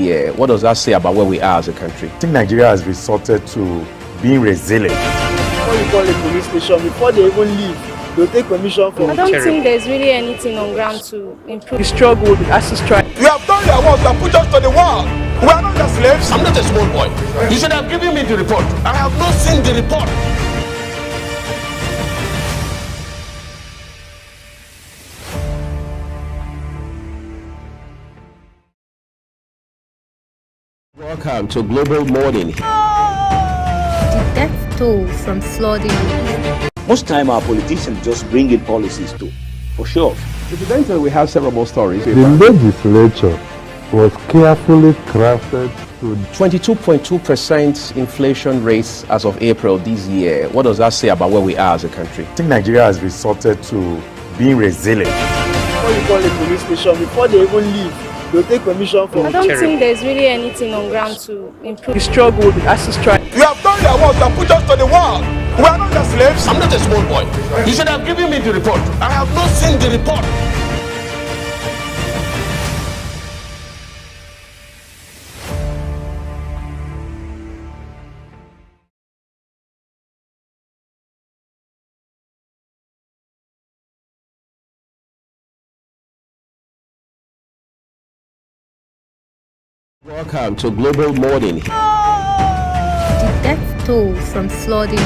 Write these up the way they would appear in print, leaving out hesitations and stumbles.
year. What does that say about where we are as a country? I think Nigeria has resorted to being resilient. Before you call a police station, before they even leave, they'll take permission from I don't think there's really anything on ground to improve. the struggle, the ASU strike. You have done your work and put us to the wall. We are not your slaves. I'm not a small boy. You should have given me the report. I have not seen the report. Welcome to Global Morning. The death toll from flooding. Most time our politicians just bring in policies too, for sure. Incidentally, we have several more stories. The legislature was carefully crafted to 22.2% inflation rates as of April this year. What does that say about where we are as a country? I think Nigeria has resorted to being resilient. Before you call a police station, before they even leave, they'll take permission from I don't think there's really anything on ground to improve. the struggle, the ASU strike. You have done your work and put us to the wall. We are not your slaves. I'm not a small boy. You should have given me the report. I have not seen the report. Welcome to Global Morning. The death toll from flooding.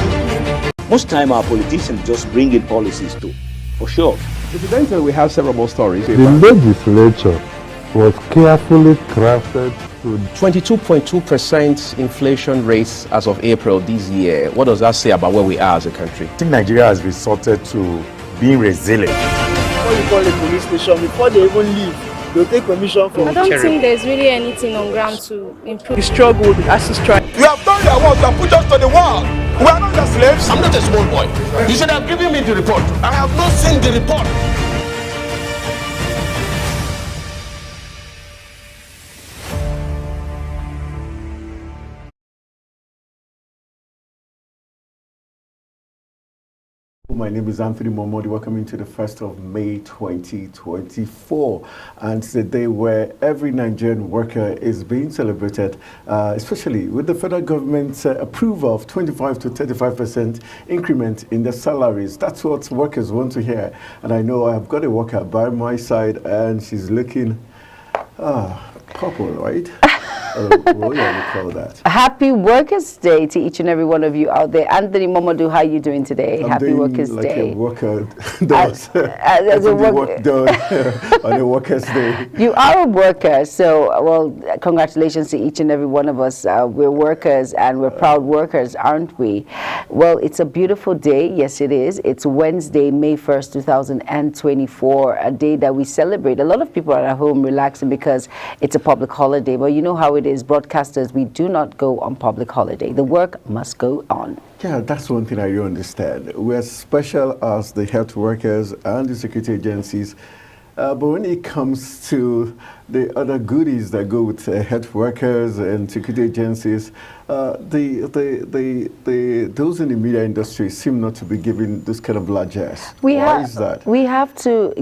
Most time our politicians just bring in policies too, for sure. Incidentally, we have several more stories. the legislature was carefully crafted to 22.2% inflation rates as of April this year. What does that say about where we are as a country? I think Nigeria has resorted to being resilient. Before you call a police station, before they even leave, they'll take permission from I don't think there's really anything on ground to improve. the struggle, the ASU strike. You have done your work and put us to the wall. We are not your slaves. I'm not a small boy. You should have given me the report. I have not seen the report. My name is Anthony Momodi. Welcome to the 1st of May 2024. And it's a day where every Nigerian worker is being celebrated, especially with the federal government's approval of 25 to 35% increment in their salaries. That's what workers want to hear. And I know I've got a worker by my side and she's looking purple, right? What do you call that? Happy Workers' Day to each and every one of you out there. Anthony Momodu, how are you doing today? I'm Happy doing Workers' like Day. a worker does. As a work done on a Workers' Day. You are a worker, so, well, congratulations to each and every one of us. We're workers and we're proud workers, aren't we? Well, it's a beautiful day. Yes, it is. It's Wednesday, May 1st, 2024, a day that we celebrate. A lot of people are at home relaxing because it's a public holiday, but you know how it is, broadcasters, we do not go on public holiday. The work must go on. Yeah, that's one thing I don't understand. We're special as the health workers and the security agencies, but when it comes to the other goodies that go with health workers and security agencies, those in the media industry seem not to be giving this kind of largesse. Why is that? We have to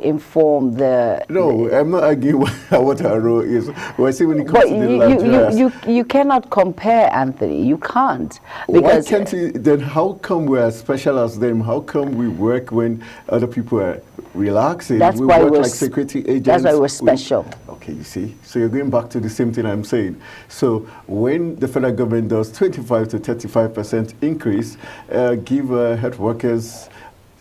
inform the... No, I'm not arguing what our role is. Well, I say when it comes to the largesse... You cannot compare, Anthony. You can't. Why can't we, then how come we're as special as them? How come we work when other people are relaxing? That's we why work we're like security agents. That's why we're special. Okay, you see. So you're going back to the same thing I'm saying. So when the federal government does 25 to 35% increase, give health workers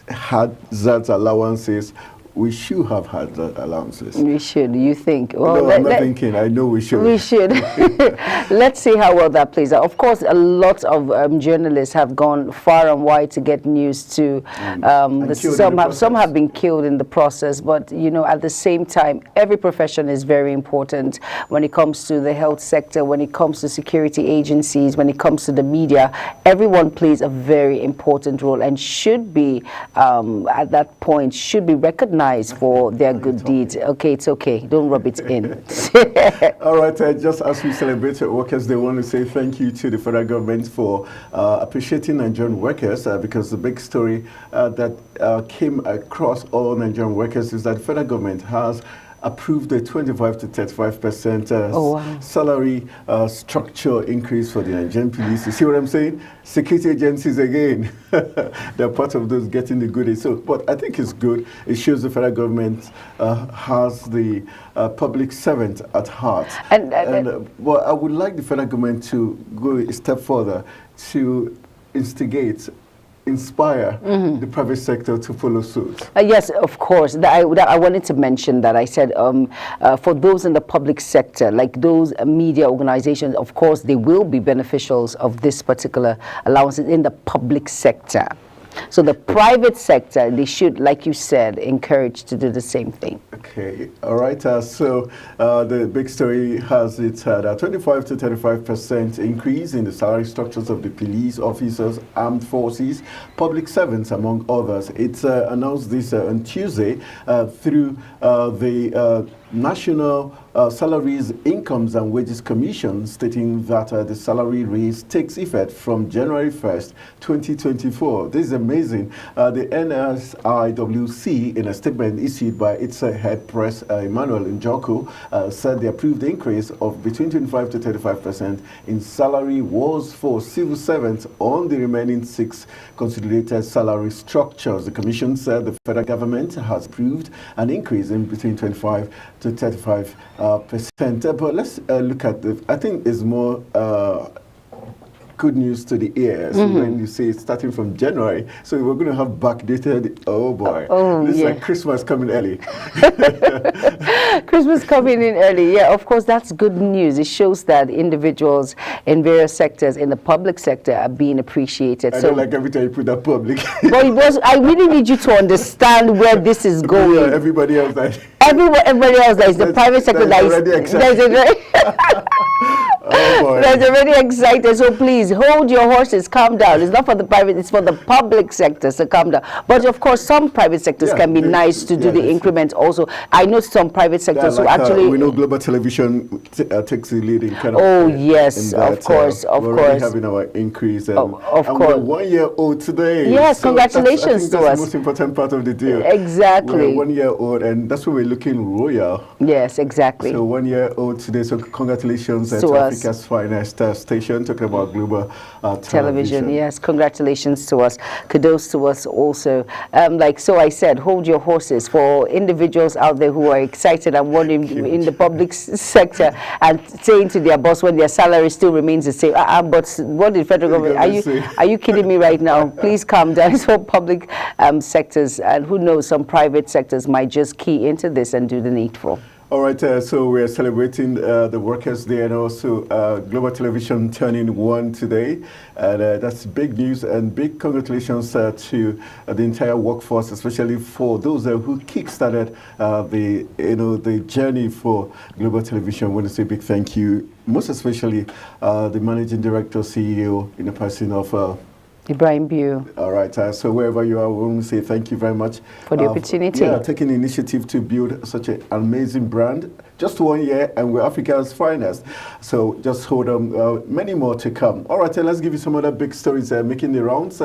hazard allowances, we should have had that allowances. We should, you think? Well, no, I'm not thinking. I know we should. We should. Let's see how well that plays out. Of course, a lot of journalists have gone far and wide to get news to. Some have been killed in the process, but you know, at the same time, every profession is very important when it comes to the health sector, when it comes to security agencies, when it comes to the media. Everyone plays a very important role and should be, at that point, should be recognized for their good deeds. Okay, it's okay. Don't rub it in. All right, just as we celebrate workers, they want to say thank you to the federal government for appreciating Nigerian workers because the big story that came across all Nigerian workers is that the federal government has approved a 25 to 35% salary structure increase for the Nigerian police. You see what I'm saying? Security agencies again, they're part of those getting the goodies. So, but I think it's good. It shows the federal government has the public servant at heart. Well, I would like the federal government to go a step further to instigate, inspire the private sector to follow suit. Yes, of course. I wanted to mention that. I said for those in the public sector, like those media organizations, of course, they will be beneficiaries of this particular allowances in the public sector. So the private sector, they should, like you said, encourage to do the same thing. Okay, all right. So the big story has it a 25 to 35% increase in the salary structures of the police officers, armed forces, public servants, among others. It's announced this on Tuesday through the National Salaries, Incomes and Wages Commission, stating that the salary raise takes effect from January 1st, 2024. This is amazing. The NSIWC, in a statement issued by its head press, Emmanuel Njoku, said the approved increase of between 25 to 35% in salary was for civil servants on the remaining 6 consolidated salary structures. The commission said the federal government has approved an increase in between 25 to 35%. But let's look at the, I think it's more good news to the ears when you say starting from January. So we're going to have backdated, oh boy, this is like Christmas coming early. Christmas coming in early, yeah, of course, that's good news. It shows that individuals in various sectors in the public sector are being appreciated. I don't like every time you put that public. But I really need you to understand where this is going. Yeah, everybody else that. Everybody else that is the private sector that is already excited. That's already excited. So please hold your horses, calm down. It's not for the private, it's for the public sector, so calm down. But of course, some private sectors can be nice to do the increment also. I know some private sectors who actually. We know Global Television takes the lead in kind of. Oh, yes, of course, of we're course. We're having our increase. Of course. We're 1 year old today. Yes, so congratulations I think to that's us. the most important part of the deal. Exactly. We're 1 year old, and that's why we're looking royal. Yes, exactly. So 1 year old today. So congratulations to Africa's finest station, talking about Global Television. Yes, congratulations to us. Kudos to us also. So I said, hold your horses for individuals out there who are excited and wanting in the public sector and saying to their boss when their salary still remains the same. But what did federal government? Are you kidding me right now? Please calm down. It's for public sectors, and who knows, some private sectors might just key into this and do the needful. All right, so we're celebrating the Workers' Day and also Global Television turning 1 today. And that's big news and big congratulations to the entire workforce, especially for those who kickstarted the journey for Global Television. I want to say a big thank you, most especially the Managing Director, CEO, in the person of Ibrahim Biu. All right, so wherever you are, we want to say thank you very much for the opportunity. Taking the initiative to build such an amazing brand. Just 1 year, and we're Africa's finest. So just hold on, many more to come. All right, let's give you some other big stories making the rounds.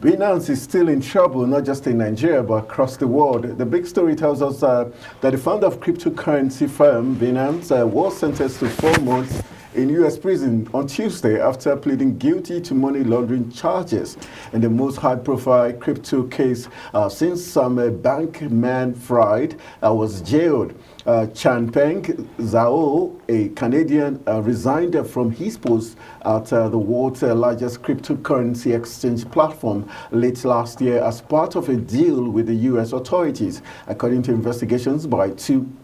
Binance is still in trouble, not just in Nigeria, but across the world. The big story tells us that the founder of cryptocurrency firm Binance was sentenced to 4 months in U.S. prison on Tuesday after pleading guilty to money laundering charges in the most high-profile crypto case since some bank man-fried was jailed. Changpeng Zhao, a Canadian, resigned from his post at the world's largest cryptocurrency exchange platform late last year as part of a deal with the U.S. authorities. According to investigations by 2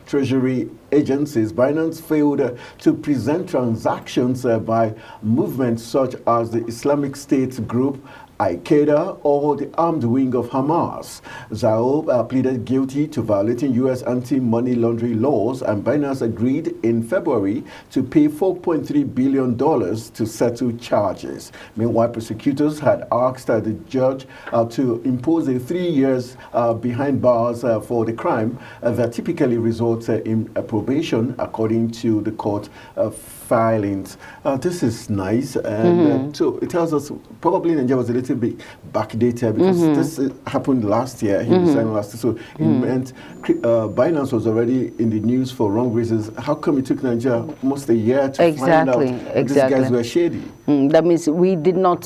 Treasury agencies, Binance failed to present transactions by movements such as the Islamic State group, Al-Qaeda, or the armed wing of Hamas. Zhao pleaded guilty to violating U.S. anti-money laundering laws, and Binance agreed in February to pay $4.3 billion to settle charges. Meanwhile, prosecutors had asked the judge to impose a 3 years behind bars for the crime that typically results in probation, according to the court filings. This is nice, and so it tells us probably Nigeria was a little little bit backdated because this happened last year. He resigned last year. So it meant Binance was already in the news for wrong reasons. How come it took Nigeria almost a year to find out that these guys were shady? That means we did not,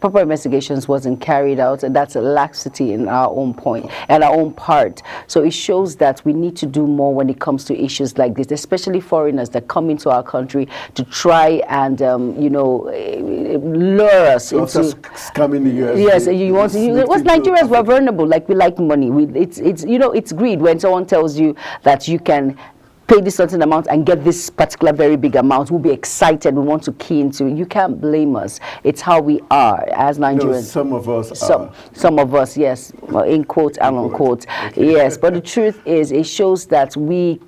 proper investigations wasn't carried out, and that's a laxity in our own point, and our own part. So it shows that we need to do more when it comes to issues like this, especially foreigners that come into our country to try and, lure us into scamming the US. Yes, you want to. What's Nigerians were vulnerable? Like, we like money. It's greed when someone tells you that you can pay this certain amount and get this particular very big amount. We'll be excited. We want to key into it. You can't blame us. It's how we are as Nigerians. Some of us Some of us, yes, in quote and unquote. Okay. Yes, but the truth is, it shows that we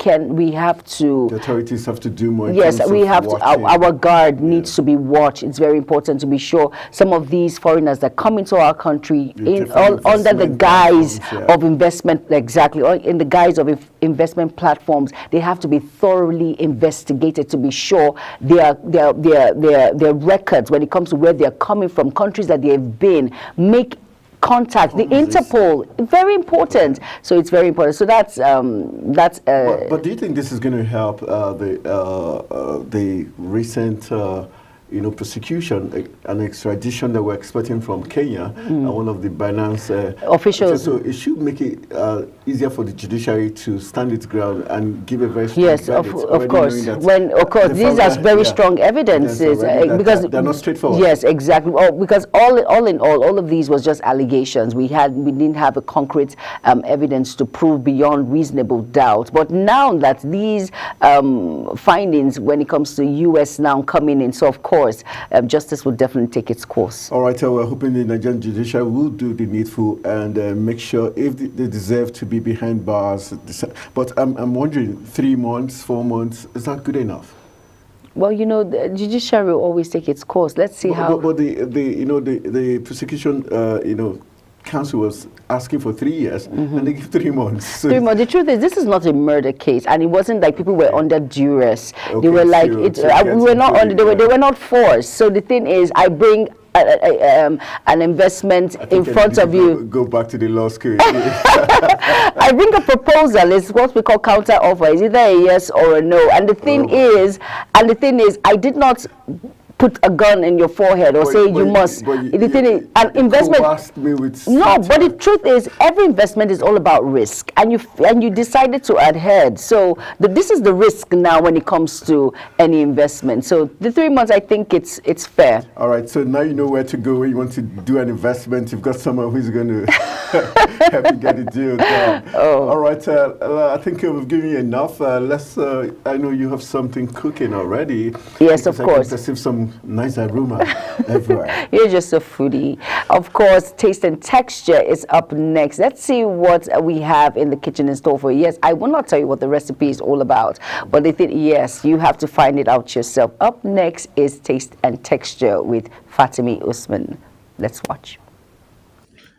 have to. The authorities have to do more. Yes, we have to. Our guard needs to be watched. It's very important to be sure some of these foreigners that come into our country under the guise of investment, or in the guise of investment platforms, they have to be thoroughly investigated to be sure their records when it comes to where they're coming from, countries that they have been, make contact. The Interpol, very important. So it's very important. So that's But do you think this is going to help the recent prosecution and extradition that we're expecting from Kenya, one of the Binance officials? So it should make it easier for the judiciary to stand its ground and give a very strong verdict. Of course. These are very strong evidences because they're not straightforward. Yes, exactly. Because all in all of these was just allegations. We didn't have a concrete evidence to prove beyond reasonable doubt. But now that these findings, when it comes to U.S. now coming in, so of course, justice will definitely take its course. All right, we're hoping the Nigerian judiciary will do the needful and make sure if they deserve to be behind bars. But I'm wondering, 3 months, 4 months, is that good enough? Well, the judiciary will always take its course. Let's see how. But the prosecution, counsel was asking for 3 years, and they give 3 months. So 3 months. The truth is, this is not a murder case, and it wasn't like people were under duress. They were like, we were not under. They were not forced. So the thing is, I bring an investment in front of you. Go back to the law school. I bring a proposal. It's what we call counter offer. It's either a yes or a no. And the thing is, I did not put a gun in your forehead or say you must. The thing is, an investment. But the truth is, every investment is all about risk, and you decided to adhere. So this is the risk now when it comes to any investment. So the 3 months, I think it's fair. All right. So now you know where to go when you want to do an investment. You've got someone who's going to help you get the deal done. All right. I think we've given you enough. I know you have something cooking already. Yes, of course. I can perceive some nice aroma everywhere. You're just a foodie. Of course, Taste and Texture is up next. Let's see what we have in the kitchen in store for you. Yes, I will not tell you what the recipe is all about, but they think, yes, you have to find it out yourself. Up next is Taste and Texture with Fatimi Usman. Let's watch.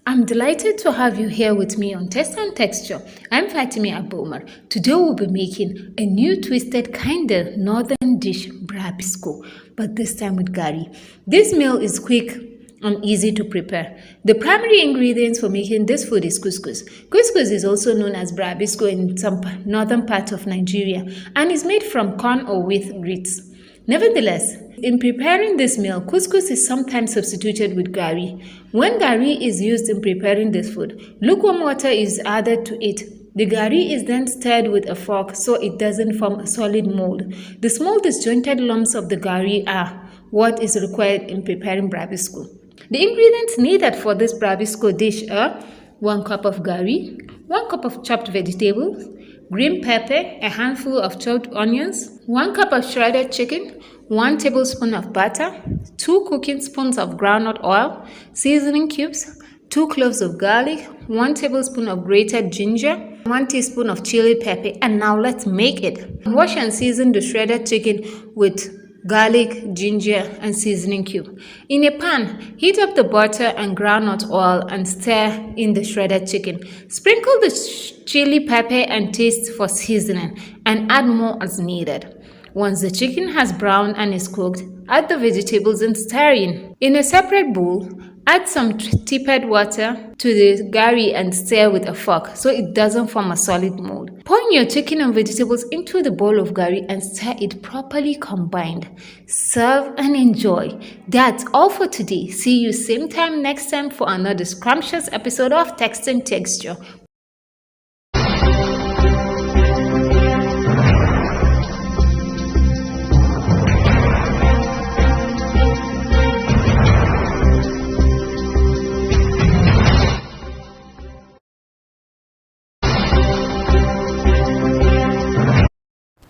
I'm delighted to have you here with me on Taste and Texture. I'm Fatimi Abomar. Today we'll be making a new twisted kind of northern dish, Brabisco, but this time with gari. This meal is quick and easy to prepare. The primary ingredients for making this food is couscous. Couscous is also known as Brabisco in some northern parts of Nigeria and is made from corn or wheat grits. Nevertheless, in preparing this meal, couscous is sometimes substituted with gari. When gari is used in preparing this food, lukewarm water is added to it. The gari is then stirred with a fork so it doesn't form a solid mold. The small disjointed lumps of the gari are what is required in preparing Brabisco. The ingredients needed for this Brabisco dish are 1 cup of gari, 1 cup of chopped vegetables, green pepper, a handful of chopped onions, 1 cup of shredded chicken, 1 tablespoon of butter, 2 cooking spoons of groundnut oil, seasoning cubes, 2 cloves of garlic, 1 tablespoon of grated ginger, 1 teaspoon of chili pepper, and now let's make it. Wash and season the shredded chicken with garlic, ginger, and seasoning cube. In a pan, heat up the butter and groundnut oil and stir in the shredded chicken. Sprinkle the chili pepper and taste for seasoning and add more as needed. Once the chicken has browned and is cooked, add the vegetables and stir in. In a separate bowl, add some tepid water to the gari and stir with a fork so it doesn't form a solid mold. Pour your chicken and vegetables into the bowl of gari and stir it properly combined. Serve and enjoy. That's all for today. See you same time next time for another scrumptious episode of Text and Texture.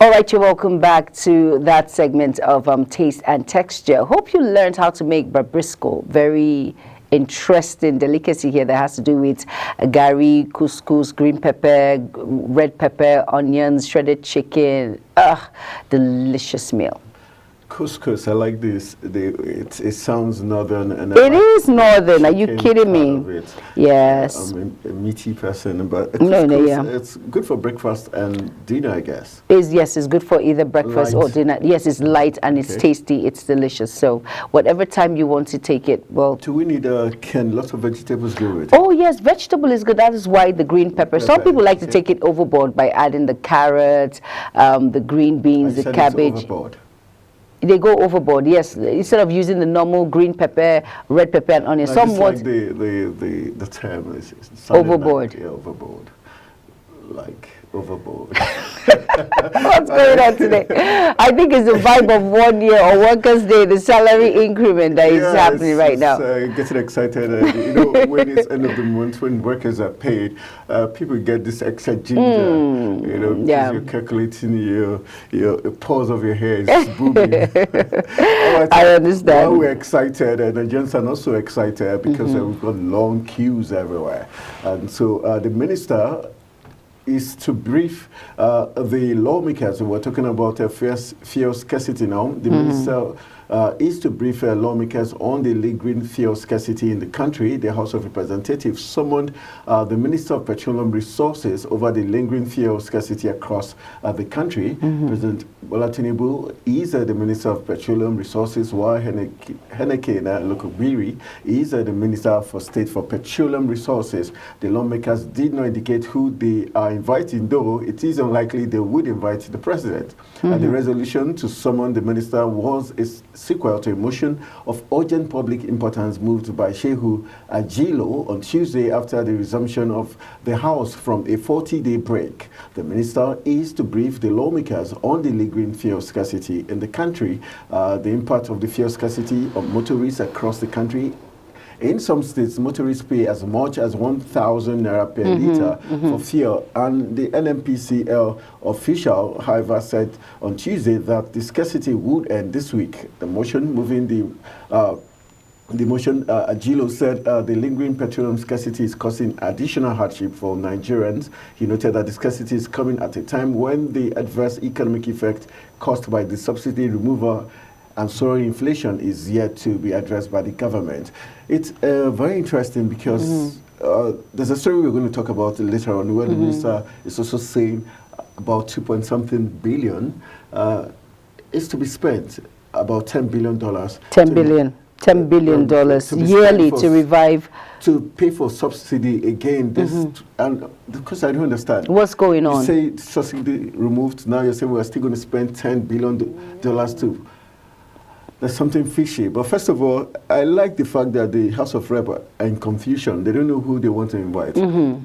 All right, you're welcome back to that segment of Taste and Texture. Hope you learned how to make barbrisco. Very interesting delicacy here that has to do with gari, couscous, green pepper, red pepper, onions, shredded chicken. Delicious meal. Couscous, I like this. It sounds northern. And it is northern. Are you kidding me? Yes. I'm a meaty person, but it's good for breakfast and dinner, I guess. Yes, it's good for either breakfast or dinner. Yes, it's light and it's tasty. It's delicious. So whatever time you want to take it, well. Do we need lots of vegetables go with it? Oh yes, vegetable is good. That is why the green pepper. Some people like to take it overboard by adding the carrots, the green beans, the cabbage. It's overboard. They go overboard, yes. Instead of using the normal green pepper, red pepper, and onion. Somewhat like the term is overboard. Like, overboard. Like overboard. What's going on today? I think it's the vibe of 1 year or Workers' Day, the salary increment that is happening right now. Getting excited. When it's end of the month, when workers are paid, people get this extra ginger. Because you're calculating your pores of your hair is booming. Right, I understand. While we're excited, and Nigerians are not so excited because we've got long queues everywhere. And so the minister is to brief the lawmakers. We're talking about fuel scarcity now. The minister is to brief lawmakers on the lingering fuel scarcity in the country. The House of Representatives summoned the Minister of Petroleum Resources over the lingering fuel scarcity across the country. President Bola Tinubu is the Minister of Petroleum Resources, while Heneke Lokobiri is the Minister for State for Petroleum Resources. The lawmakers did not indicate who they are inviting, though it is unlikely they would invite the president. And the resolution to summon the minister was a sequel to a motion of urgent public importance moved by Shehu Ajilo on Tuesday after the resumption of the House from a 40-day break. The minister is to brief the lawmakers on the lingering fuel scarcity in the country, the impact of the fuel scarcity on motorists across the country. In some states, motorists pay as much as 1,000 naira per litre for fuel. And the NNPCL official, however, said on Tuesday that the scarcity would end this week. The motion Ajilo said the lingering petroleum scarcity is causing additional hardship for Nigerians. He noted that the scarcity is coming at a time when the adverse economic effect caused by the subsidy removal and soaring inflation is yet to be addressed by the government. It's very interesting because there's a story we're going to talk about later on where the minister is also saying about 2-point-something billion is to be spent, about $10 billion. $10 billion yearly to revive. To pay for subsidy again. And because I don't understand. What's going on? You say subsidy removed, now you're saying we're still going to spend $10 billion to. There's something fishy. But first of all, I like the fact that the House of Rep are in confusion. They don't know who they want to invite.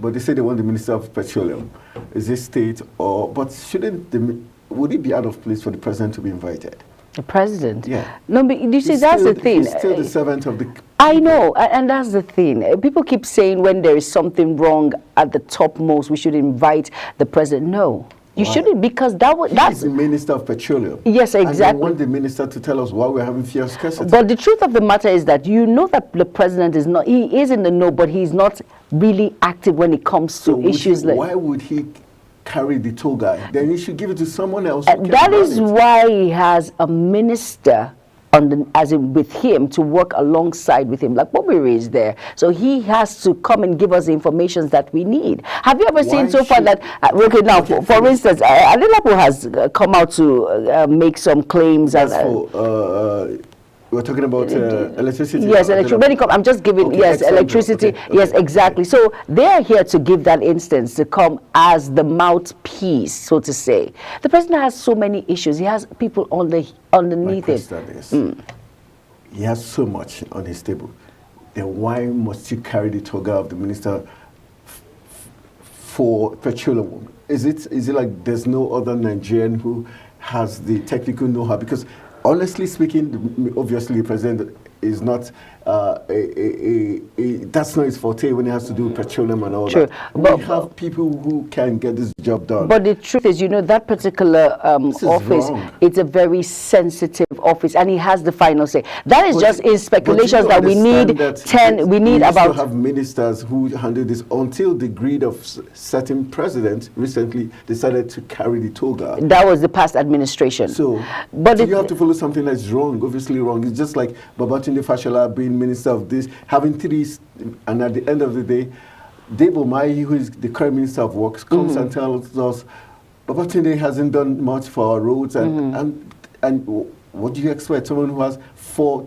But they say they want the Minister of Petroleum. Is it state or... But would it be out of place for the president to be invited? The president? Yeah. No, but you see, that's the thing. He's still the servant of the... I know, and that's the thing. People keep saying when there is something wrong at the topmost, we should invite the president. No. You shouldn't, because that's the Minister of Petroleum. Yes, exactly. And we want the minister to tell us why we're having fuel scarcity. But the truth of the matter is that you know that the president is not, he is in the know, but he's not really active when it comes to issues like... Why would he carry the toga? Then he should give it to someone else. That is why he has a minister as in with him, to work alongside with him, like Bobiri is there. So he has to come and give us the information that we need. Have you ever seen so far that, okay, now, for instance, Adelabu has come out to make some claims. We're talking about electricity. Yes, electricity. I'm just giving, yes, electricity. Okay. Yes, exactly. So they're here to give that instance, to come as the mouthpiece, so to say. The president has so many issues. He has people underneath it. He has so much on his table. Then why must you carry the toga of the minister for petroleum? Is it like there's no other Nigerian who has the technical know-how? Because honestly speaking, obviously the president is not, that's not his forte when it has to do with petroleum and all that. But we have people who can get this job done. But the truth is, that particular office, it's a very sensitive office, and he has the final say. That is just in speculations that we need to have ministers who handle this until the greed of certain president recently decided to carry the toga. That was the past administration. So, you have to follow something that's wrong, obviously wrong. It's just like Babatunde Fashola being minister of this, having three, and at the end of the day, Dave Umahi, who is the current minister of works, comes and tells us Babatunde hasn't done much for our roads, and what do you expect? Someone who has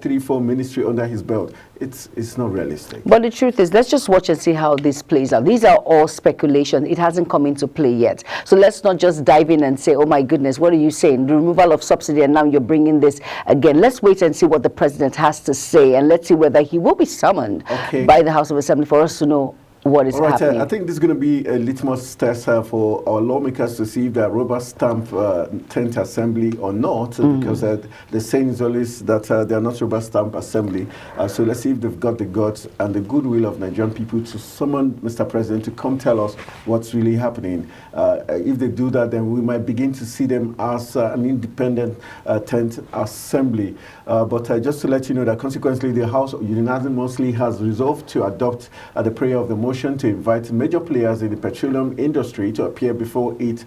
three, four ministry under his belt. It's not realistic. But the truth is, let's just watch and see how this plays out. These are all speculation. It hasn't come into play yet. So let's not just dive in and say, oh my goodness, what are you saying? The removal of subsidy, and now you're bringing this again. Let's wait and see what the president has to say, and let's see whether he will be summoned by the House of Assembly for us to know what is happening. I think this is going to be a litmus test for our lawmakers to see if they're rubber stamp 10th assembly or not, because the saying is always that they are not rubber stamp assembly. So let's see if they've got the guts and the goodwill of Nigerian people to summon Mr. President to come tell us what's really happening. If they do that, then we might begin to see them as an independent 10th assembly. But just to let you know that consequently the House unanimously has resolved to adopt the prayer of the motion to invite major players in the petroleum industry to appear before it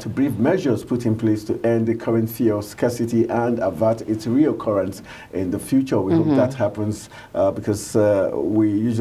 to brief measures put in place to end the current fuel scarcity and avert its reoccurrence in the future. We hope that happens because we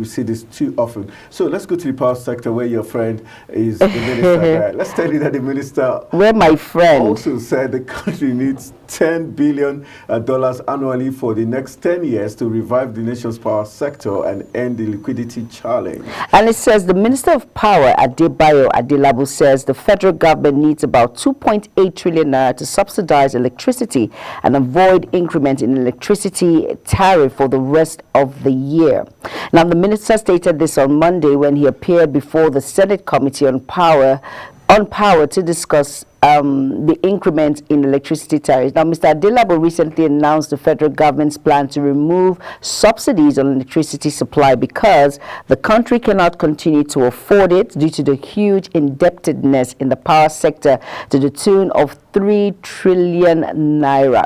see this too often. So let's go to the power sector where your friend is the minister. Let's tell you that the minister also said the country needs $10 billion annually for the next 10 years to revive the nation's power sector and end the liquidity challenge. And it says the Minister of Power, Adebayo Adelabu, says the federal government needs about 2.8 trillion naira to subsidize electricity and avoid increment in electricity tariff for the rest of the year. Now, the minister stated this on Monday when he appeared before the Senate Committee on Power to discuss the increment in electricity tariffs. Now, Mr. Adelabu recently announced the federal government's plan to remove subsidies on electricity supply because the country cannot continue to afford it due to the huge indebtedness in the power sector to the tune of 3 trillion naira.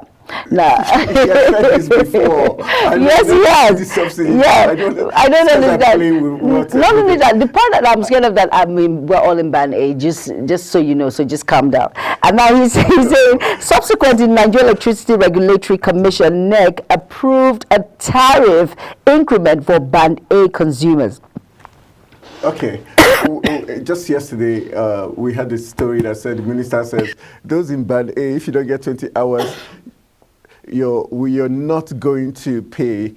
Now, yes, he has. Yeah, I don't understand. Not only that, the part that I'm scared of that, I mean, we're all in band A, just so you know, so just calm down. And now he's saying, subsequently, Nigeria Electricity Regulatory Commission, NEC, approved a tariff increment for band A consumers. Okay. Just yesterday, we had this story that said, the minister says, those in band A, if you don't get 20 hours, we are not going to pay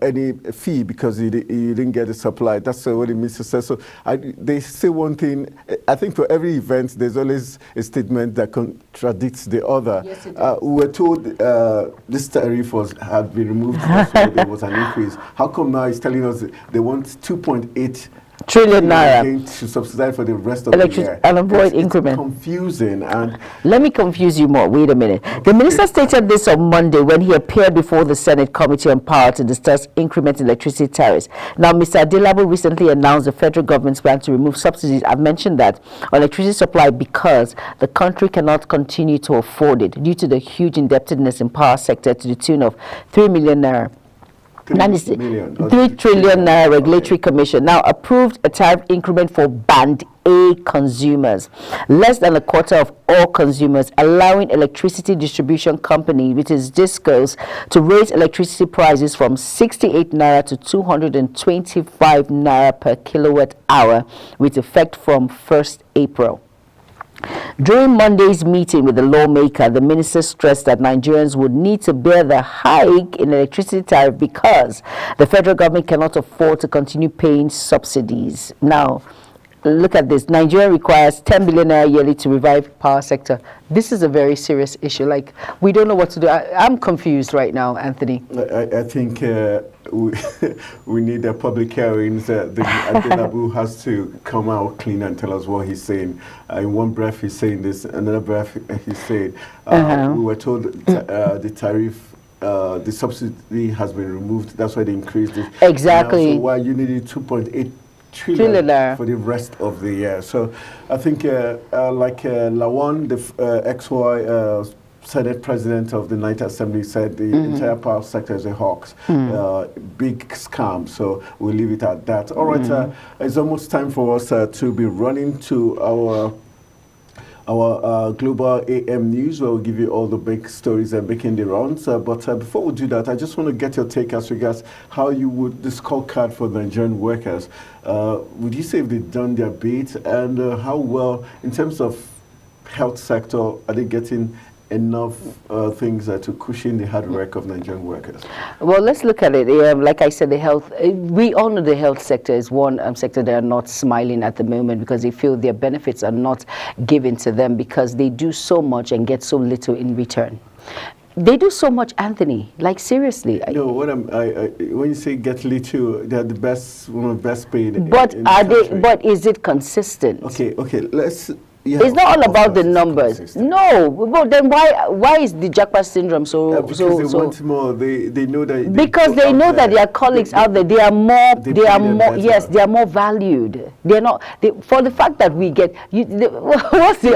any fee because you didn't get the supply. That's what it means to say. So they say one thing. I think for every event, there's always a statement that contradicts the other. Yes, it is. We were told this tariff had been removed, so there was an increase. How come now he's telling us they want 2.8 trillion naira to subsidize for the rest of the year and avoid increment? Confusing. And let me confuse you more. Wait a minute. Okay. The minister stated this on Monday when he appeared before the Senate Committee on Power to discuss increment in electricity tariffs. Now, Mr. Adelabu recently announced the federal government's plan to remove subsidies. I've mentioned that on electricity supply because the country cannot continue to afford it due to the huge indebtedness in power sector to the tune of 3 million naira. 3 trillion naira regulatory commission now approved a tariff increment for band A consumers, less than a quarter of all consumers, allowing electricity distribution company, which is DISCOs, to raise electricity prices from 68 naira to 225 naira per kilowatt hour with effect from 1st April. During Monday's meeting with the lawmaker, the minister stressed that Nigerians would need to bear the hike in electricity tariff because the federal government cannot afford to continue paying subsidies. Now, look at this. Nigeria requires 10 billion naira yearly to revive power sector. This is a very serious issue. Like, we don't know what to do. I'm confused right now, Anthony. I think we need a public hearings. Adelabu has to come out clean and tell us what he's saying. In one breath he's saying this, another breath he's saying. We were told the tariff, the subsidy has been removed. That's why they increased it. Exactly. So why you needed 2.8 trillion for the rest of the year. So I think like Lawan, the XY Senate President of the Ninth Assembly, said the entire power sector is a hoax, big scam. So we'll leave it at that. All right, it's almost time for us to be running to our global AM news, where we'll give you all the big stories and making the rounds. But before we do that, I just want to get your take as regards how you would, the scorecard for Nigerian workers. Would you say if they've done their bit, and how well, in terms of health sector, are they getting enough things to cushion the hard work of Nigerian workers? Well, let's look at it. Like I said, the health, we all know the health sector is one sector they are not smiling at the moment because they feel their benefits are not given to them because they do so much and get so little in return. They do so much, Anthony. Like, seriously. No, when you say get little, they're the best, one of the best paid. But But is it consistent? Okay. Let's. Yeah, it's not all about the numbers. No, but then why is the jackpot syndrome so? Because they want more. They know that. Because they know that their colleagues out there, they are more. Yes, they are more valued. They are not. For the fact that we get. What's the?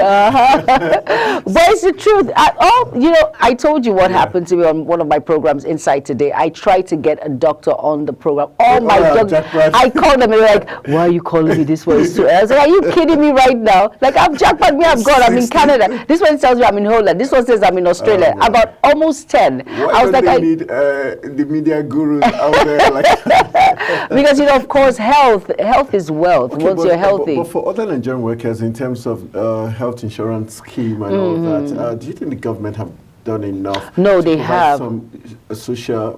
But it's the truth. I told you what happened to me on one of my programs, Inside Today. I tried to get a doctor on the program. All my doctors, I called them and they're like, "Why are you calling me this way?" I was like, "Are you kidding me right now?" Like, jackpot me, I've got. I'm in Canada. This one tells me I'm in Holland. This one says I'm in Australia. About almost 10. I was like, I need the media gurus out there, because of course, health is wealth. Once you're healthy. But for other Nigerian workers, in terms of health insurance scheme and all that, do you think the government have done enough? No, they have some social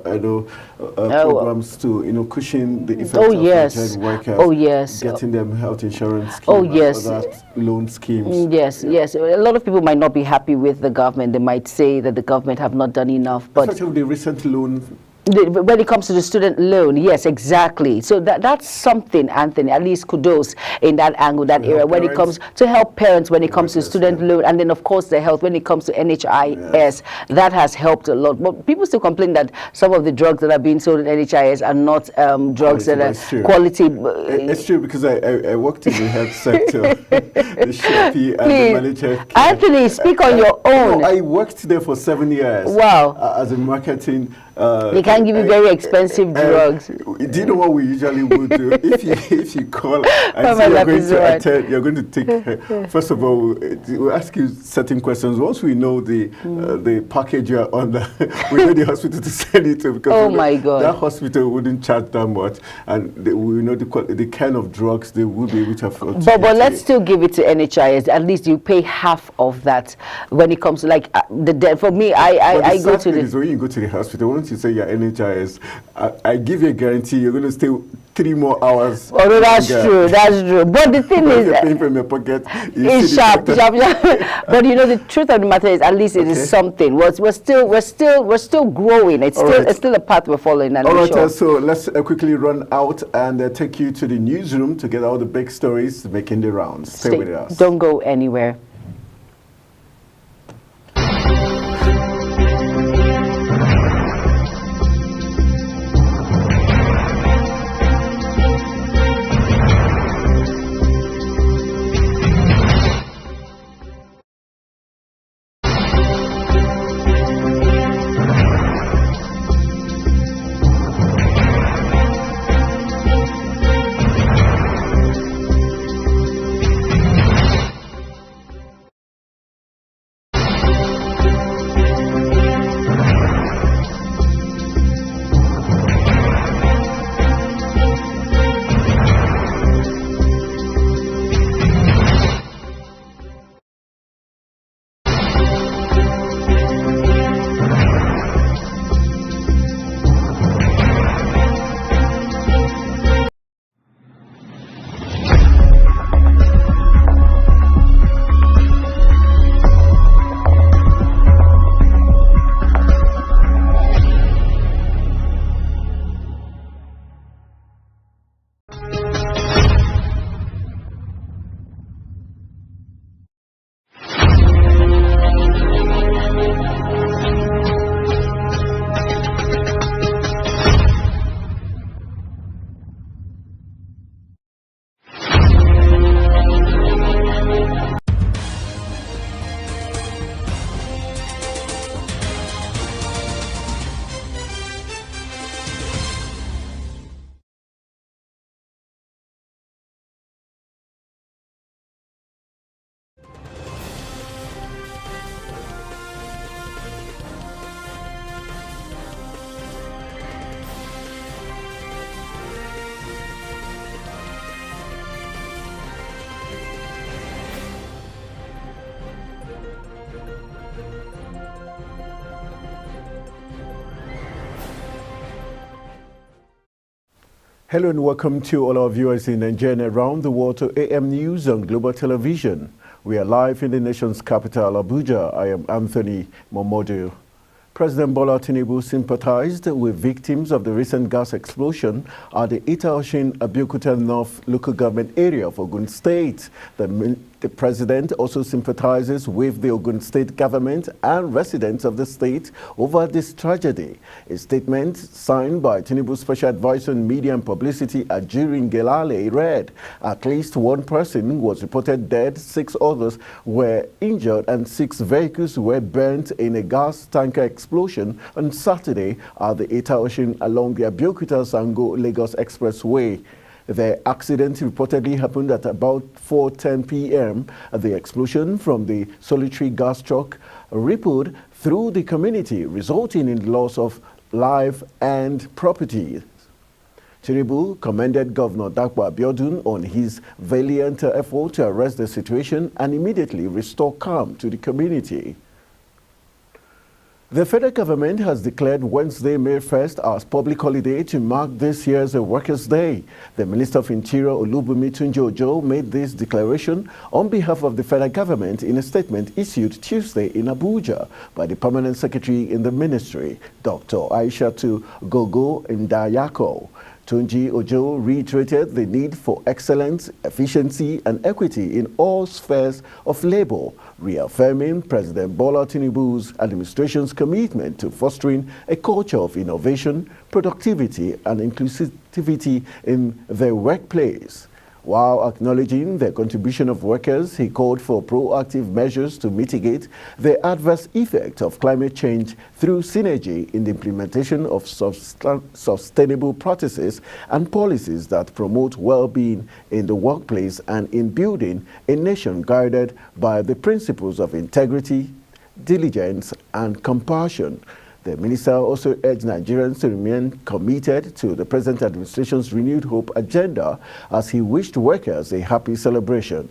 programs to cushion the effects of Nigerian workers. Getting them health insurance scheme, other loan schemes. Yes. A lot of people might not be happy with the government. They might say that the government have not done enough. But especially the recent loan. When it comes to the student loan, yes, exactly. So that's something, Anthony, at least kudos in that angle, that area, when it comes to help parents, when it comes to student loan, and then, of course, the health, when it comes to NHIS, that has helped a lot. But people still complain that some of the drugs that are being sold in NHIS are not drugs that are quality. It's true, because I worked in the health sector, the Shopee and the managed health care. Anthony, speak on your own. No, I worked there for 7 years. Wow. As a marketing. They can give you very expensive drugs. Do you know what we usually would do? If you call and say you're going to attend, you're going to take. First of all, we'll ask you certain questions. Once we know the package you're on, we know the hospital to send it to, because that hospital wouldn't charge that much, and we know the kind of drugs they would be able to afford. But let's still give it to NHIS. At least you pay half of that when it comes to like the debt. For me, I go to the. When you go to the hospital, once you say you're NHIS, I give you a guarantee you're going to stay 3 more hours. Oh, no, that's true. That's true. But the thing is, you're paying from your pocket. It's sharp. But the truth of the matter is, at least it is something. We're still growing. It's still a path we're following. All right. So let's quickly run out and take you to the newsroom to get all the big stories making the rounds. Stay with us. Don't go anywhere. Hello and welcome to all our viewers in Nigeria and around the world to AM News on Global Television. We are live in the nation's capital, Abuja. I am Anthony Momodu. President Bola Tinubu sympathized with victims of the recent gas explosion at the Ita-Oshin Abeokuta North local government area of Ogun State. The president also sympathizes with the Ogun State government and residents of the state over this tragedy. A statement signed by Tinubu's special advisor on media and publicity, Ajiri Ngelale, read, "At least one person was reported dead, 6 others were injured, and 6 vehicles were burnt in a gas tanker explosion on Saturday at the Ita-Oshin along the Abeokuta-Sango-Lagos Expressway." The accident reportedly happened at about 4:10 p.m. The explosion from the solitary gas truck rippled through the community, resulting in the loss of life and property. Tinubu commended Governor Dapo Abiodun on his valiant effort to arrest the situation and immediately restore calm to the community. The federal government has declared Wednesday, May 1st as public holiday to mark this year's Workers' Day. The Minister of Interior, Olubunmi Tunji-Ojo, made this declaration on behalf of the federal government in a statement issued Tuesday in Abuja by the Permanent Secretary in the Ministry, Dr. Aishatu Gogo Ndayako. Tunji-Ojo reiterated the need for excellence, efficiency, and equity in all spheres of labor, reaffirming President Bola Tinubu's administration's commitment to fostering a culture of innovation, productivity, and inclusivity in the workplace. While acknowledging the contribution of workers, he called for proactive measures to mitigate the adverse effect of climate change through synergy in the implementation of sustainable practices and policies that promote well-being in the workplace and in building a nation guided by the principles of integrity, diligence, and compassion. The minister also urged Nigerians to remain committed to the present administration's renewed hope agenda as he wished workers a happy celebration.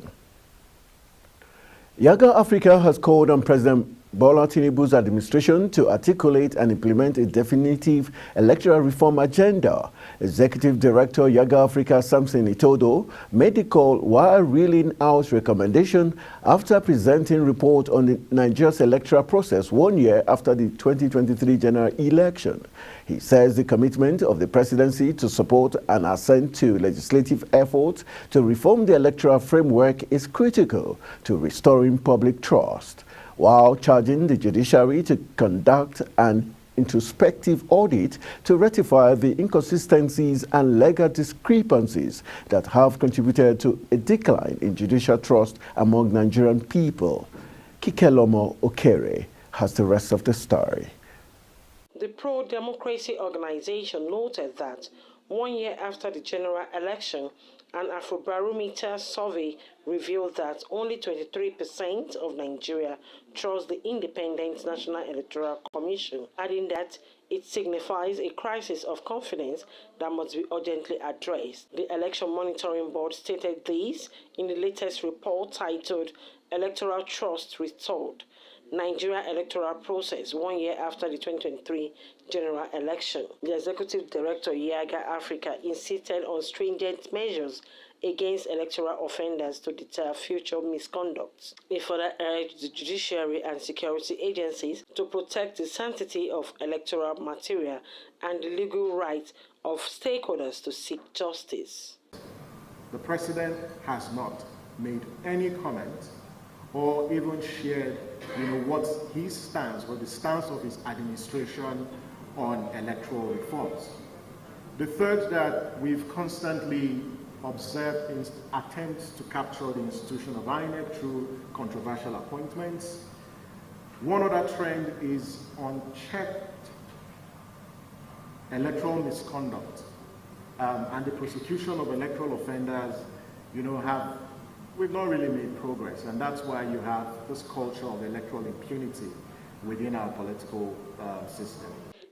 Yaga Africa has called on President Bola Tinubu's administration to articulate and implement a definitive electoral reform agenda. Executive Director Yaga Africa Samson Itodo made the call while reeling out recommendation after presenting report on the Nigeria's electoral process 1 year after the 2023 general election. He says the commitment of the presidency to support and assent to legislative efforts to reform the electoral framework is critical to restoring public trust, while charging the judiciary to conduct an introspective audit to rectify the inconsistencies and legal discrepancies that have contributed to a decline in judicial trust among Nigerian people. Kikelomo Okere has the rest of the story. The pro-democracy organization noted that 1 year after the general election, an Afrobarometer survey revealed that only 23% of Nigeria trust the Independent National Electoral Commission, adding that it signifies a crisis of confidence that must be urgently addressed. The Election Monitoring Board stated this in the latest report titled Electoral Trust Restored: Nigeria Electoral Process 1 year after the 2023 general election. The Executive Director, Yaga Africa, insisted on stringent measures against electoral offenders to deter future misconduct. He further urged the judiciary and security agencies to protect the sanctity of electoral material and the legal right of stakeholders to seek justice. The President has not made any comment or even shared what his stance or the stance of his administration on electoral reforms. The third, that we've constantly observed is attempts to capture the institution of INEC through controversial appointments. One other trend is unchecked electoral misconduct and the prosecution of electoral offenders, we've not really made progress, and that's why you have this culture of electoral impunity within our political system.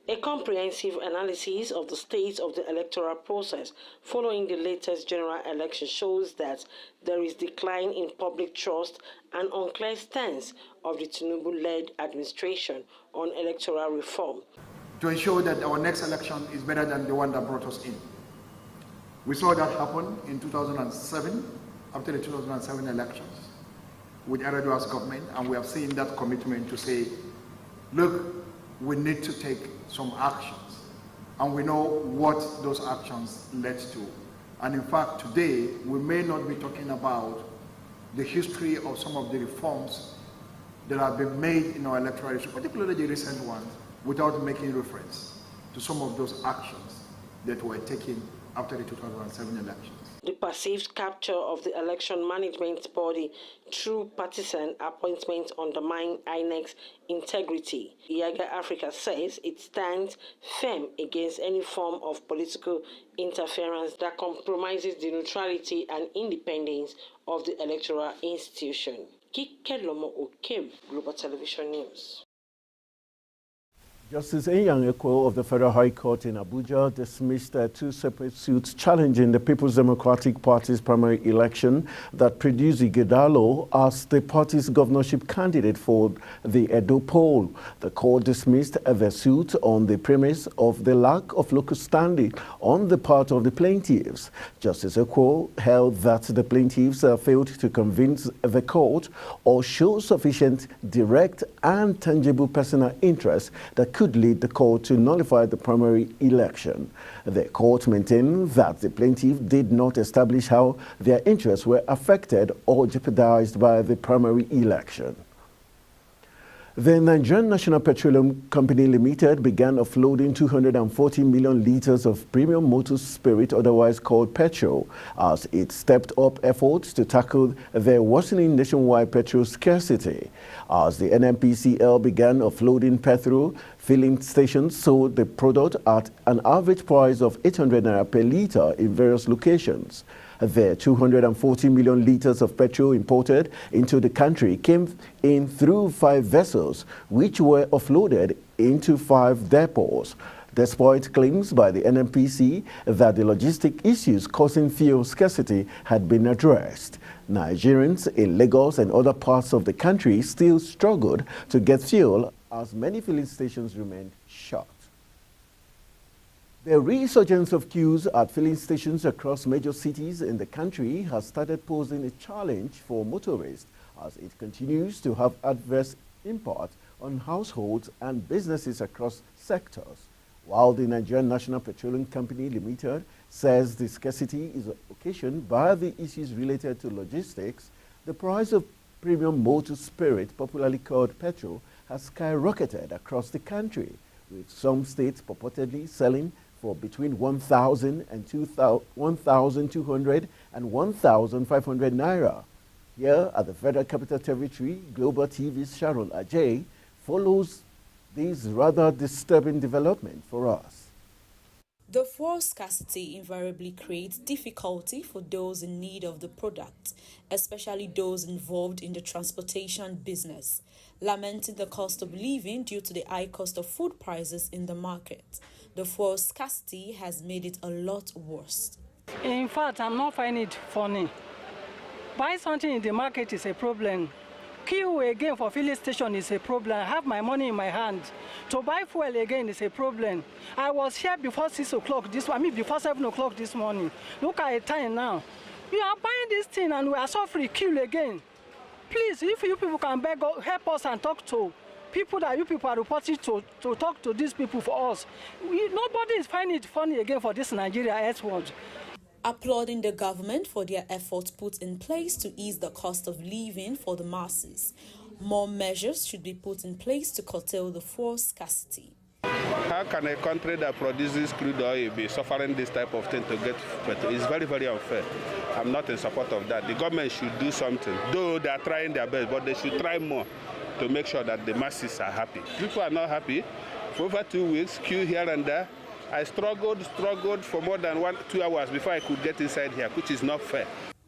A comprehensive analysis of the state of the electoral process following the latest general election shows that there is decline in public trust and unclear stance of the Tinubu-led administration on electoral reform. To ensure that our next election is better than the one that brought us in. We saw that happen in 2007, after the 2007 elections, with Yar'Adua's government, and we have seen that commitment to say, look, we need to take some actions, and we know what those actions led to. And in fact, today, we may not be talking about the history of some of the reforms that have been made in our electoral history, particularly the recent ones, without making reference to some of those actions that were taken after the 2007 elections. The perceived capture of the election management body through partisan appointments undermine INEC's integrity. IAGA Africa says it stands firm against any form of political interference that compromises the neutrality and independence of the electoral institution. Kike Lomo Okem, Global Television News. Justice Enyang Ekwo of the Federal High Court in Abuja dismissed two separate suits challenging the People's Democratic Party's primary election that produced Ighodalo as the party's governorship candidate for the Edo poll. The court dismissed the suit on the premise of the lack of local standing on the part of the plaintiffs. Justice Ekwo held that the plaintiffs failed to convince the court or show sufficient direct and tangible personal interest that could lead the court to nullify the primary election. The court maintained that the plaintiff did not establish how their interests were affected or jeopardized by the primary election. The Nigerian National Petroleum Company Limited began offloading 240 million liters of premium motor spirit, otherwise called petrol, as it stepped up efforts to tackle the worsening nationwide petrol scarcity. As the NNPCL began offloading petrol, filling stations sold the product at an average price of 800 naira per liter in various locations. The 240 million liters of petrol imported into the country came in through 5 vessels, which were offloaded into 5 depots. Despite claims by the NNPC that the logistic issues causing fuel scarcity had been addressed, Nigerians in Lagos and other parts of the country still struggled to get fuel as many filling stations remained shut. The resurgence of queues at filling stations across major cities in the country has started posing a challenge for motorists as it continues to have adverse impact on households and businesses across sectors. While the Nigerian National Petroleum Company Limited says the scarcity is occasioned by the issues related to logistics, the price of premium motor spirit, popularly called petrol, has skyrocketed across the country, with some states purportedly selling for between 1,000 and 1,200 and 1,500 naira. Here at the Federal Capital Territory, Global TV's Sharon Ajay follows this rather disturbing development for us. The fuel scarcity invariably creates difficulty for those in need of the product, especially those involved in the transportation business, lamenting the cost of living due to the high cost of food prices in the market. The fuel scarcity has made it a lot worse. In fact, I'm not finding it funny. Buying something in the market is a problem. Queue again for filling station is a problem. I have my money in my hand. To buy fuel again is a problem. I was here before 6 o'clock before 7 o'clock this morning. Look at the time now. You are buying this thing and we are suffering queue again. Please, if you people can beg, help us and talk to people that you people are reporting to talk to these people for us. Nobody is finding it funny again for this Nigeria S-word. Applauding the government for their efforts put in place to ease the cost of living for the masses. More measures should be put in place to curtail the fuel scarcity. How can a country that produces crude oil be suffering this type of thing to get petrol? It's very, very unfair. I'm not in support of that. The government should do something. Though they are trying their best, but they should try more to make sure that the masses are happy. People are not happy. For over 2 weeks, queue here and there. I struggled for more than 2 hours before I could get inside here, which is not fair.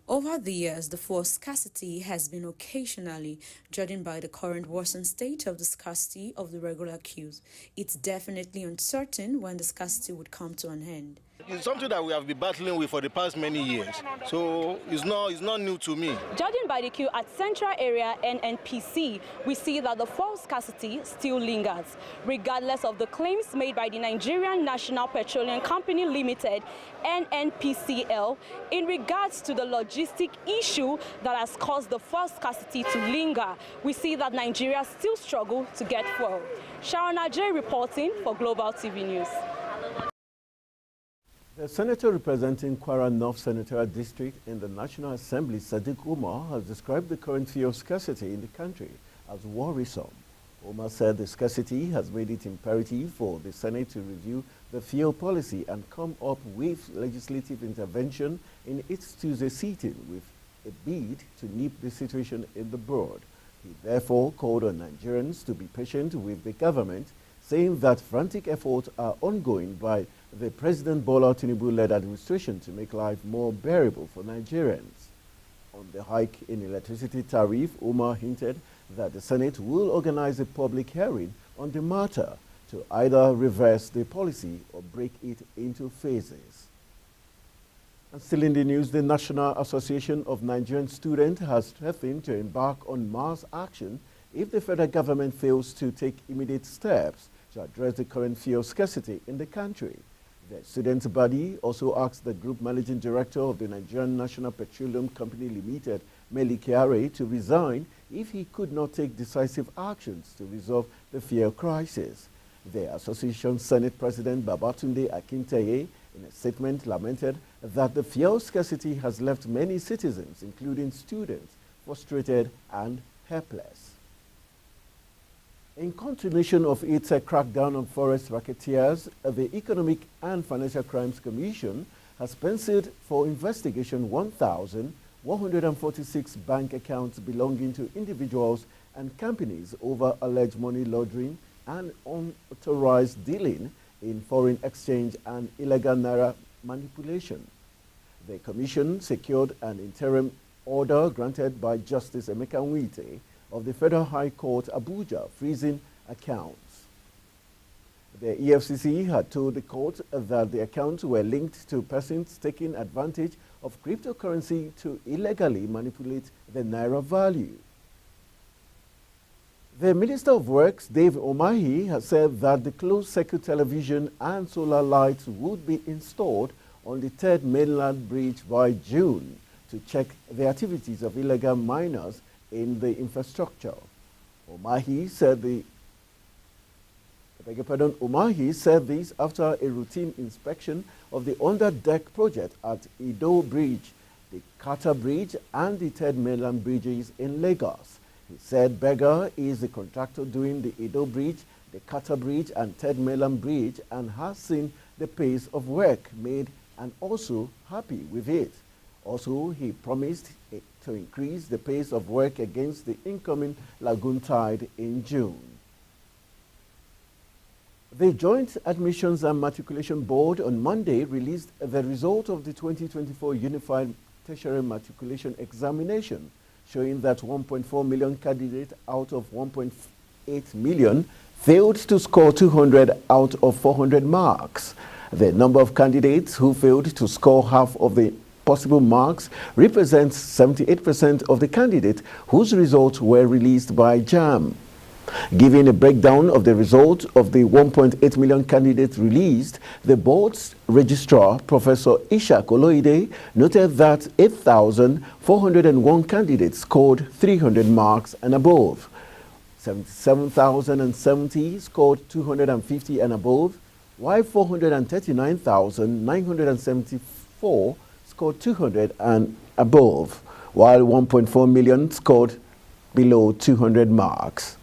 Over the years, the fuel scarcity has been occasionally, judging by the current worsened state of the scarcity of the regular queues. It's definitely uncertain when the scarcity would come to an end. It's something that we have been battling with for the past many years, so it's not new to me. Judging by the queue at Central Area NNPC, we see that the fuel scarcity still lingers, regardless of the claims made by the Nigerian National Petroleum Company Limited, NNPCL, in regards to the logistic issue that has caused the fuel scarcity to linger. We see that Nigeria still struggles to get fuel. Sharon J reporting for Global TV News. The senator representing Kwara North Senatorial District in the National Assembly, Sadiq Umar, has described the current fuel scarcity in the country as worrisome. Umar said the scarcity has made it imperative for the Senate to review the fuel policy and come up with legislative intervention in its Tuesday sitting with a bid to nip the situation in the bud. He therefore called on Nigerians to be patient with the government, saying that frantic efforts are ongoing by the President Bola Tinubu-led administration to make life more bearable for Nigerians. On the hike in electricity tariff, Umar hinted that the Senate will organize a public hearing on the matter to either reverse the policy or break it into phases. And still in the news, the National Association of Nigerian Students has threatened to embark on mass action if the federal government fails to take immediate steps to address the current fuel scarcity in the country. The students' body also asked the group managing director of the Nigerian National Petroleum Company Limited, Mele Kyari, to resign if he could not take decisive actions to resolve the fuel crisis. The association Senate President Babatunde Akinteye, in a statement, lamented that the fuel scarcity has left many citizens, including students, frustrated and helpless. In continuation of its crackdown on forest racketeers, the Economic and Financial Crimes Commission has penciled for investigation 1,146 bank accounts belonging to individuals and companies over alleged money laundering and unauthorized dealing in foreign exchange and illegal naira manipulation. The commission secured an interim order granted by Justice Emeka Nwite of the Federal High Court, Abuja, freezing accounts. The EFCC had told the court that the accounts were linked to persons taking advantage of cryptocurrency to illegally manipulate the naira value. The Minister of Works, Dave Umahi, has said that the closed-circuit television and solar lights would be installed on the Third Mainland Bridge by June to check the activities of illegal miners in the infrastructure. Umahi said this after a routine inspection of the under-deck project at Edo Bridge, the Kata Bridge and the Third Mainland Bridges in Lagos. He said Berger is the contractor doing the Edo Bridge, the Kata Bridge and Third Mainland Bridge and has seen the pace of work made and also happy with it. Also, he promised to increase the pace of work against the incoming lagoon tide in June. The Joint Admissions and Matriculation Board on Monday released the result of the 2024 Unified Tertiary Matriculation Examination, showing that 1.4 million candidates out of 1.8 million failed to score 200 out of 400 marks. The number of candidates who failed to score half of the possible marks represents 78% of the candidates whose results were released by JAMB. Giving a breakdown of the result of the 1.8 million candidates released, the board's registrar, Professor Ishak Oloide, noted that 8,401 candidates scored 300 marks and above. 77,070 scored 250 and above, while 439,974 scored 200 and above, while 1.4 million scored below 200 marks.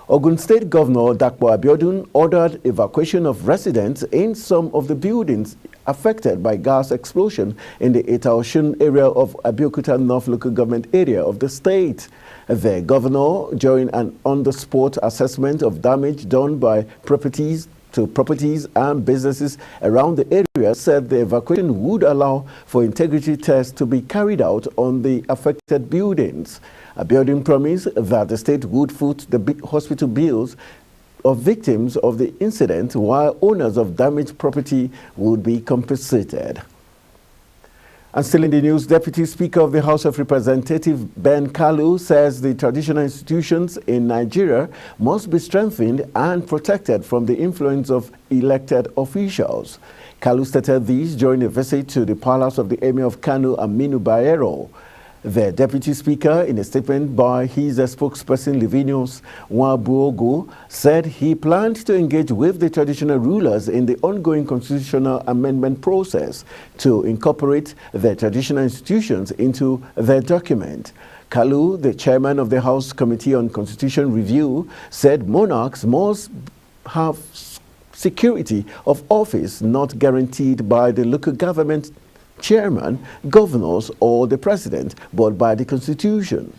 Ogun State Governor Dapo Abiodun ordered evacuation of residents in some of the buildings affected by gas explosion in the Eta-Osun area of Abeokuta North Local Government area of the state. The governor, during an on-the-spot assessment of damage done by properties and businesses around the area, said the evacuation would allow for integrity tests to be carried out on the affected buildings. Abiodun promised that the state would foot the hospital bills of victims of the incident, while owners of damaged property would be compensated. And still in the news, Deputy Speaker of the House of Representatives Ben Kalu says the traditional institutions in Nigeria must be strengthened and protected from the influence of elected officials. Kalu stated this during a visit to the palace of the Emir of Kano, Aminu Bayero. The Deputy Speaker, in a statement by his spokesperson Livinius Wabuogo, said he planned to engage with the traditional rulers in the ongoing constitutional amendment process to incorporate the traditional institutions into the document. Kalu, the chairman of the House Committee on Constitution Review, said monarchs must have security of office not guaranteed by the local government chairman, governors, or the president, but by the Constitution.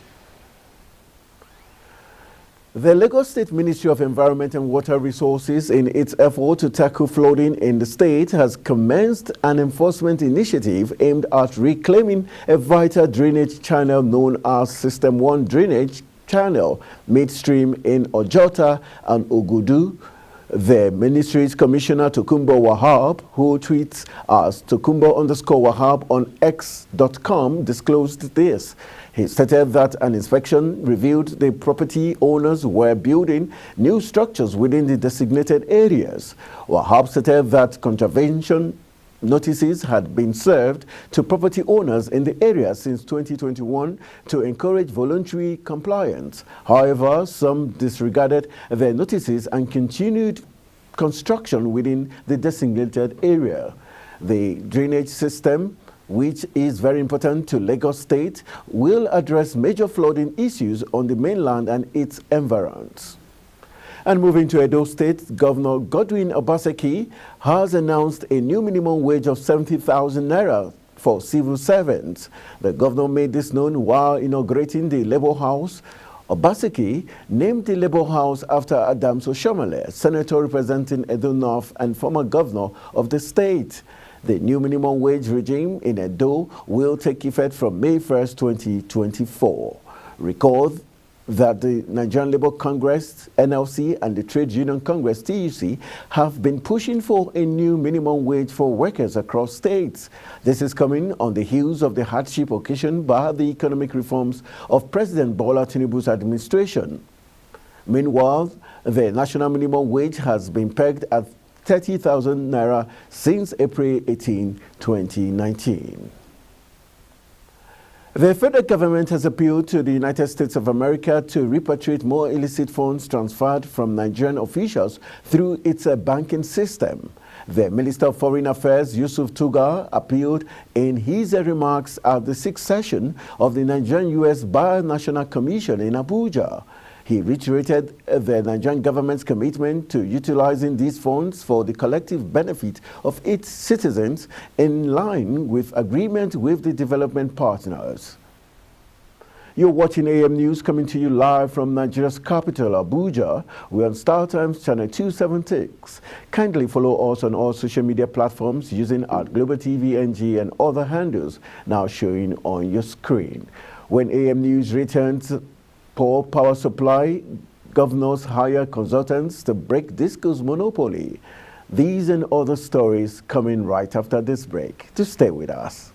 The Lagos State Ministry of Environment and Water Resources, in its effort to tackle flooding in the state, has commenced an enforcement initiative aimed at reclaiming a vital drainage channel known as System 1 Drainage Channel, midstream in Ojota and Ogudu. The ministry's Commissioner Tokumbo Wahab, who tweets as Tokumbo_Wahab on X.com, disclosed this. He stated that an inspection revealed the property owners were building new structures within the designated areas. Wahab stated that contravention notices had been served to property owners in the area since 2021 to encourage voluntary compliance. However, some disregarded the notices and continued construction within the designated area. The drainage system, which is very important to Lagos State, will address major flooding issues on the mainland and its environs. And moving to Edo State, Governor Godwin Obaseki has announced a new minimum wage of 70,000 naira for civil servants. The governor made this known while inaugurating the Labour House. Obaseki named the Labour House after Adams Oshomole, senator representing Edo North and former governor of the state. The new minimum wage regime in Edo will take effect from May 1st, 2024. Recall that the Nigerian Labour Congress, NLC, and the Trade Union Congress, TUC, have been pushing for a new minimum wage for workers across states. This is coming on the heels of the hardship occasioned by the economic reforms of President Bola Tinubu's administration. Meanwhile, the national minimum wage has been pegged at 30,000 naira since April 18, 2019. The federal government has appealed to the United States of America to repatriate more illicit funds transferred from Nigerian officials through its banking system. The Minister of Foreign Affairs, Yusuf Tugar, appealed in his remarks at the 6th session of the Nigerian-U.S. Binational Commission in Abuja. He reiterated the Nigerian government's commitment to utilizing these funds for the collective benefit of its citizens in line with agreement with the development partners. You're watching AM News coming to you live from Nigeria's capital, Abuja. We're on Star Times Channel 276. Kindly follow us on all social media platforms using @GlobalTVNG and other handles now showing on your screen. When AM News returns, poor power supply, governors hire consultants to break Disco's monopoly. These and other stories coming right after this break. To stay with us.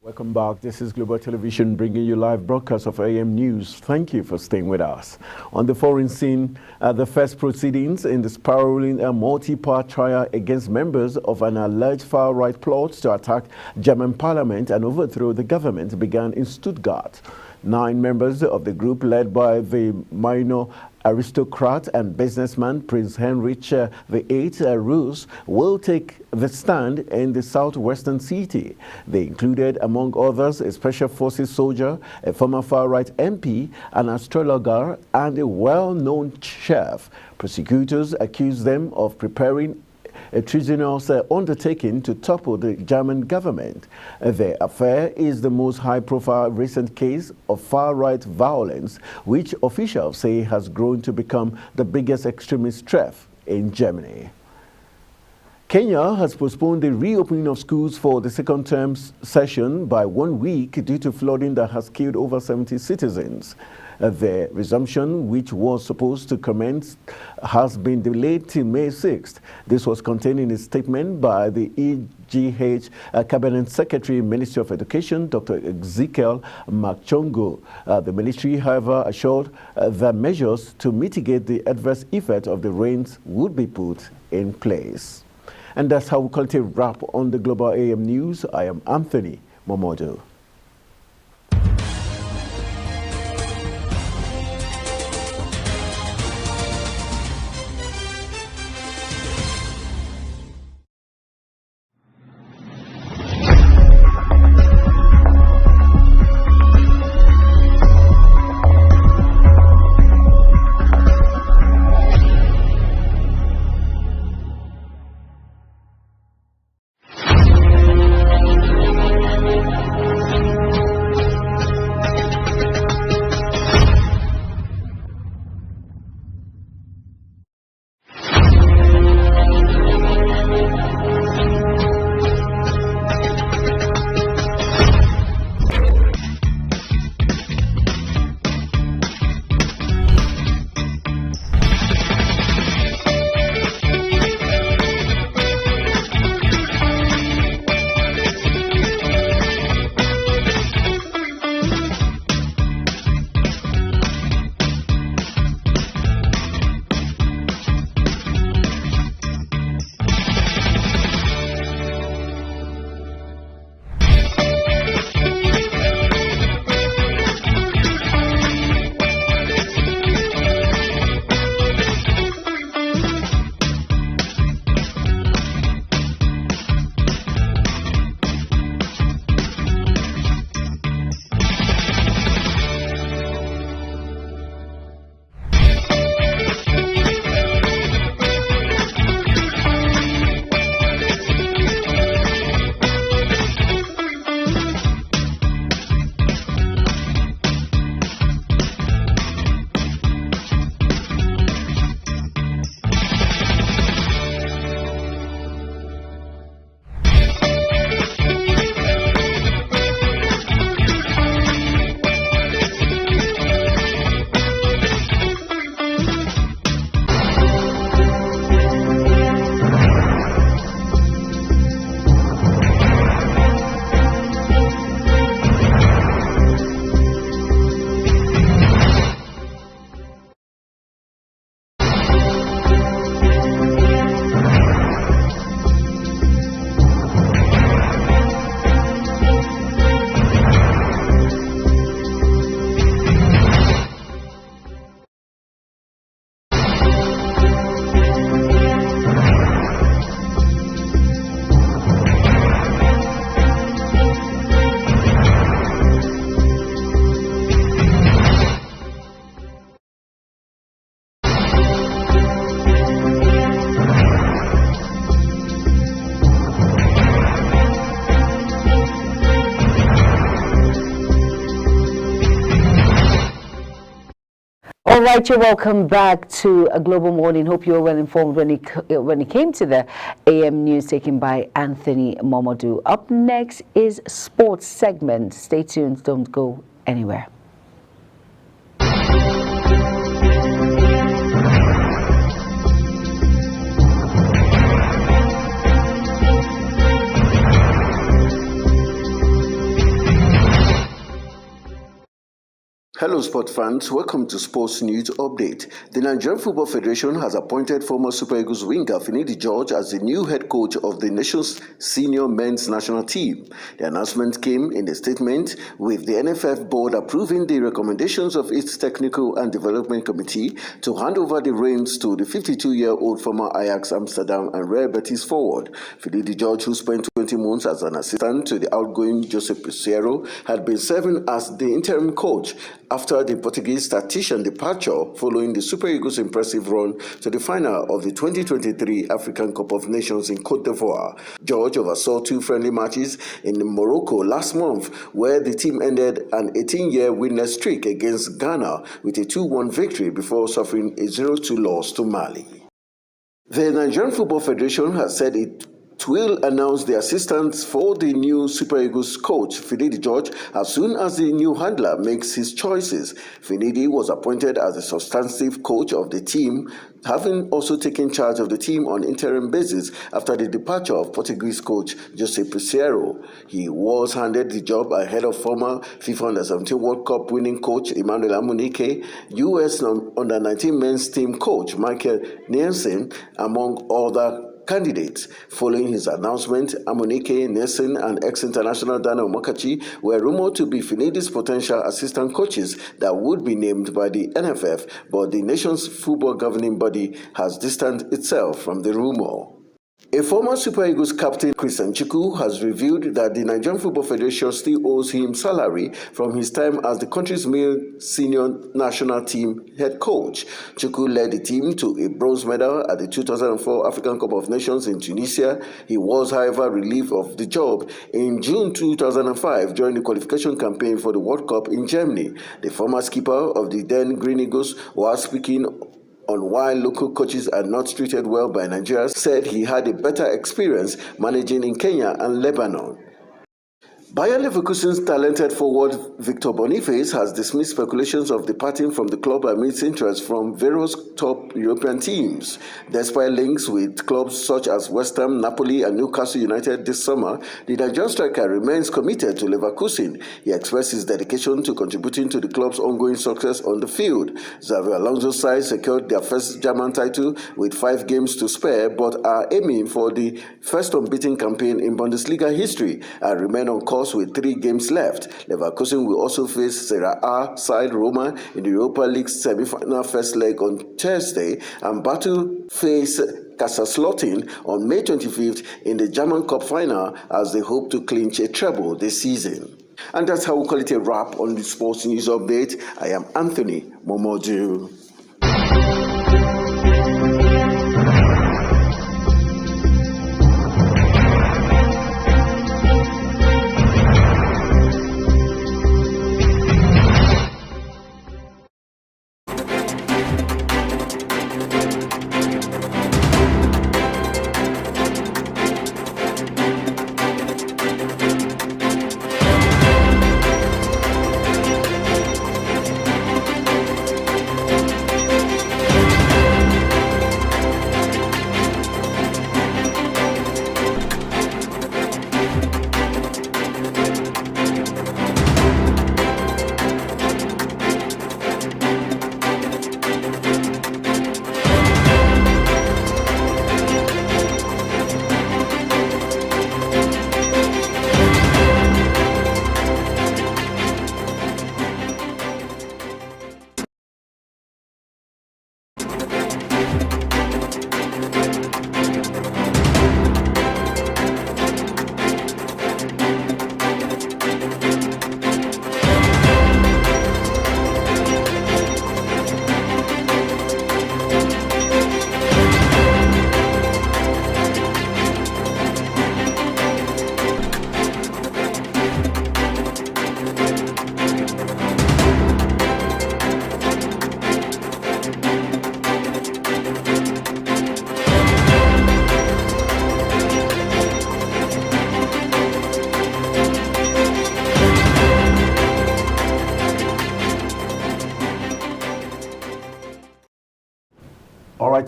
Welcome back. This is Global Television bringing you live broadcast of AM News. Thank you for staying with us. On the foreign scene, the first proceedings in the spiraling multi-part trial against members of an alleged far-right plot to attack German parliament and overthrow the government began in Stuttgart. 9 members of the group, led by the minor aristocrat and businessman Prince Heinrich VIII Rus, will take the stand in the southwestern city. They included, among others, a special forces soldier, a former far-right MP, an astrologer, and a well-known chef. Prosecutors accused them of preparing a treasonous undertaking to topple the German government. The affair is the most high-profile recent case of far-right violence, which officials say has grown to become the biggest extremist threat in Germany. Kenya has postponed the reopening of schools for the second term session by 1 week due to flooding that has killed over 70 citizens. The resumption, which was supposed to commence, has been delayed till May 6th. This was contained in a statement by the EGH Cabinet Secretary, Ministry of Education, Dr. Ezekiel Makchongo. The military, however, assured that measures to mitigate the adverse effect of the rains would be put in place. And that's how we call it a wrap on the Global AM News. I am Anthony Momodu. All right, you're welcome back to A Global Morning. Hope you were well informed when it came to the AM news taken by Anthony Momodu. Up next is sports segment. Stay tuned, don't go anywhere. Hello sport fans, welcome to Sports News Update. The Nigerian Football Federation has appointed former Super Eagles winger Finidi George as the new head coach of the nation's senior men's national team. The announcement came in a statement with the NFF board approving the recommendations of its Technical and Development Committee to hand over the reins to the 52-year-old former Ajax Amsterdam and Real Betis forward. Finidi George, who spent 20 months as an assistant to the outgoing Jose Peseiro, had been serving as the interim coach after the Portuguese tactician departure following the Super Eagles' impressive run to the final of the 2023 African Cup of Nations in Cote d'Ivoire. George oversaw 2 friendly matches in Morocco last month, where the team ended an 18-year winless streak against Ghana with a 2-1 victory before suffering a 0-2 loss to Mali. The Nigerian Football Federation has said it will announce the assistants for the new Super Eagles coach, Finidi George, as soon as the new handler makes his choices. Finidi was appointed as the substantive coach of the team, having also taken charge of the team on interim basis after the departure of Portuguese coach Jose Peseiro. He was handed the job ahead of former FIFA Under-17 World Cup winning coach Emmanuel Amunike, US Under-19 men's team coach Michael Nielsen, among other candidates. Following his announcement, Amunike, Nielsen, and ex-international Daniel Mokachi were rumored to be Finidi's potential assistant coaches that would be named by the NFF, but the nation's football governing body has distanced itself from the rumor. A former Super Eagles captain, Christian Chukwu, has revealed that the Nigerian Football Federation still owes him salary from his time as the country's male senior national team head coach. Chukwu led the team to a bronze medal at the 2004 African Cup of Nations in Tunisia. He was, however, relieved of the job in June 2005 during the qualification campaign for the World Cup in Germany. The former skipper of the then Green Eagles was speaking on why local coaches are not treated well by Nigeria, said he had a better experience managing in Kenya and Lebanon. Bayer Leverkusen's talented forward Victor Boniface has dismissed speculations of departing from the club amidst interest from various top European teams. Despite links with clubs such as West Ham, Napoli, and Newcastle United this summer, the Nigerian striker remains committed to Leverkusen. He expressed his dedication to contributing to the club's ongoing success on the field. Xavi Alonso's side secured their first German title with 5 games to spare, but are aiming for the first unbeaten campaign in Bundesliga history and remain on course with 3 games left. Leverkusen will also face Serie A side Roma in the Europa League semi-final first leg on Thursday and battle face Kaiserslautern on May 25th in the German Cup final as they hope to clinch a treble this season. And that's how we call it a wrap on the Sports News Update. I am Anthony Momodu.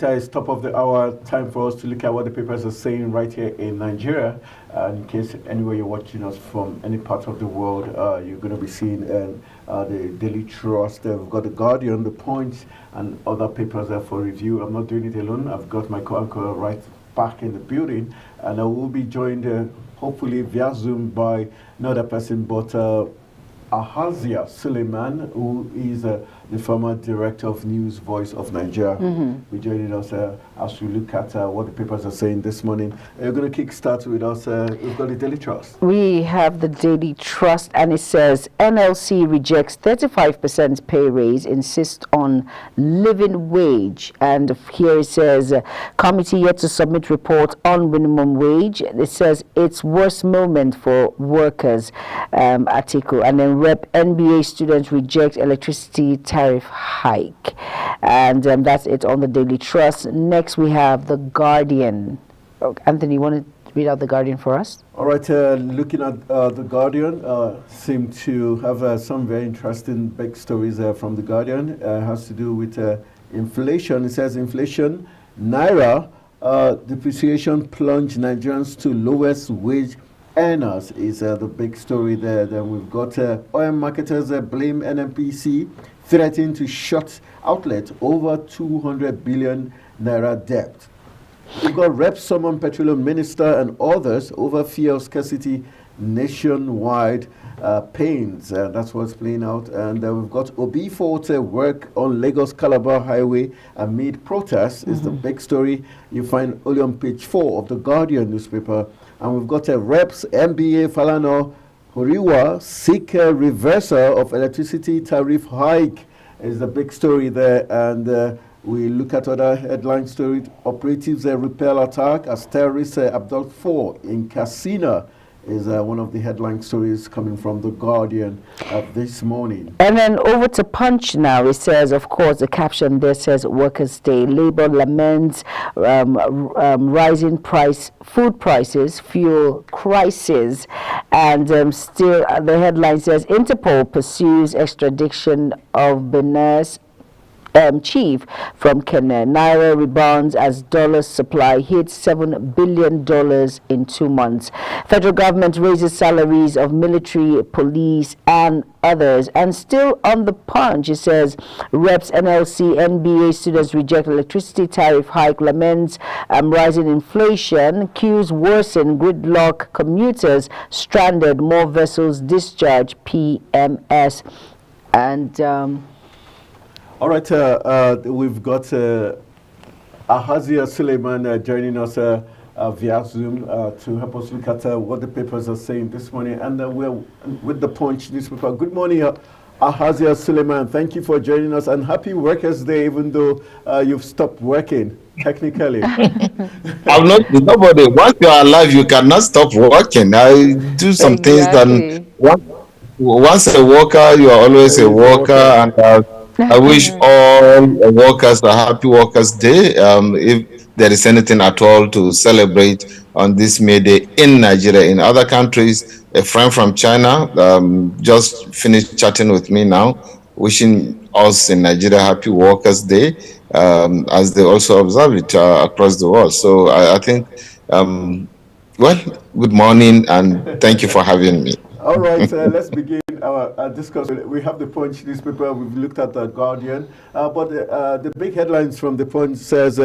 It's top of the hour, time for us to look at what the papers are saying right here in Nigeria. In case anywhere you're watching us from any part of the world, you're going to be seeing the Daily Trust. We've got the Guardian, the Punch, and other papers there for review. I'm not doing it alone. I've got my co-anchor right back in the building, and I will be joined hopefully via Zoom by another person, but Ahazia Suleiman, who is the former director of News Voice of Nigeria. We're joining us as we look at what the papers are saying this morning. You're going to kickstart with us. We've got the Daily Trust. We have the Daily Trust, and it says NLC rejects 35% pay raise, insists on living wage. And here it says committee yet to submit report on minimum wage. It says it's worst moment for workers, article. And then Rep NBA students reject electricity tariff hike. And that's it on the Daily Trust. Next we have the Guardian. Anthony, you want to read out the Guardian for us? All right, looking at the Guardian, seem to have some very interesting big stories from the Guardian. Has to do with inflation. It says inflation, Naira depreciation plunged Nigerians to lowest wage earners is the big story there. Then we've got oil marketers blame NNPC, threatening to shut outlet over 200 billion naira debt. We've got Rep summon petroleum minister and others over fear of scarcity nationwide pains. That's what's playing out. And we've got Obi Forte work on Lagos Calabar Highway amid protests is the big story. You find only on page 4 of the Guardian newspaper. And we've got Reps MBA Falana Horiwa seek a reversal of electricity tariff hike is the big story there. And we look at other headline stories. Operatives repel attack as terrorists abduct 4 in Casina is one of the headline stories coming from the Guardian this morning. And then over to Punch now. It says, of course, the caption there says Workers' Day. Labour laments rising food prices, fuel crisis. And still the headline says Interpol pursues extradition of Benin's chief from Kenya. Naira rebounds as dollar supply hits $7 billion in 2 months. Federal government raises salaries of military, police, and others. And still on the Punch, it says Reps NLC NBA students reject electricity tariff hike, laments rising inflation, queues worsen, gridlock, commuters stranded, more vessels discharge, PMS. And all right, we've got Ahazia Suleiman joining us via Zoom to help us look at what the papers are saying this morning. And we're with the Punch newspaper. Good morning, Ahazia Suleiman. Thank you for joining us, and happy Workers' Day, even though you've stopped working, technically. I'm not, nobody, once you're alive, you cannot stop working. I do some things that once a worker, you are always a worker, and I wish all workers a happy Workers' Day. If there is anything at all to celebrate on this May Day in Nigeria. In other countries, a friend from China just finished chatting with me now, wishing us in Nigeria happy Workers' Day, as they also observe it across the world. So I think, well, good morning and thank you for having me. All right, let's begin our discussion. We have the Punch newspaper. We've looked at the Guardian, but the big headlines from the Punch says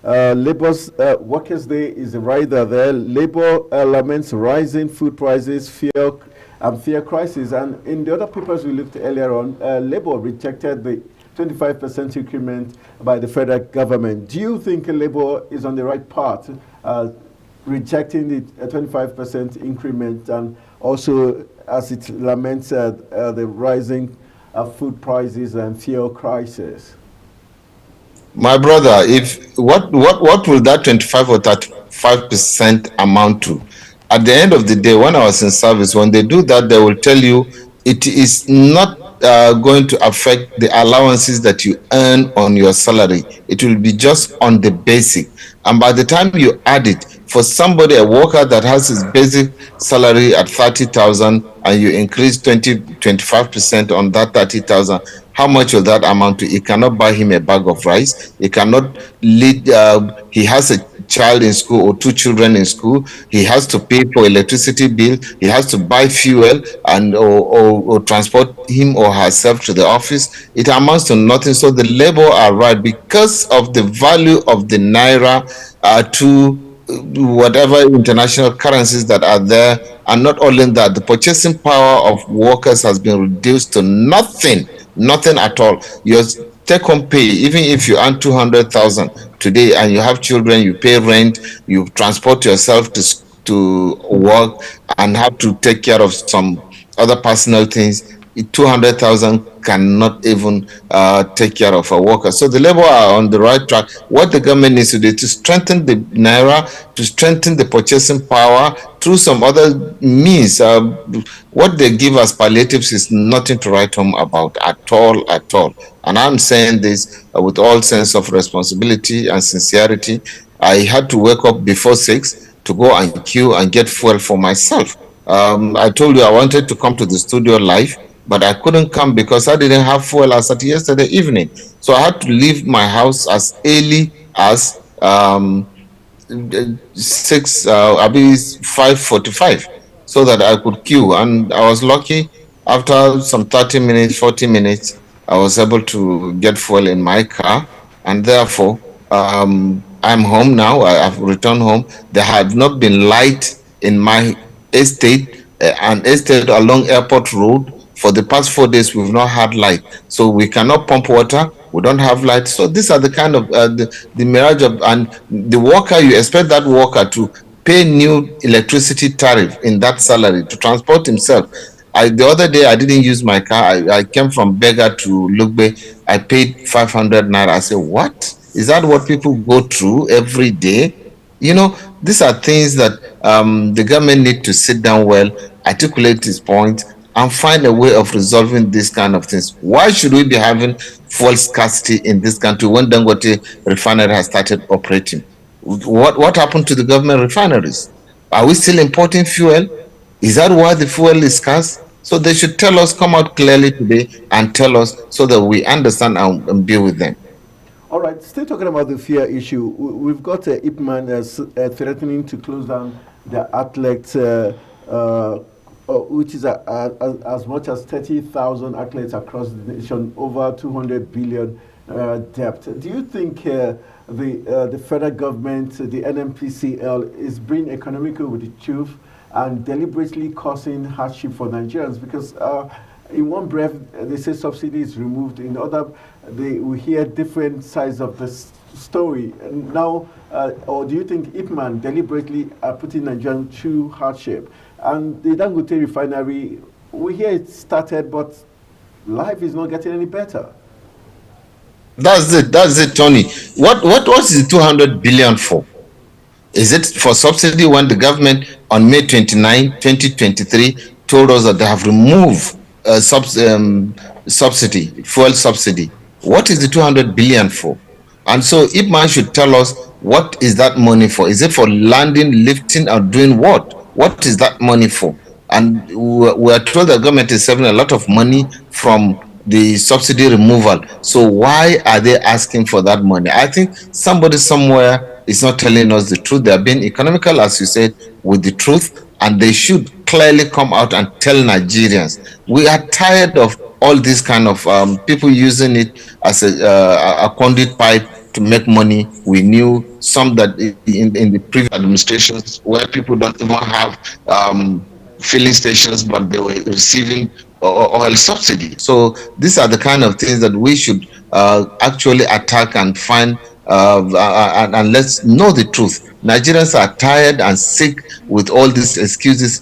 Labour's Workers' Day is right there. Labour laments rising food prices, fear crisis, and in the other papers we looked earlier on, Labour rejected the 25% increment by the federal government. Do you think Labour is on the right path, rejecting the 25% increment, and also as it laments the rising food prices and fuel crisis? My brother, if what will that 25 or 35% amount to? At the end of the day, when I was in service, when they do that, they will tell you it is not going to affect the allowances that you earn on your salary. It will be just on the basic. And by the time you add it, for somebody, a worker that has his basic salary at 30,000 and you increase 25% on that 30,000, how much will that amount to? It cannot buy him a bag of rice. It cannot lead, he has a child in school or 2 children in school. He has to pay for electricity bill. He has to buy fuel and or transport him or herself to the office. It amounts to nothing. So the labor are right because of the value of the Naira to whatever international currencies that are there. And not only that, the purchasing power of workers has been reduced to nothing at all. Your take-home pay, even if you earn 200,000 today and you have children, you pay rent, you transport yourself to work and have to take care of some other personal things, 200,000 cannot even take care of a worker. So the labor are on the right track. What the government needs to do to strengthen the naira, to strengthen the purchasing power through some other means. What they give us palliatives is nothing to write home about at all. And I'm saying this with all sense of responsibility and sincerity. I had to wake up before 6 to go and queue and get fuel for myself. I told you I wanted to come to the studio live, but I couldn't come because I didn't have fuel as at yesterday evening. So I had to leave my house as early as 5:45 so that I could queue. And I was lucky, after some 30 minutes, 40 minutes, I was able to get fuel in my car. And therefore, I'm home now. I have returned home. There had not been light in my estate, an estate along Airport Road. For the past 4 days, we've not had light. So we cannot pump water. We don't have light. So these are the kind of the mirage of, and the worker, you expect that worker to pay new electricity tariff in that salary to transport himself. The other day, I didn't use my car. I came from Bega to Lugbe. I paid 500 naira. I said, what? Is that what people go through every day? You know, these are things that the government need to sit down well, articulate its point, and find a way of resolving these kind of things. Why should we be having fuel scarcity in this country when Dangote refinery has started operating? What happened to the government refineries? Are we still importing fuel? Is that why the fuel is scarce? So they should tell us, come out clearly today and tell us so that we understand and deal with them. All right, still talking about the fear issue. We've got Ipman threatening to close down the outlets, which is as much as 30,000 outlets across the nation, over 200 billion debt. Do you think the federal government, the NMPCL, is being economical with the truth and deliberately causing hardship for Nigerians? Because in one breath, they say subsidy is removed. In the other, we hear different sides of the story. And now, or do you think Ipman deliberately are putting Nigerians through hardship? And the Dangote refinery, we hear it started, but life is not getting any better. That's it, Tony. What's the 200 billion for? Is it for subsidy when the government on May 29, 2023 told us that they have removed subsidy, fuel subsidy? What is the 200 billion for? And so Ipman should tell us, what is that money for? Is it for landing, lifting, or doing what? What is that money for? And we are told the government is saving a lot of money from the subsidy removal. So why are they asking for that money? I think somebody somewhere is not telling us the truth. They are being economical, as you said, with the truth, and they should clearly come out and tell Nigerians. We are tired of all these kind of people using it as a conduit pipe to make money. We knew some that in the previous administrations where people don't even have filling stations, but they were receiving oil subsidy. So these are the kind of things that we should actually attack and find and let's know the truth. Nigerians are tired and sick with all these excuses.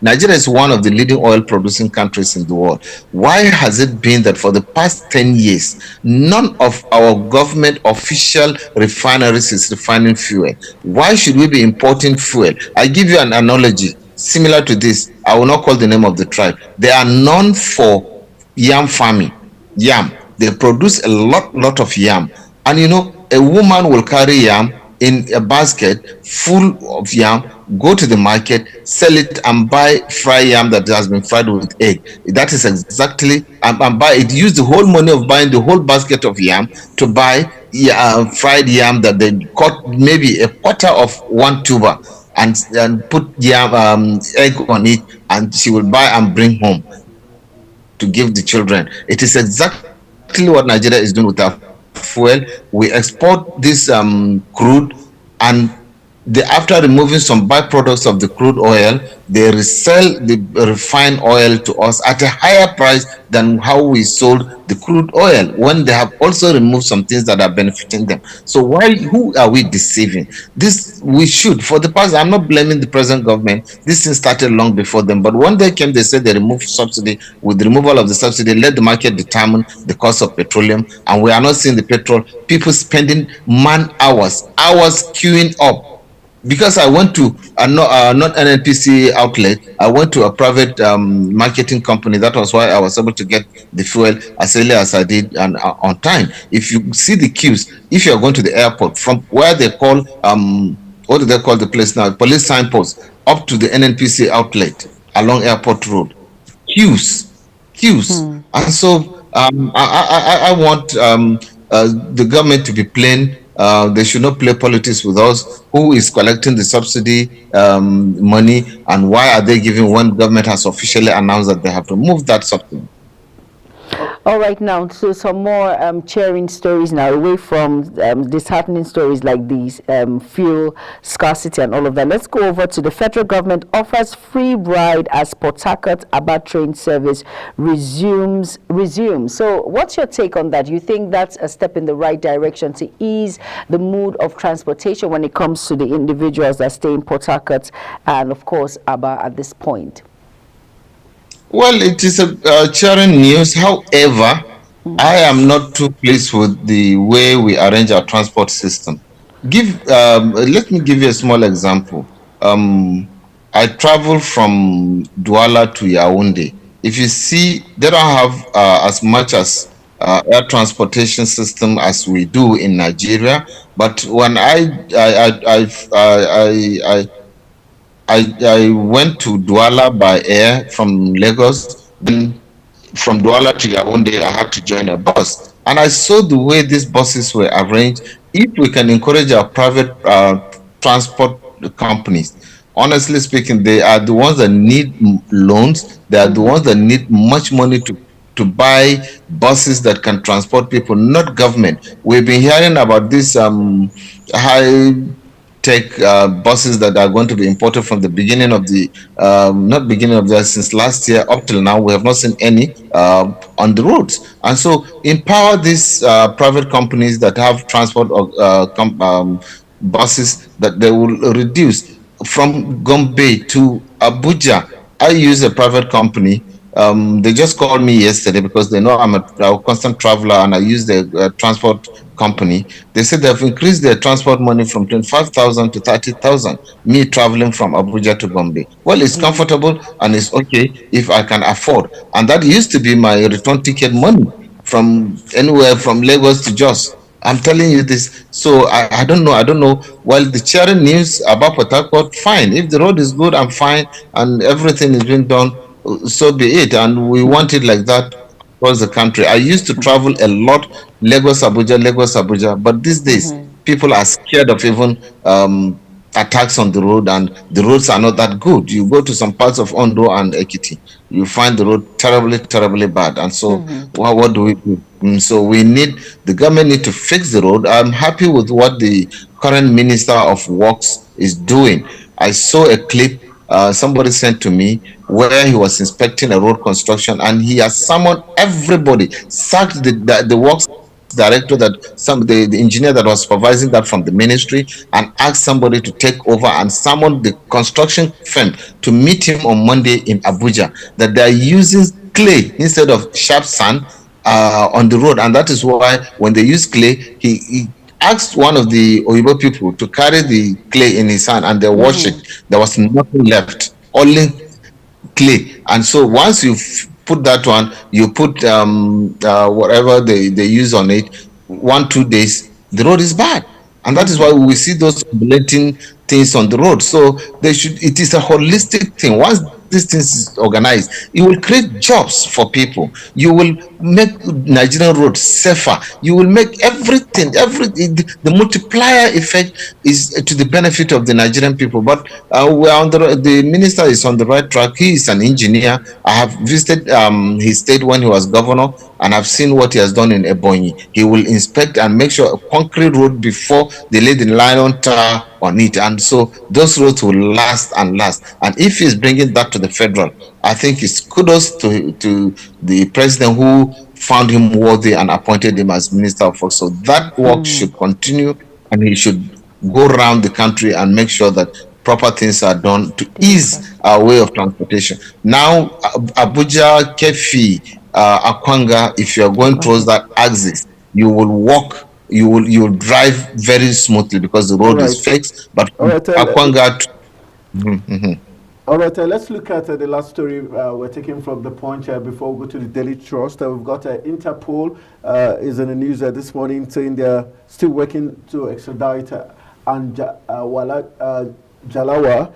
Nigeria is one of the leading oil producing countries in the world. Why has it been that for the past 10 years, none of our government official refineries is refining fuel? Why should we be importing fuel? I give you an analogy similar to this. I will not call the name of the tribe. They are known for yam farming. Yam. They produce a lot of yam. And you know, a woman will carry yam in a basket full of yam, go to the market, sell it, and buy fried yam that has been fried with egg. That is exactly, and buy it. Use the whole money of buying the whole basket of yam to buy fried yam that they cut maybe a quarter of one tuber and put yam egg on it, and she will buy and bring home to give the children. It is exactly what Nigeria is doing with our fuel. We export this crude, and after removing some byproducts of the crude oil, they resell the refined oil to us at a higher price than how we sold the crude oil, when they have also removed some things that are benefiting them. So who are we deceiving? This we should, for the past, I'm not blaming the present government. This thing started long before them, but when they came, they said they removed subsidy. With the removal of the subsidy, let the market determine the cost of petroleum, and we are not seeing the petrol. People spending hours queuing up. Because I went to not an NPC outlet, I went to a private marketing company. That was why I was able to get the fuel as early as I did and on time. If you see the queues, if you're going to the airport, from where they call what do they call the place now? Police signpost, up to the NNPC outlet along Airport Road, queues. And so I want the government to be plain. They should not play politics with us. Who is collecting the subsidy money, and why are they giving when government has officially announced that they have removed that subsidy? All right, now, so some more cheering stories now, away from disheartening stories like these, fuel scarcity and all of that. Let's go over to the federal government offers free ride as Port Harcourt-Aba train service resumes. So what's your take on that? You think that's a step in the right direction to ease the mood of transportation when it comes to the individuals that stay in Port Harcourt and, of course, Aba at this point? Well, it is a cheering news. However, I am not too pleased with the way we arrange our transport system. Let me give you a small example. I travel from Douala to Yaoundé. If you see, they don't have as much as air transportation system as we do in Nigeria. But when I went to Douala by air from Lagos. Then from Douala to Yaoundé, I had to join a bus. And I saw the way these buses were arranged. If we can encourage our private transport companies, honestly speaking, they are the ones that need loans. They are the ones that need much money to buy buses that can transport people, not government. We've been hearing about this high tech buses that are going to be imported from the beginning of the since last year up till now. We have not seen any on the roads, and so empower these private companies that have transport buses, that they will reduce from Gombe to Abuja. I use a private company. They just called me yesterday because they know I'm a constant traveler and I use the transport company. They said they've increased their transport money from 25,000 to 30,000. Me traveling from Abuja to Gombe. Well, it's comfortable and it's okay if I can afford. And that used to be my return ticket money from anywhere from Lagos to Jos. I'm telling you this. So I don't know. Well, the cheering news about Port Harcourt, fine. If the road is good, I'm fine, and everything is being done, so be it. And we want it like that across the country. I used to travel a lot, Lagos, Abuja, but these days people are scared of even attacks on the road, and the roads are not that good. You go to some parts of Ondo and Ekiti, you find the road terribly bad. And so what do we do? So the government need to fix the road. I'm happy with what the current Minister of Works is doing. I saw a clip somebody sent to me where he was inspecting a road construction, and he has summoned everybody, sacked the works director, the engineer that was supervising that from the ministry, and asked somebody to take over and summon the construction firm to meet him on Monday in Abuja, that they are using clay instead of sharp sand on the road. And that is why when they use clay, he asked one of the Oyibo people to carry the clay in his hand, and they washed it. There was nothing left, only clay. And so once you put that one, you put whatever they use on it, 1-2 days, the road is bad. And that is why we see those blatant things on the road. So it is a holistic thing. Once these things is organized, it will create jobs for people. You will make Nigerian roads safer. You will make everything, the multiplier effect is to the benefit of the Nigerian people. But the minister is on the right track. He is an engineer. I have visited his state when he was governor, and I've seen what he has done in Ebonyi. He will inspect and make sure a concrete road before they lay the nylon tar on it. And so those roads will last and last. And if he's bringing that to the federal, I think it's kudos to the president who found him worthy and appointed him as Minister of Works. So that work should continue, and he should go around the country and make sure that proper things are done to ease our way of transportation. Now, Abuja, Kefi, Akwanga, if you are going towards that axis, you will walk, you will drive very smoothly because the road is fixed. But Akwanga. All right, let's look at the last story we're taking from The Punch before we go to the Daily Trust. We've got Interpol is in the news this morning saying they're still working to extradite Jalawa,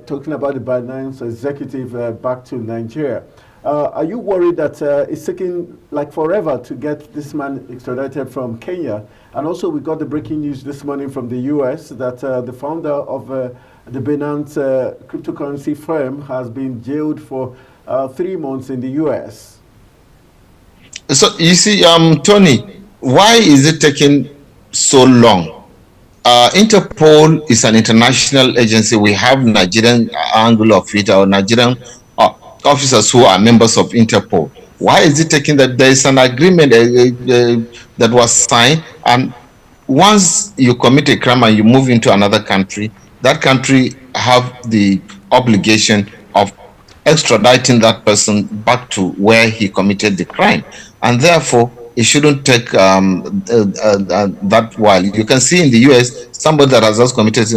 talking about the Binance executive back to Nigeria. Are you worried that it's taking like forever to get this man extradited from Kenya? And also we got the breaking news this morning from the US that the founder of the Binance cryptocurrency firm has been jailed for 3 months in the US. So you see, Tony, why is it taking so long? Interpol is an international agency. We have Nigerian angle of it, or Nigerian officers who are members of Interpol. Why is it taking that? There is an agreement that was signed, and once you commit a crime and you move into another country, that country have the obligation of extraditing that person back to where he committed the crime, and therefore it shouldn't take that while. You can see in the US, somebody that has just committed,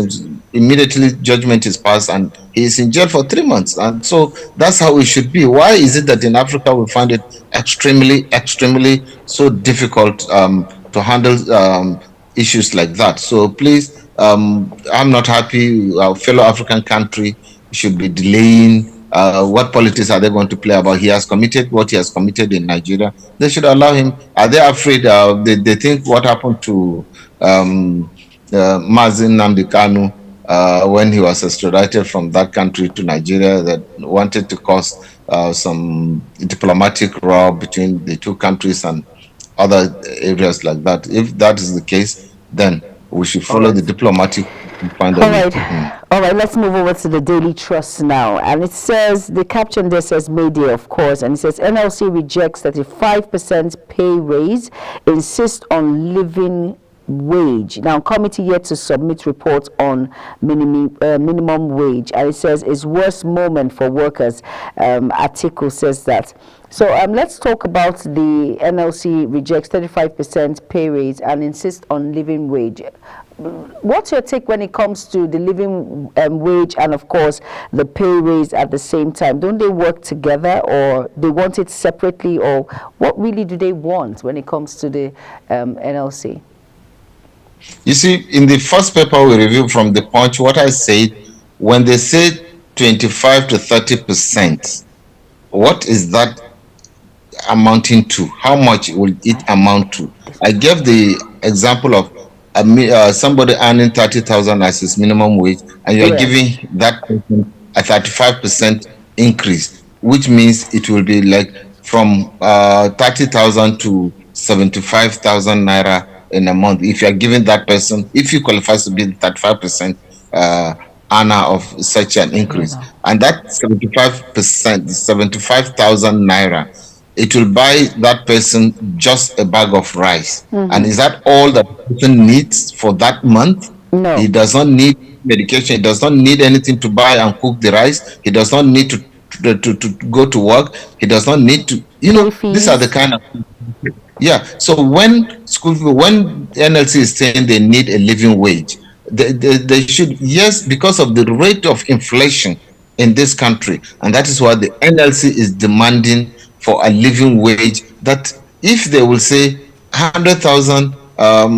immediately judgment is passed and he is in jail for 3 months. And so that's how it should be. Why is it that in Africa we find it extremely so difficult to handle issues like that? So please, I'm not happy. Our fellow African country should be delaying. What politics are they going to play about? He has committed what he has committed in Nigeria. They should allow him. Are they afraid? They think what happened to Mazin Nnamdi Kanu when he was extradited from that country to Nigeria, that wanted to cause some diplomatic row between the two countries and other areas like that. If that is the case, then we should follow the diplomatic. All right, let's move over to the Daily Trust now. And it says, the caption there says Mayday, of course, and it says NLC rejects 35% pay raise, insists on living wage. Now, committee yet to submit report on minimum wage, and it says it's worst moment for workers. Article says that. So let's talk about the NLC rejects 35% pay raise and insists on living wage. What's your take when it comes to the living wage and, of course, the pay raise at the same time? Don't they work together, or they want it separately, or what really do they want when it comes to the NLC? You see, in the first paper we reviewed from The Punch, what I said, when they say 25 to 30%, what is that amounting to? How much will it amount to? I gave the example of somebody earning 30,000 as his minimum wage, and you are giving that person a 35% increase, which means it will be like from 30,000 to 75,000 naira in a month. If you are giving that person, if you qualify to be 35% earner of such an increase, and that 75%, 75,000 naira, it will buy that person just a bag of rice. And is that all that person needs for that month? No. He does not need medication. He does not need anything to buy and cook the rice. He does not need to go to work. He does not need to, these are the kind of, so when NLC is saying they need a living wage, they should, yes, because of the rate of inflation in this country, and that is why the NLC is demanding for a living wage, that if they will say 100,000,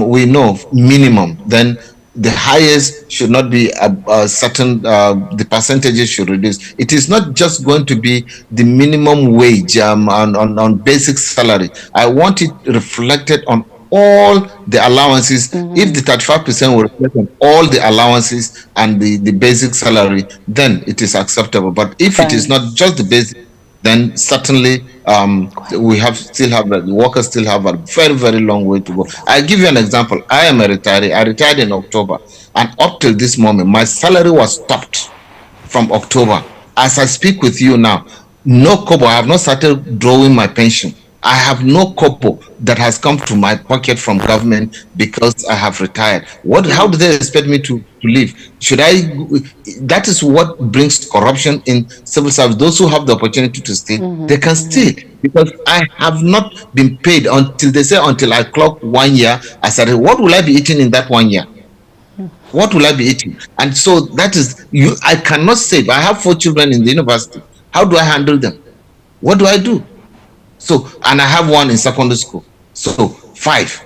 we know minimum, then the highest should not be a certain, the percentages should reduce. It is not just going to be the minimum wage on basic salary. I want it reflected on all the allowances. If the 35% will reflect on all the allowances and the basic salary, then it is acceptable. But if it is not just the basic, then certainly the workers still have a very, very long way to go. I'll give you an example. I am a retiree. I retired in October, and up till this moment, my salary was stopped from October. As I speak with you now, no kobo. I have not started drawing my pension. I have no kobo that has come to my pocket from government because I have retired. How do they expect me to live? That is what brings corruption in civil service. Those who have the opportunity to steal, they can steal. Because I have not been paid until I clock 1 year. I said, what will I be eating in that 1 year? What will I be eating? And so that is, I cannot save. I have 4 children in the university. How do I handle them? What do I do? So, and I have 1 in secondary school. So 5.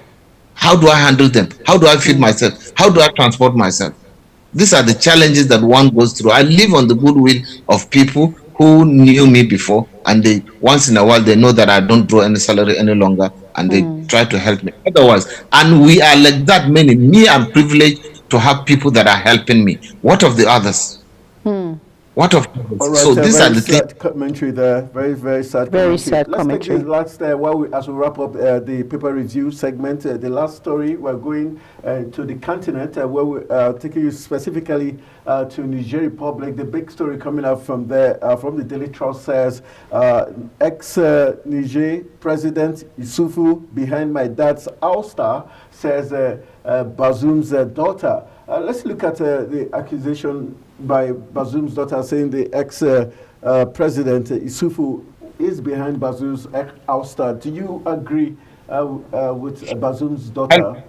How do I handle them? How do I feed myself? How do I transport myself? These are the challenges that one goes through. I live on the goodwill of people who knew me before, and they once in a while they know that I don't draw any salary any longer, and they try to help me. Otherwise, and we are like that many. Me, I'm privileged to have people that are helping me. What of the others? What of all right, so these are the things. Commentary there. Very, very sad. Very sad commentary. Let's take this last as we wrap up the paper review segment. The last story, we're going to the continent where we're taking you specifically to Niger Republic. The big story coming out from there, from the Daily Trust says, ex-Niger President Issoufou behind my dad's ouster, says Bazoum's daughter. Let's look at the accusation by Bazoum's daughter saying the ex-president Issoufou is behind Bazoum's ouster. Do you agree with Bazoum's daughter?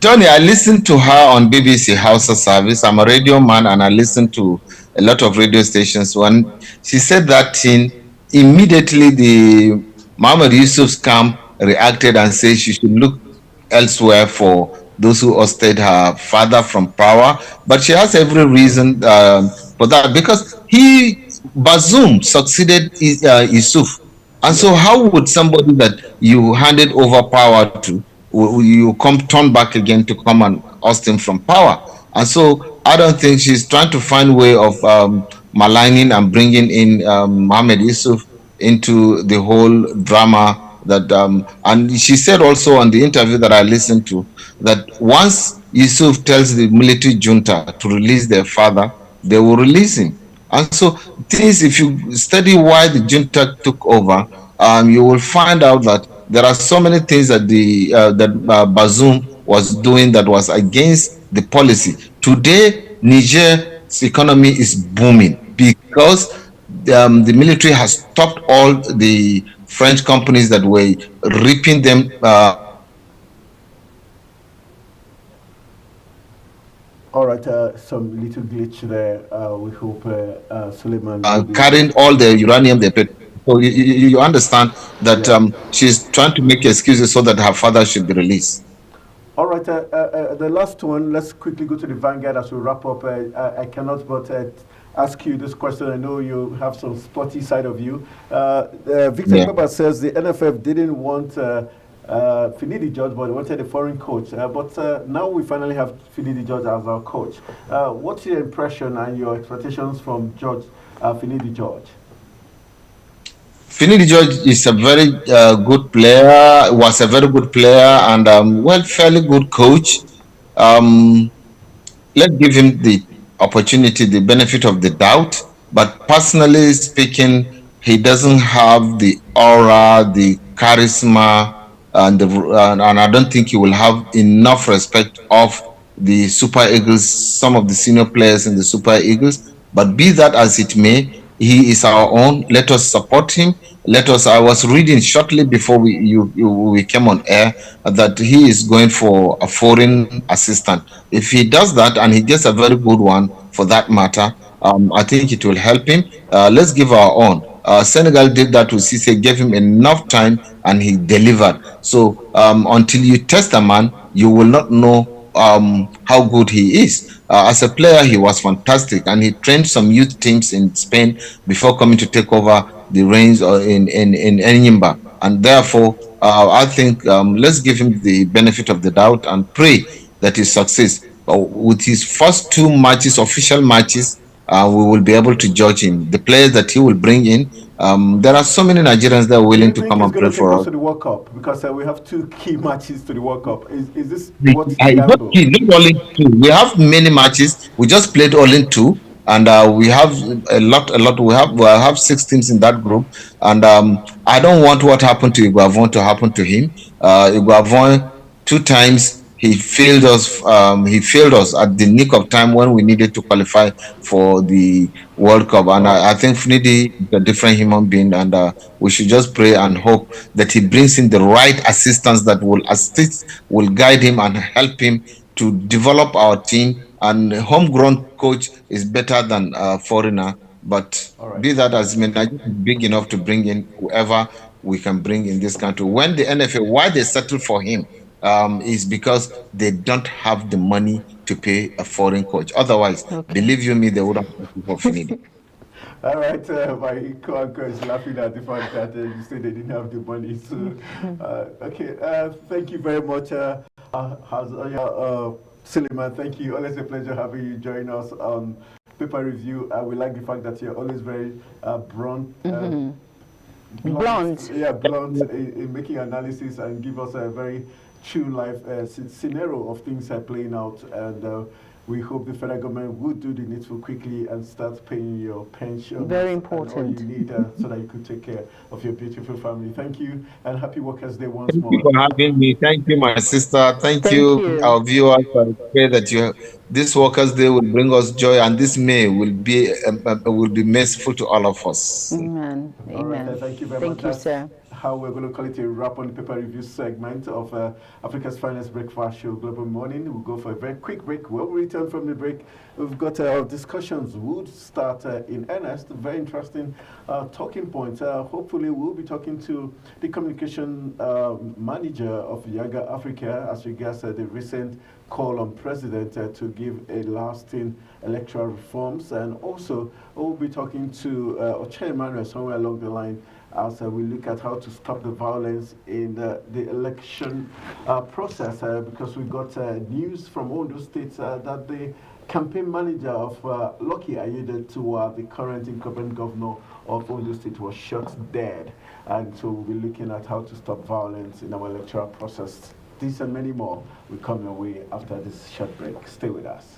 Tony, I listened to her on BBC Hausa service. I'm a radio man and I listen to a lot of radio stations. When she said that thing, immediately the Mohamed Yusuf's camp reacted and said she should look elsewhere for those who ousted her father from power. But she has every reason for that, because Bazoum succeeded Issouf. And so how would somebody that you handed over power to, you turn back again to come and oust him from power? And so I don't think she's trying to find a way of maligning and bringing in Mohamed Yusuf into the whole drama. That and she said also on the interview that I listened to that once Yusuf tells the military junta to release their father, they will release him. And so things, if you study why the junta took over, you will find out that there are so many things that Bazoum was doing that was against the policy. Today, Niger's economy is booming because the military has stopped all the French companies that were reaping them. All right, some little glitch there. We hope Suleiman carrying all the uranium they paid. So you understand that she's trying to make excuses so that her father should be released. All right, the last one. Let's quickly go to the Vanguard as we wrap up. I cannot but ask you this question. I know you have some sporty side of you. Victor Baba says the NFF didn't want Finidi George, but they wanted a foreign coach. But now we finally have Finidi George as our coach. What's your impression and your expectations from Finidi George? Finidi George is a very good player, was a very good player, and fairly good coach. Let's give him the opportunity, the benefit of the doubt. But personally speaking, he doesn't have the aura, the charisma, and I don't think he will have enough respect of the Super Eagles, some of the senior players in the Super Eagles. But be that as it may, he is our own. Let us support him. I was reading shortly before we came on air that he is going for a foreign assistant. If he does that, and he gets a very good one for that matter, I think it will help him. Let's give our own. Senegal did that with Cisse, gave him enough time and he delivered. So until you test a man, you will not know how good he is. As a player, he was fantastic, and he trained some youth teams in Spain before coming to take over the reins in Enyimba. And therefore, I think let's give him the benefit of the doubt and pray that he succeeds. With his first 2 matches, official matches, we will be able to judge him. The players that he will bring in, there are so many Nigerians that are willing to come and play for us. To the World Cup, because we have 2 key matches to the World Cup. Is this what's not only 2? We have many matches. We just played only 2. And we have a lot. We have 6 teams in that group, and I don't want what happened to Iguavon to happen to him. Iguavon 2 times he failed us. He failed us at the nick of time when we needed to qualify for the World Cup. And I think Finidi is a different human being, and we should just pray and hope that he brings in the right assistance that will assist, will guide him and help him to develop our team. And homegrown coach is better than a foreigner, but be that as it may, Nigeria is big enough to bring in whoever we can bring in this country. When the NFA, why they settle for him is because they don't have the money to pay a foreign coach. Otherwise, believe you me, they would have paid for Finidi. All right, my co-anchor is laughing at the fact that you said they didn't have the money. So, thank you very much, Suleiman. Thank you. Always a pleasure having you join us on Paper Review. We like the fact that you're always very blunt. Blunt in making analysis and give us a very true life scenario of things playing out. And we hope the federal government would do the needful quickly and start paying your pension. Very important. And all you need so that you could take care of your beautiful family. Thank you, and happy Workers' Day once more. Thank you for having me. Thank you, my sister. Thank you, our viewers. I pray that this Workers' Day will bring us joy, and this May will be merciful to all of us. Amen. Amen. Right, thank you very much. Thank you, sir. How we're going to call it a wrap on the Paper Review segment of Africa's Finest Breakfast Show, Global Morning. We'll go for a very quick break. When we return from the break, we've got our discussions. We'll start in earnest. Very interesting talking points. Hopefully, we'll be talking to the communication manager of Yaga Africa as regards the recent call on President to give a lasting electoral reforms. And also, we'll be talking to Oche Emmanuel somewhere along the line as we look at how to stop the violence in the election process, because we got news from Ondo State that the campaign manager of Lucky Ayede to the current incumbent governor of Ondo State was shot dead. And so we'll be looking at how to stop violence in our electoral process. This and many more will come your way after this short break. Stay with us.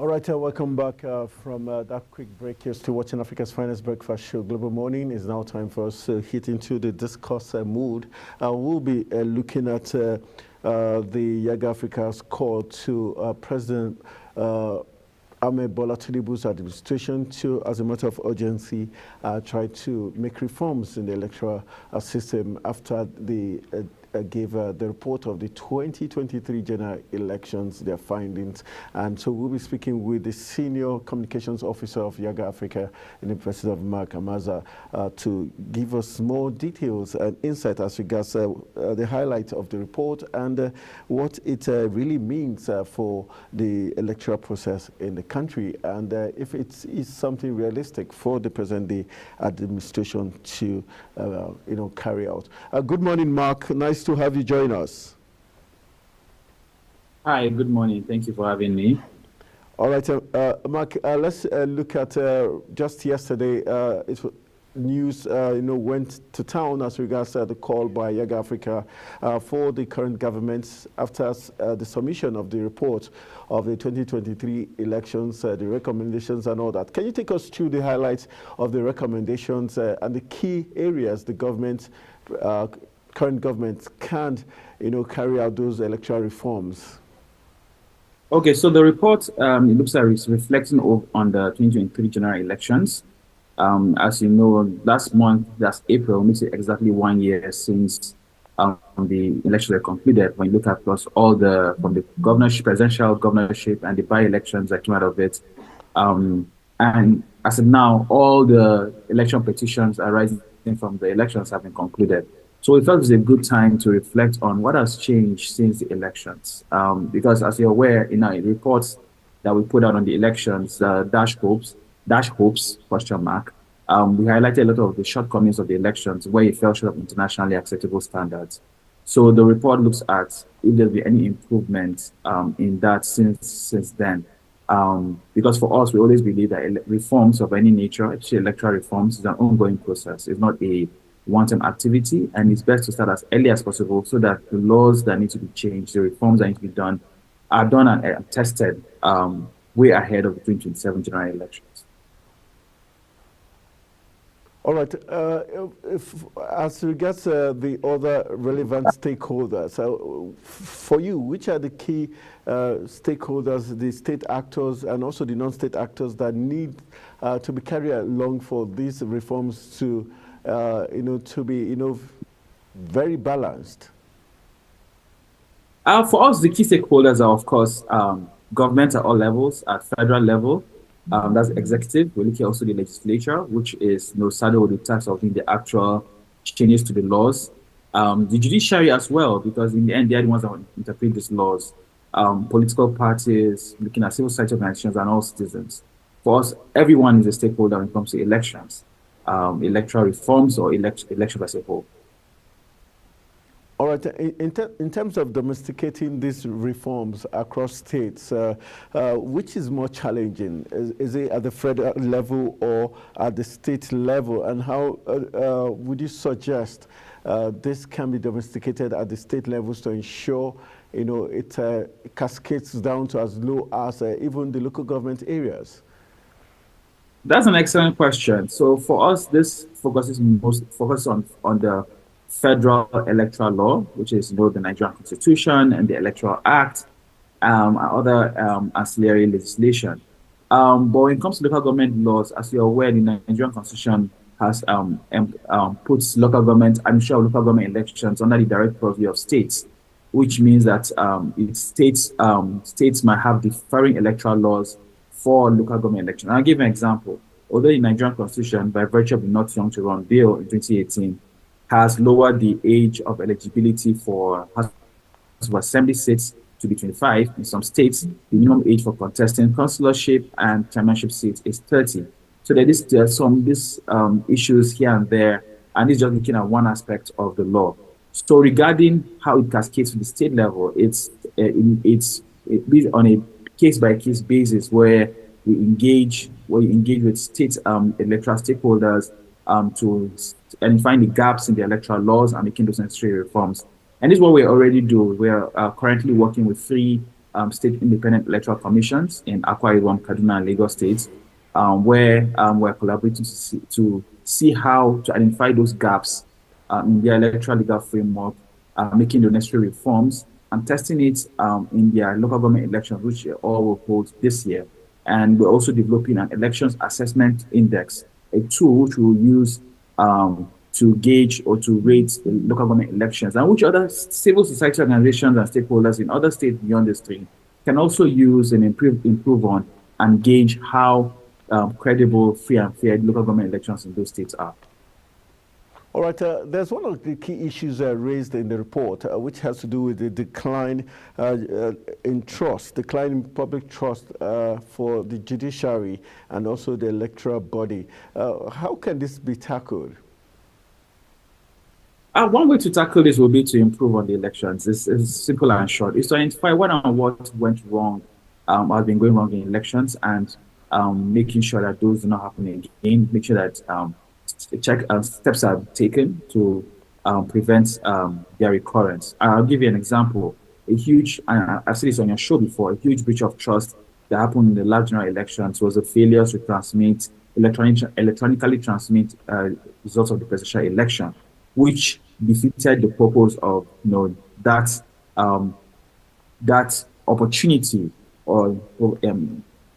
All right, welcome back from that quick break. You're still watching Africa's Finest Breakfast Show. Global Morning. It's now time for us to hit into the discourse mood. We'll be looking at the Yaga Africa's call to President Ahmed Bola Tinubu's administration to, as a matter of urgency, try to make reforms in the electoral system after the gave the report of the 2023 general elections, their findings. And so we'll be speaking with the Senior Communications Officer of Yaga Africa in the President of Mark Amaza to give us more details and insight as regards the highlight of the report and what it really means for the electoral process in the country, and if it is something realistic for the present-day administration to carry out. Good morning, Mark. Nice to have you join us. Hi, good morning. Thank you for having me. All right, Mark, let's look at just yesterday, news went to town as regards the call by Yaga Africa for the current government after the submission of the report of the 2023 elections, the recommendations and all that. Can you take us through the highlights of the recommendations and the key areas the government, current government can carry out those electoral reforms? Okay, so the report, it looks like it's reflecting on the 2023 general elections. As you know, last month, that's April, makes it exactly 1 year since the elections were concluded. When you look across all from the governorship, presidential governorship, and the by-elections that came out of it. And as of now, all the election petitions arising from the elections have been concluded. So we felt it was a good time to reflect on what has changed since the elections. Because as you're aware, in our reports that we put out on the elections, dash hopes, we highlighted a lot of the shortcomings of the elections where it fell short of internationally acceptable standards. So the report looks at if there'll be any improvement in that since then. Because for us, we always believe that reforms of any nature, especially electoral reforms, is an ongoing process. It's not a one-time activity, and it's best to start as early as possible so that the laws that need to be changed, the reforms that need to be done, are done and tested way ahead of the 2027 general elections. All right. As regards the other relevant stakeholders, for you, which are the key stakeholders, the state actors and also the non-state actors that need to be carried along for these reforms to to be, very balanced? For us, the key stakeholders are, of course, government at all levels, at federal level, that's executive. We look at also the legislature, which is saddled with the task of doing the actual changes to the laws. The judiciary as well, because in the end, they're the ones that interpret these laws. Political parties, looking at civil society organizations and all citizens. For us, everyone is a stakeholder when it comes to elections. Electoral reforms or elections as a whole. All right. In terms of domesticating these reforms across states, which is more challenging? Is it at the federal level or at the state level? And how would you suggest this can be domesticated at the state levels to ensure it cascades down to as low as even the local government areas? That's an excellent question. So for us, this focuses on the federal electoral law, which is the Nigerian Constitution and the Electoral Act, and other ancillary legislation. But when it comes to local government laws, as you're aware, the Nigerian Constitution has puts local government, local government elections under the direct purview of states, which means that states might have differing electoral laws for local government elections. I'll give an example. Although the Nigerian Constitution, by virtue of the Not Young to Run bill in 2018, has lowered the age of eligibility for House of Assembly seats to be 25. In some states, the minimum age for contesting consulorship and chairmanship seats is 30. So there are some issues here and there, and it's just looking at one aspect of the law. So regarding how it cascades to the state level, it's on a case-by-case basis where we engage with state electoral stakeholders to find the gaps in the electoral laws and making those necessary reforms. And this is what we already do. We are currently working with 3 state independent electoral commissions in Akwa Ibom, Kaduna, and Lagos states, where we're collaborating to see how to identify those gaps in their electoral legal framework, making the necessary reforms, and testing it in their local government elections, which all will hold this year. And we're also developing an elections assessment index, a tool which we'll use to gauge or to rate the local government elections, and which other civil society organizations and stakeholders in other states beyond the state can also use and improve on and gauge how credible, free and fair local government elections in those states are. All right, there's one of the key issues raised in the report, which has to do with the decline in trust, decline in public trust for the judiciary and also the electoral body. How can this be tackled? One way to tackle this will be to improve on the elections. It's simple and short. It's to identify what went wrong, has been going wrong in elections, and making sure that those do not happen again. Make sure that steps are taken to prevent their recurrence. I'll give you an example. A huge, I've said this on your show before, a huge breach of trust that happened in the last general elections was a failure to transmit, electronically transmit results of the presidential election, which defeated the purpose of that opportunity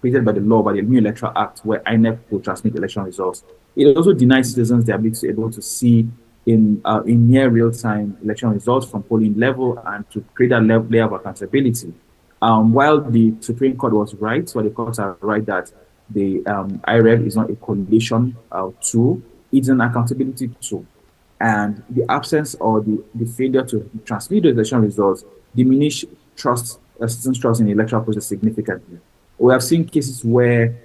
created by the law, by the new Electoral Act, where INEC will transmit election results. It also denies citizens the ability to be able to see in near real-time election results from polling level and to create a layer of accountability. While the Supreme Court was right, the courts are right that the IREV is not a collation tool, it's an accountability tool. And the absence or the failure to transmit the election results diminish trust, citizens' trust in the electoral process significantly. We have seen cases where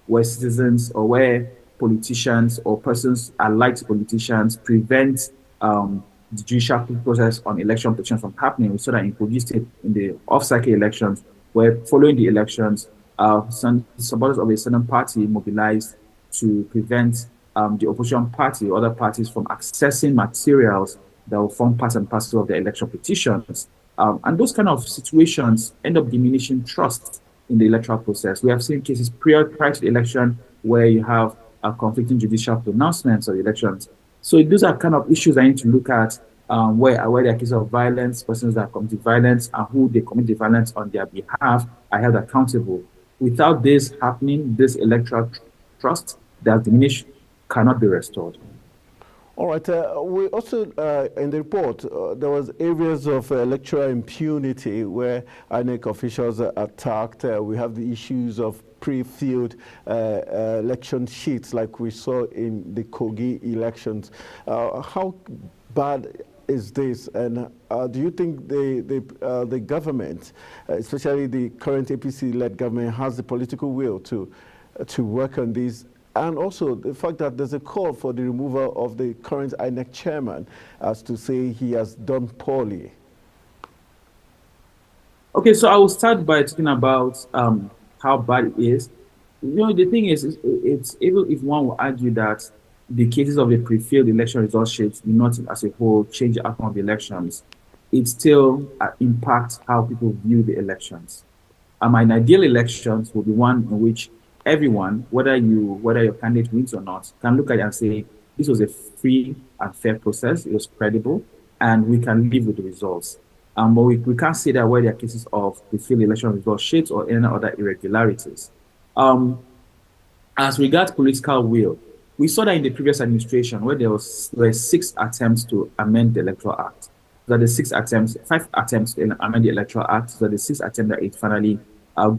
citizens or where politicians or persons allied to politicians prevent the judicial process on election protection from happening. We saw that in Kogi State in the off-cycle elections, where following the elections, some supporters of a certain party mobilized to prevent the opposition party or other parties from accessing materials that will form part and parcel of the election petitions. And those kind of situations end up diminishing trust in the electoral process. We have seen cases prior to the election where you have conflicting judicial pronouncements of the elections. So those are kind of issues I need to look at where there are cases of violence, persons that commit violence, and who they commit the violence on their behalf are held accountable. Without this happening, this electoral trust that diminished cannot be restored. All right. We also, in the report, there was areas of electoral impunity where INEC officials are attacked. We have the issues of pre-filled election sheets like we saw in the Kogi elections. How bad is this? And do you think the government, especially the current APC-led government, has the political will to work on these? And also the fact that there's a call for the removal of the current INEC chairman as to say he has done poorly. Okay, so I will start by talking about how bad it is. The thing is, it's even if one will argue that the cases of the pre-filled election result sheets do not as a whole change the outcome of the elections, it still impacts how people view the elections. An ideal elections will be one in which everyone, whether your candidate wins or not, can look at it and say, this was a free and fair process, it was credible, and we can live with the results. But we can't say that where there are cases of pre-filled election result sheets or any other irregularities. As regards political will, we saw that in the previous administration where there were 6 attempts to amend the Electoral Act. So the 5 attempts to amend the Electoral Act, so the 6th attempt that it finally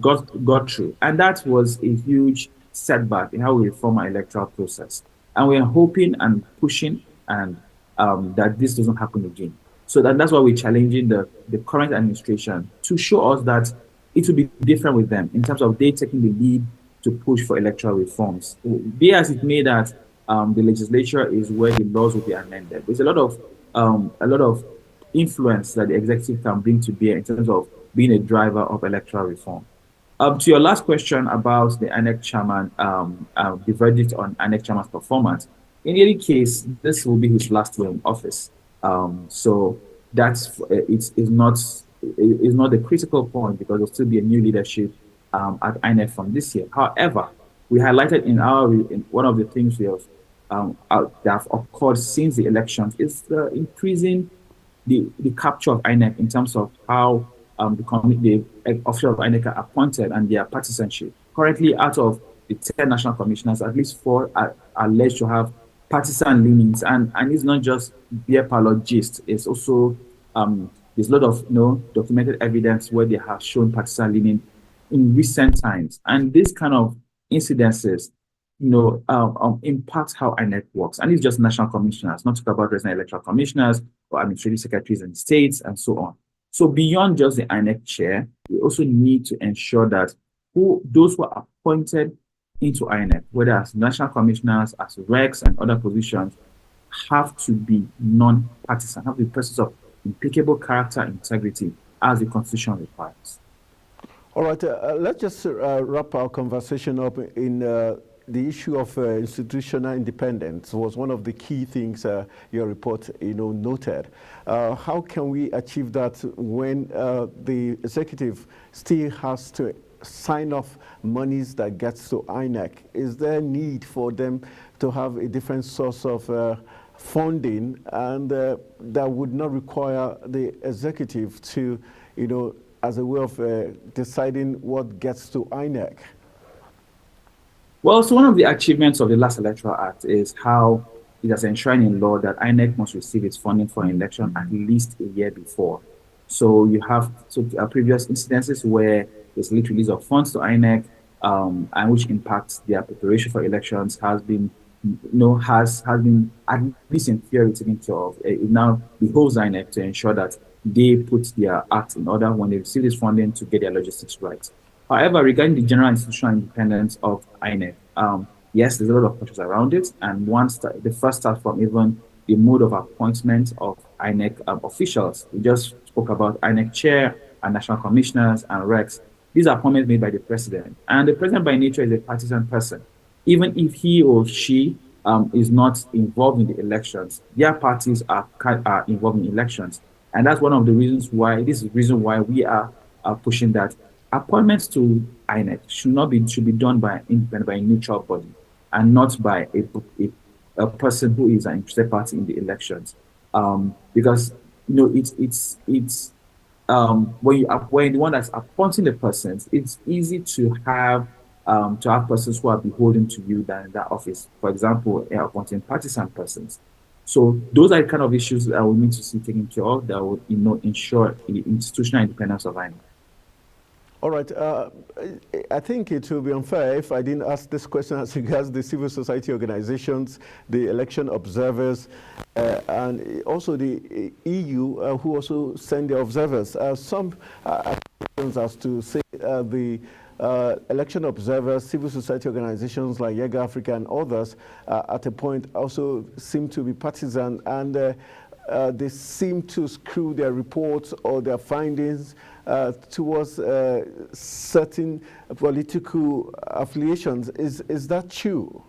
got through. And that was a huge setback in how we reform our electoral process. And we are hoping and pushing and that this doesn't happen again. So that's why we're challenging the current administration to show us that it will be different with them in terms of they taking the lead to push for electoral reforms. Be as it may that the legislature is where the laws will be amended. There's a lot of influence that the executive can bring to bear in terms of being a driver of electoral reform. To your last question about the INEC chairman, the verdict on INEC chairman's performance, in any case, this will be his last year in office. So that's it's not is not the critical point because there'll still be a new leadership at INEC from this year. However, we highlighted in one of the things we have that have occurred since the elections is increasing the capture of INEC in terms of how the officials of INEC are appointed and their partisanship. Currently, out of the 10 national commissioners, at least 4 are alleged to have partisan leanings, and it's not just beer parlor gist. It's also there's a lot of documented evidence where they have shown partisan leaning in recent times, and this kind of incidences impact how INEC works. And it's just national commissioners, not talk about resident electoral commissioners or administrative secretaries in states and so on. So beyond just the INEC chair, we also need to ensure that those who are appointed into INEC, whether as national commissioners, as recs and other positions, have to be non-partisan, have to be persons of impeccable character and integrity as the Constitution requires. All right, let's just wrap our conversation up in the issue of institutional independence was one of the key things your report noted. How can we achieve that when the executive still has to sign off monies that gets to INEC? Is there a need for them to have a different source of funding and that would not require the executive to, as a way of deciding what gets to INEC? Well, so one of the achievements of the last Electoral Act is how it has enshrined in law that INEC must receive its funding for an election at least a year before. So you have previous incidences where there's late release of funds to INEC, and which impacts their preparation for elections has been at least in theory taken care of. It now behoves INEC to ensure that they put their act in order when they receive this funding to get their logistics right. However, regarding the general institutional independence of INEC, yes, there's a lot of questions around it. And the first start from even the mode of appointment of INEC officials. We just spoke about INEC chair and national commissioners and recs. These are appointments made by the president. And the president by nature is a partisan person. Even if he or she is not involved in the elections, their parties are involved in elections. And that's one of the reasons why, this is the reason why we are pushing that appointments to INEC should be done by a neutral body and not by a person who is an interested party in the elections, because it's when the one that's appointing the persons, it's easy to have persons who are beholden to you than in that office. For example, appointing partisan persons. So those are the kind of issues that we need to see taken care of that would ensure the institutional independence of INEC. All right. I think it will be unfair if I didn't ask this question as regards the civil society organizations, the election observers, and also the EU, who also send their observers. Some as to say the election observers, civil society organizations like Yega Africa and others, at a point also seem to be partisan, and they seem to screw their reports or their findings towards certain political affiliations. Is that true?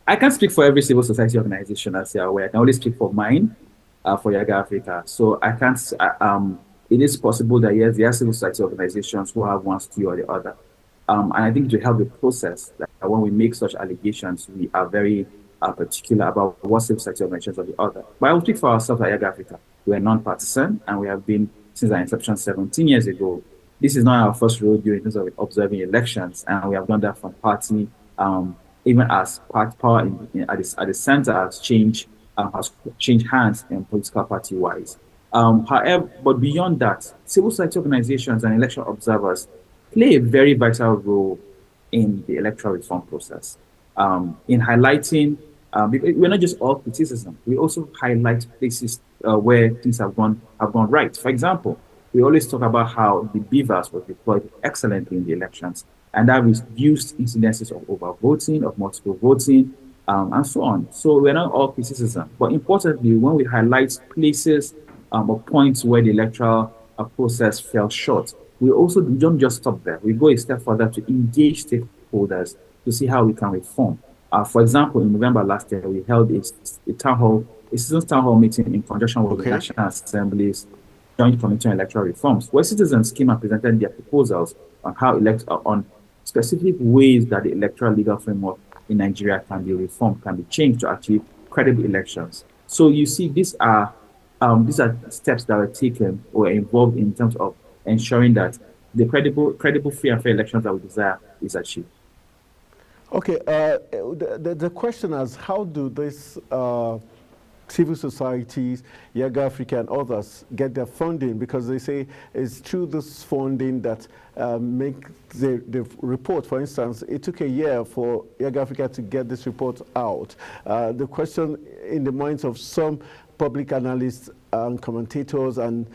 I can't speak for every civil society organization, as you're aware. I can only speak for mine, for Yega Africa. So I can't, it is possible that yes, there are civil society organizations who have one skew or the other. And I think to help the process, that when we make such allegations, we are very particular about what civil society organizations or the other. But I will speak for ourselves at Yega Africa. We are non-partisan, and we have been since our inception 17 years ago. This is not our first rodeo in terms of observing elections, and we have done that from party, even as power at the center has changed hands in political party-wise. However, but beyond that, civil society organizations and election observers play a very vital role in the electoral reform process. In highlighting, we're not just all criticism, we also highlight places where things have gone right. For example, we always talk about how the beavers were deployed excellently in the elections, and that reduced incidences of overvoting, of multiple voting, and so on. So we're not all criticism, but importantly, when we highlight places or points where the electoral process fell short, we don't just stop there. We go a step further to engage stakeholders to see how we can reform. For example, in November last year, we held a citizens town hall meeting in conjunction with the National Assembly's Joint Committee on Electoral Reforms, where citizens came and presented their proposals on how on specific ways that the electoral legal framework in Nigeria can be reformed, can be changed to achieve credible elections. So you see, these are steps that are taken or involved in terms of ensuring that the credible, free and fair elections that we desire is achieved. Okay, the question is, how do these civil societies, Yaga Africa and others get their funding? Because they say it's through this funding that make the report. For instance, it took a year for Yaga Africa to get this report out. The question in the minds of some public analysts and commentators and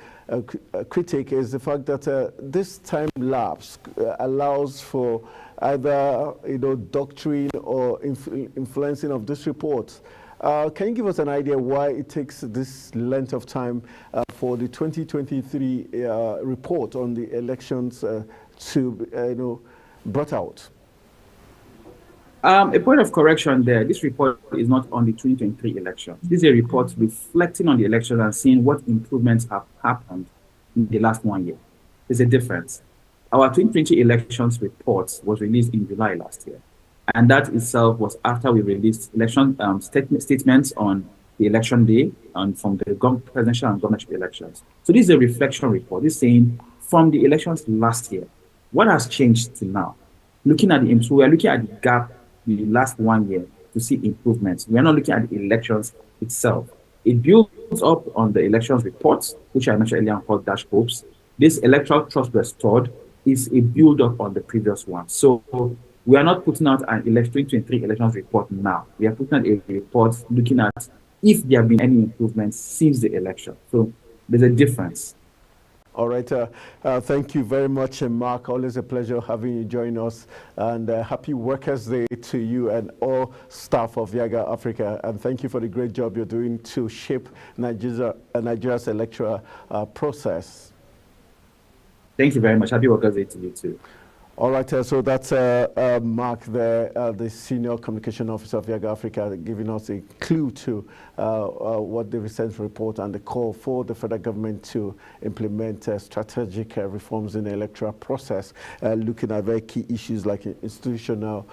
critic is the fact that this time lapse allows for either doctrine or influencing of this report. Can you give us an idea why it takes this length of time for the 2023 report on the elections to brought out? A point of correction there. This report is not on the 2023 elections. This is a report reflecting on the elections and seeing what improvements have happened in the last 1 year. There's a difference. Our 2020 elections report was released in July last year. And that itself was after we released election statements on the election day and from the presidential and governorship elections. So this is a reflection report. This is saying from the elections last year, what has changed till now? Looking at we are looking at the gap in the last 1 year to see improvements. We are not looking at the elections itself. It builds up on the elections reports, which I mentioned earlier called dashboards. This electoral trust restored is a build up on the previous one. So we are not putting out an 2023 elections report now. We are putting out a report looking at if there have been any improvements since the election. So there's a difference. All right. Thank you very much, Mark. Always a pleasure having you join us. And happy Workers' Day to you and all staff of Yaga Africa. And thank you for the great job you're doing to shape Nigeria's electoral process. Thank you very much. Happy Workers' Day to you too. All right, so that's Mark there, the Senior Communication Officer of Yaga Africa, giving us a clue to what the recent report and the call for the federal government to implement strategic reforms in the electoral process, looking at very key issues like institutional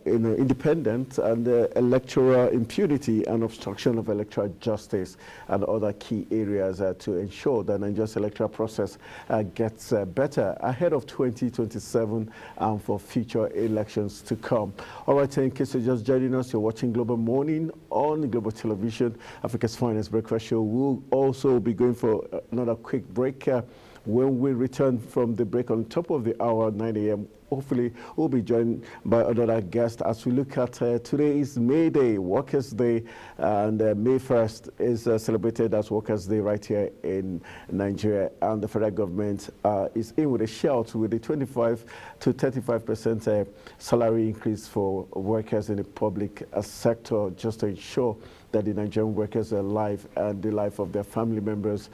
independence and electoral impunity and obstruction of electoral justice and other key areas to ensure that Nigeria's electoral process gets better ahead of 2027 and for future elections to come. All right, in case you're just joining us, you're watching Global Morning on Global Television, Africa's Finest Breakfast Show. We'll also be going for another quick break. When we return from the break on top of the hour, 9 a.m., hopefully we'll be joined by another guest as we look at today is May Day, Workers' Day, and May 1st is celebrated as Workers' Day right here in Nigeria. And the federal government is in with a shout with a 25 to 35% salary increase for workers in the public sector, just to ensure that the Nigerian workers' life and the life of their family members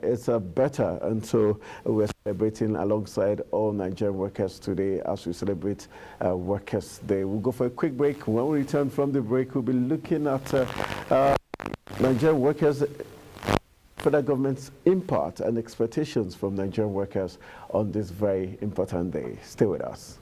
is better. And so we're celebrating alongside all Nigerian workers today as we celebrate Workers' Day. We'll go for a quick break. When we return from the break, we'll be looking at Nigerian workers, federal government's impact and expectations from Nigerian workers on this very important day. Stay with us.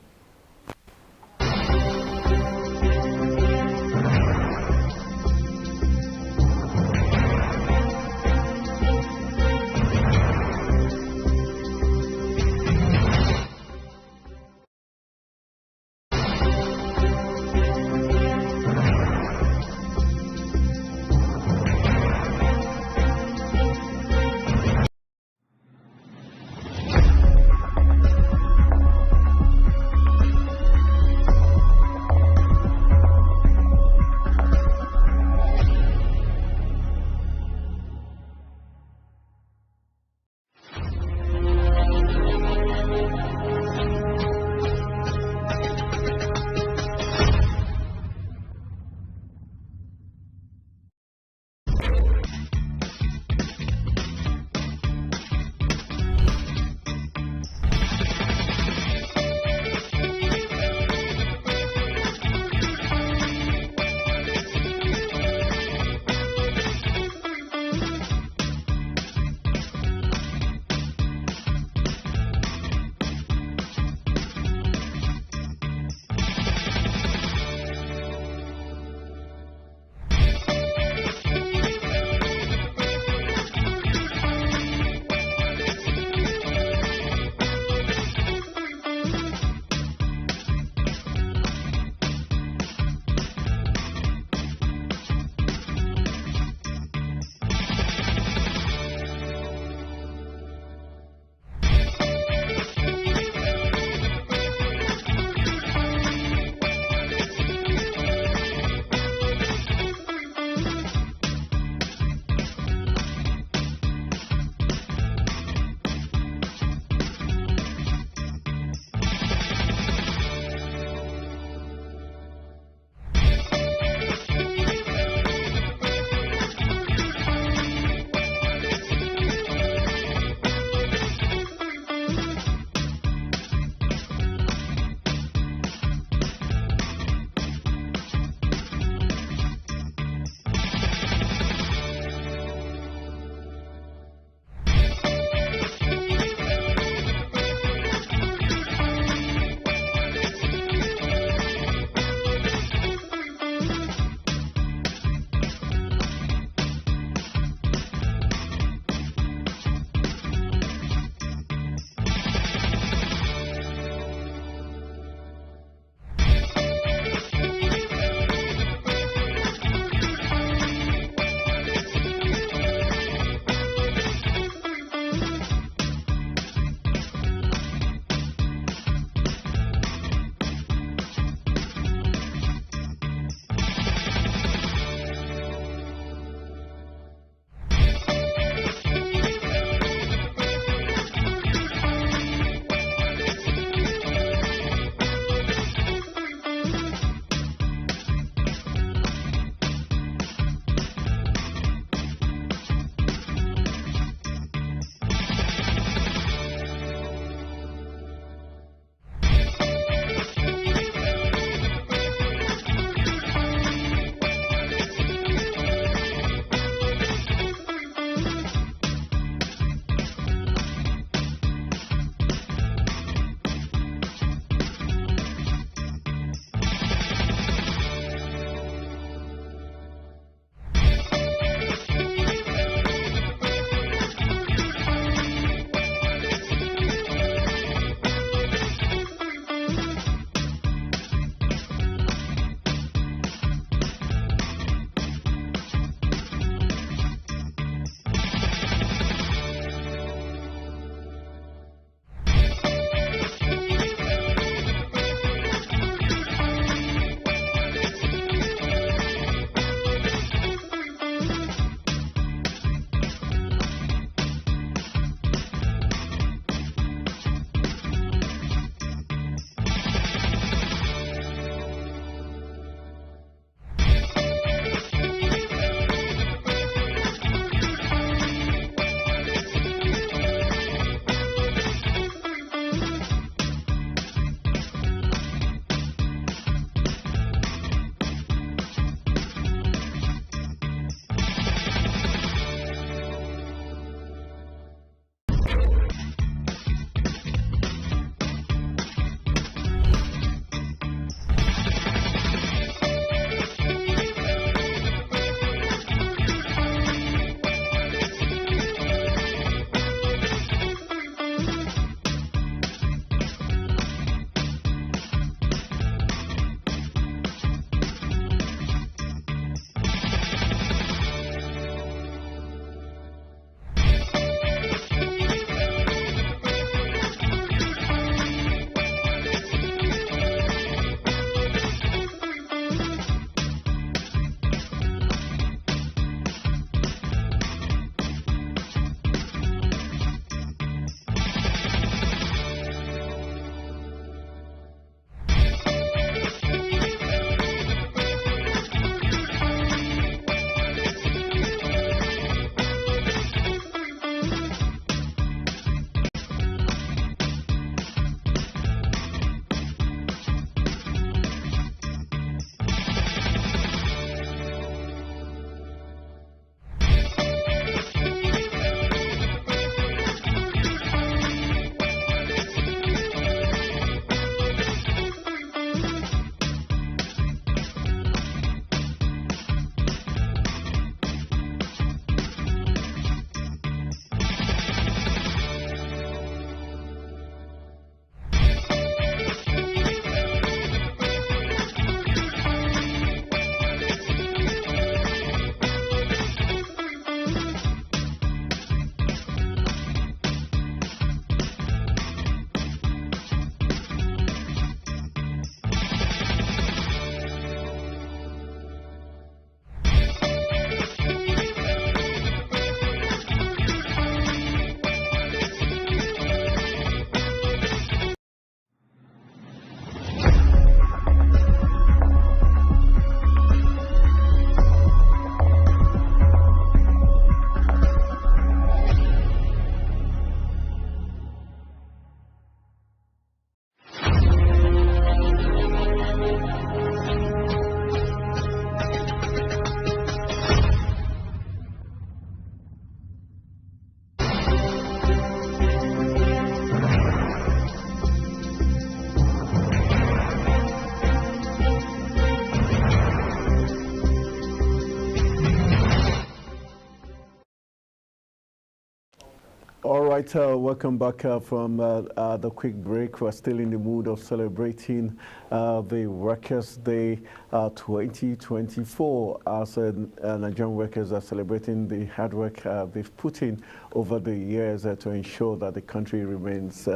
All right, welcome back from the quick break. We're still in the mood of celebrating the Workers' Day 2024 as Nigerian workers are celebrating the hard work they've put in over the years to ensure that the country remains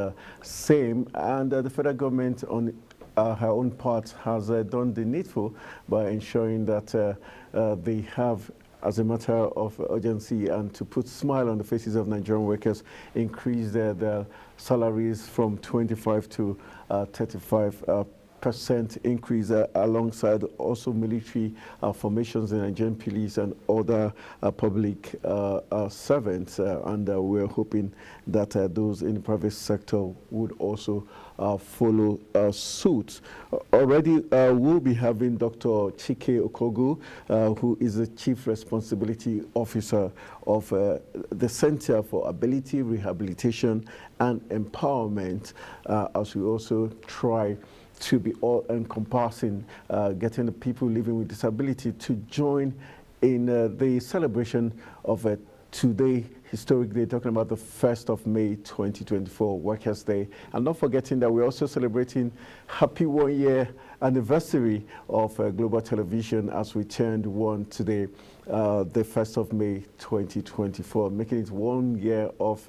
sane. And the federal government on her own part has done the needful by ensuring that they have, as a matter of urgency and to put smile on the faces of Nigerian workers, increase their salaries from 25 to 35% increase alongside also military formations in Nigerian police and other public servants. And we're hoping that those in the private sector would also follow suit. Already we'll be having Dr. Chike Okogu, who is the Chief Responsibility Officer of the Center for Ability, Rehabilitation and Empowerment, as we also try to be all-encompassing, getting the people living with disability to join in the celebration of today, historic day, talking about the 1st of May 2024, Workers' Day. And not forgetting that we're also celebrating happy 1-year anniversary of Global Television as we turned one today, the 1st of May 2024, making it 1 year of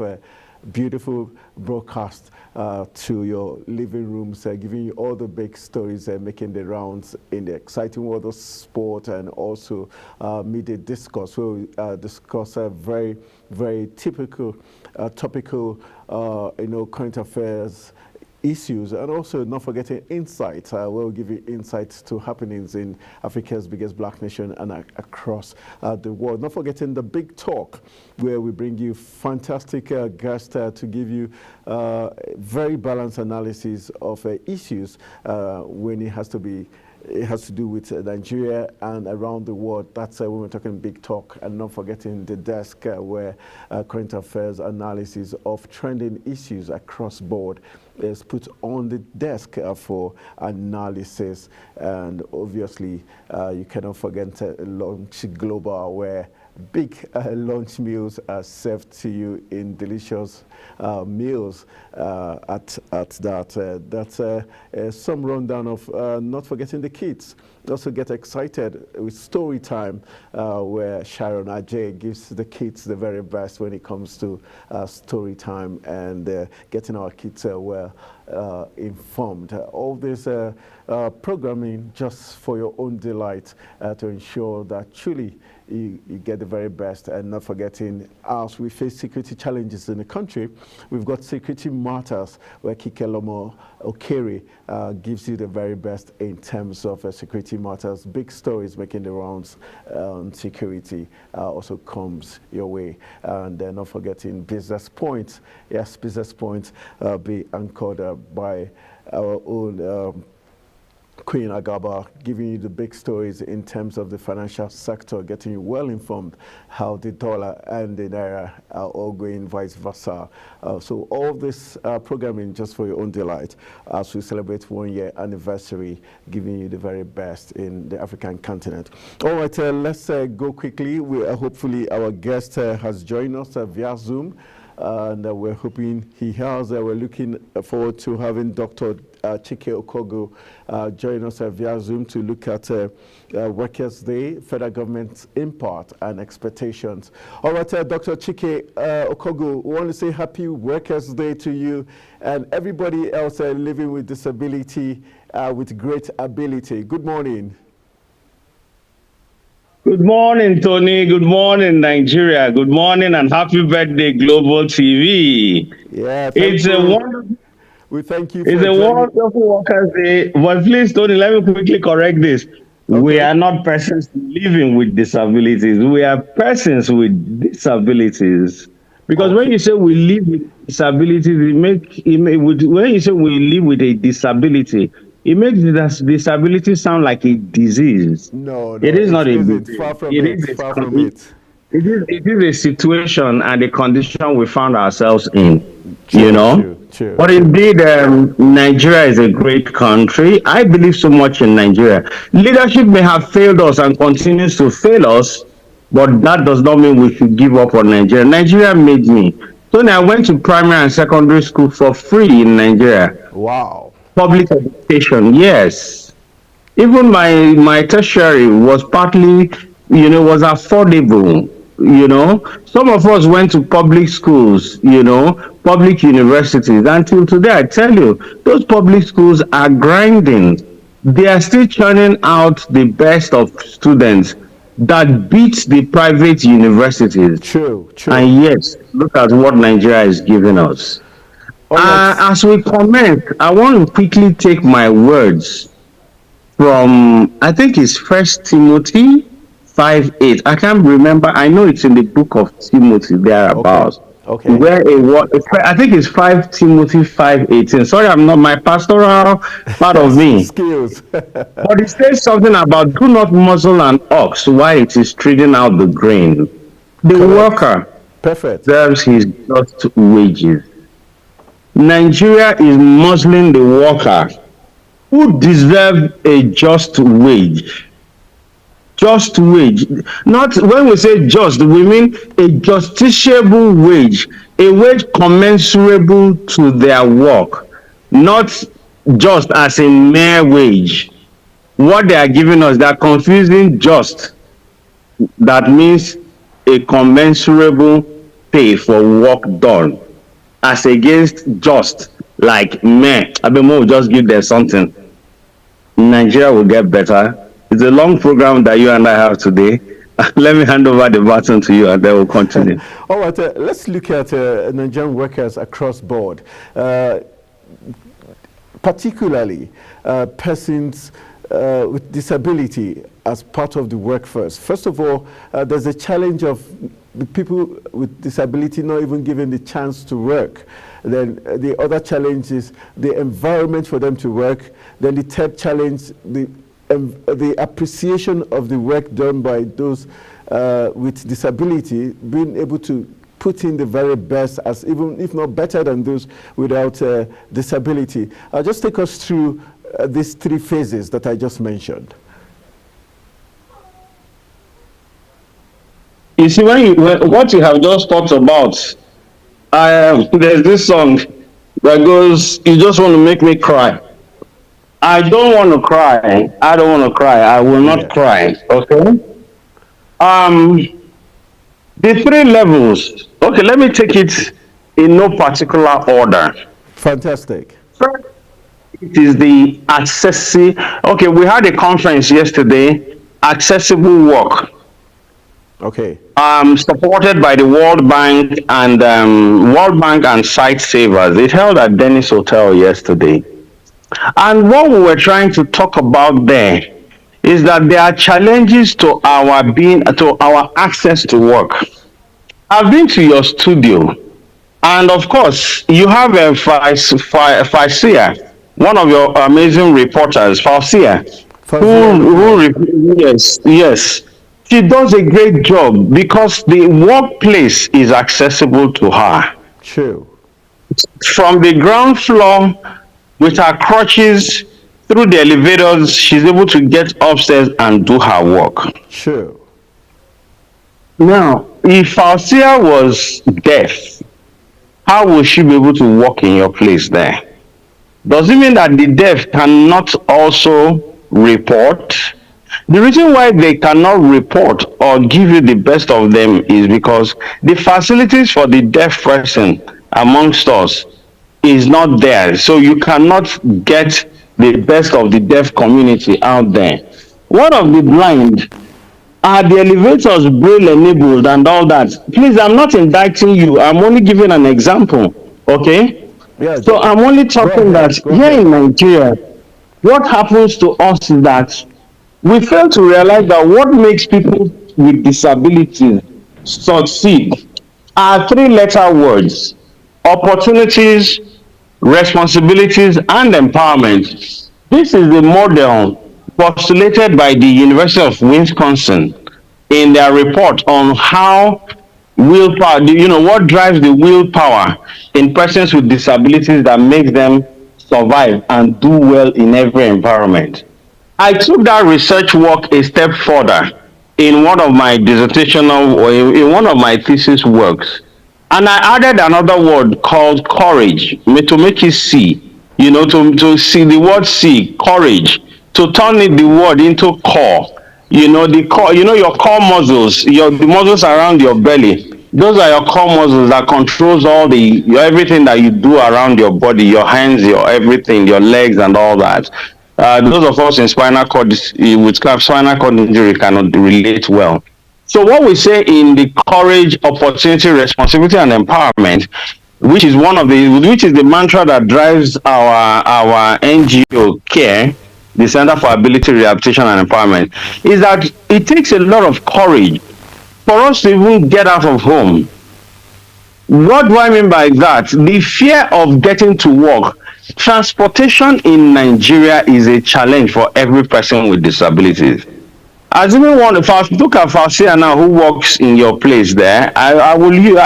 beautiful broadcast to your living rooms, giving you all the big stories, making the rounds in the exciting world of sport and also media discourse. We'll discuss very, very typical, topical, current affairs issues, and also not forgetting insights. We'll give you insights to happenings in Africa's biggest black nation and across the world. Not forgetting the big talk, where we bring you fantastic guests to give you very balanced analysis of issues when it has to do with Nigeria and around the world. That's when we're talking big talk, and not forgetting the desk where current affairs analysis of trending issues across board is put on the desk for analysis. And obviously, you cannot forget Lunch Global, where big lunch meals are served to you in delicious meals at that. That's some rundown of not forgetting the kids. Also get excited with story time, where Sharon Ajay gives the kids the very best when it comes to story time and getting our kids well informed. All this programming just for your own delight, to ensure that truly you get the very best. And not forgetting, as we face security challenges in the country, we've got Security Matters, where Kikelomo Okere gives you the very best in terms of security matters. Big stories making the rounds on security also comes your way. And not forgetting Business Point. Yes, Business Point be anchored by our own Queen Agaba, giving you the big stories in terms of the financial sector, getting you well informed how the dollar and the naira are all going, vice versa. So all this programming just for your own delight as we celebrate 1 year anniversary, giving you the very best in the African continent. All right, let's go quickly. Hopefully our guest has joined us via Zoom. And we're hoping he has. We're looking forward to having Dr. Chike Okogu join us via Zoom to look at Workers' Day, federal government's impact and expectations. All right, Dr. Chike Okogu, we want to say happy Workers' Day to you and everybody else living with disability with great ability. Good morning. Good morning, Tony. Good morning, Nigeria. Good morning and happy birthday, Global TV. Yeah, it's a wonderful. We thank you. It's a wonderful Workers' Day. But please, Tony, let me quickly correct this. Okay. We are not persons living with disabilities. We are persons with disabilities. Because when you say we live with disabilities, when you say we live with a disability, it makes the disability sound like a disease. No, it is not a disease. Far from it. Far from it. It is a situation and a condition we found ourselves in. True. But indeed, Nigeria is a great country. I believe so much in Nigeria. Leadership may have failed us and continues to fail us, but that does not mean we should give up on Nigeria. Nigeria made me. Tony, I went to primary and secondary school for free in Nigeria. Wow. Public education, yes. Even my tertiary was partly, was affordable. Some of us went to public schools, public universities. Until today, I tell you, those public schools are grinding. They are still churning out the best of students that beats the private universities. True. And yes, look at what Nigeria is giving us. As we comment, I want to quickly take my words from, I think it's First Timothy 5:8. I can't remember. I know it's in the book of Timothy thereabouts. Okay. Where I think it's 5 Timothy 5:18. Sorry, I'm not my pastoral part of me. Skills. But it says something about do not muzzle an ox while it is treading out the grain. The worker deserves his just wages. Nigeria is muzzling the worker who deserves a just wage. Just wage. Not when we say just, we mean a justiciable wage, a wage commensurable to their work, not just as a mere wage. What they are giving us, they are confusing just. That means a commensurable pay for work done, as against just like mere. Abemo will just give them something. Nigeria will get better. It's a long program that you and I have today. Let me hand over the baton to you and then we'll continue. All right, let's look at Nigerian workers across board, particularly persons with disability as part of the workforce. First of all, there's a challenge of the people with disability not even given the chance to work. Then the other challenge is the environment for them to work. Then the third challenge, the appreciation of the work done by those with disability, being able to put in the very best, as even if not better than those without disability. I'll just take us through these three phases that I just mentioned. You see, what you have just talked about, there's this song that goes, you just want to make me cry. I don't want to cry. I don't want to cry. I will not cry. Okay? The three levels. Okay, let me take it in no particular order. Fantastic. First, it is the accessible. Okay, we had a conference yesterday, accessible work. Okay. Supported by the World Bank and Sight Savers. It held at Dennis Hotel yesterday. And what we were trying to talk about there is that there are challenges to our access to work. I've been to your studio, and of course, you have a Fausia, one of your amazing reporters, Fausia, yes. She does a great job because the workplace is accessible to her. True. From the ground floor, with her crutches, through the elevators, she's able to get upstairs and do her work. Sure. Now, if Fausia was deaf, how will she be able to work in your place there? Does it mean that the deaf cannot also report? The reason why they cannot report or give you the best of them is because the facilities for the deaf person amongst us is not there. So you cannot get the best of the deaf community out there. What of the blind? Are the elevators braille enabled and all that? Please, I'm not indicting you. I'm only giving an example. Okay? Yeah, so I'm only talking that here in Nigeria, what happens to us is that we fail to realize that what makes people with disabilities succeed are three-letter words: opportunities, responsibilities, and empowerment. This is the model postulated by the University of Wisconsin in their report on how willpower, what drives the willpower in persons with disabilities that makes them survive and do well in every environment. I took that research work a step further in one of my dissertational, or in one of my thesis works. And I added another word called courage, to make it see, to see the word see, courage, to turn the word into core. The core, your core muscles, the muscles around your belly. Those are your core muscles that controls all everything that you do around your body, your hands, your everything, your legs and all that. Those of us in spinal cord with spinal cord injury cannot relate well. So what we say in the courage, opportunity, responsibility, and empowerment, which is the mantra that drives our NGO CARE, the Center for Ability, Rehabilitation, and Empowerment, is that it takes a lot of courage for us to even get out of home. What do I mean by that? The fear of getting to work. Transportation in Nigeria is a challenge for every person with disabilities. As even look at Fausia now, who works in your place there. I will use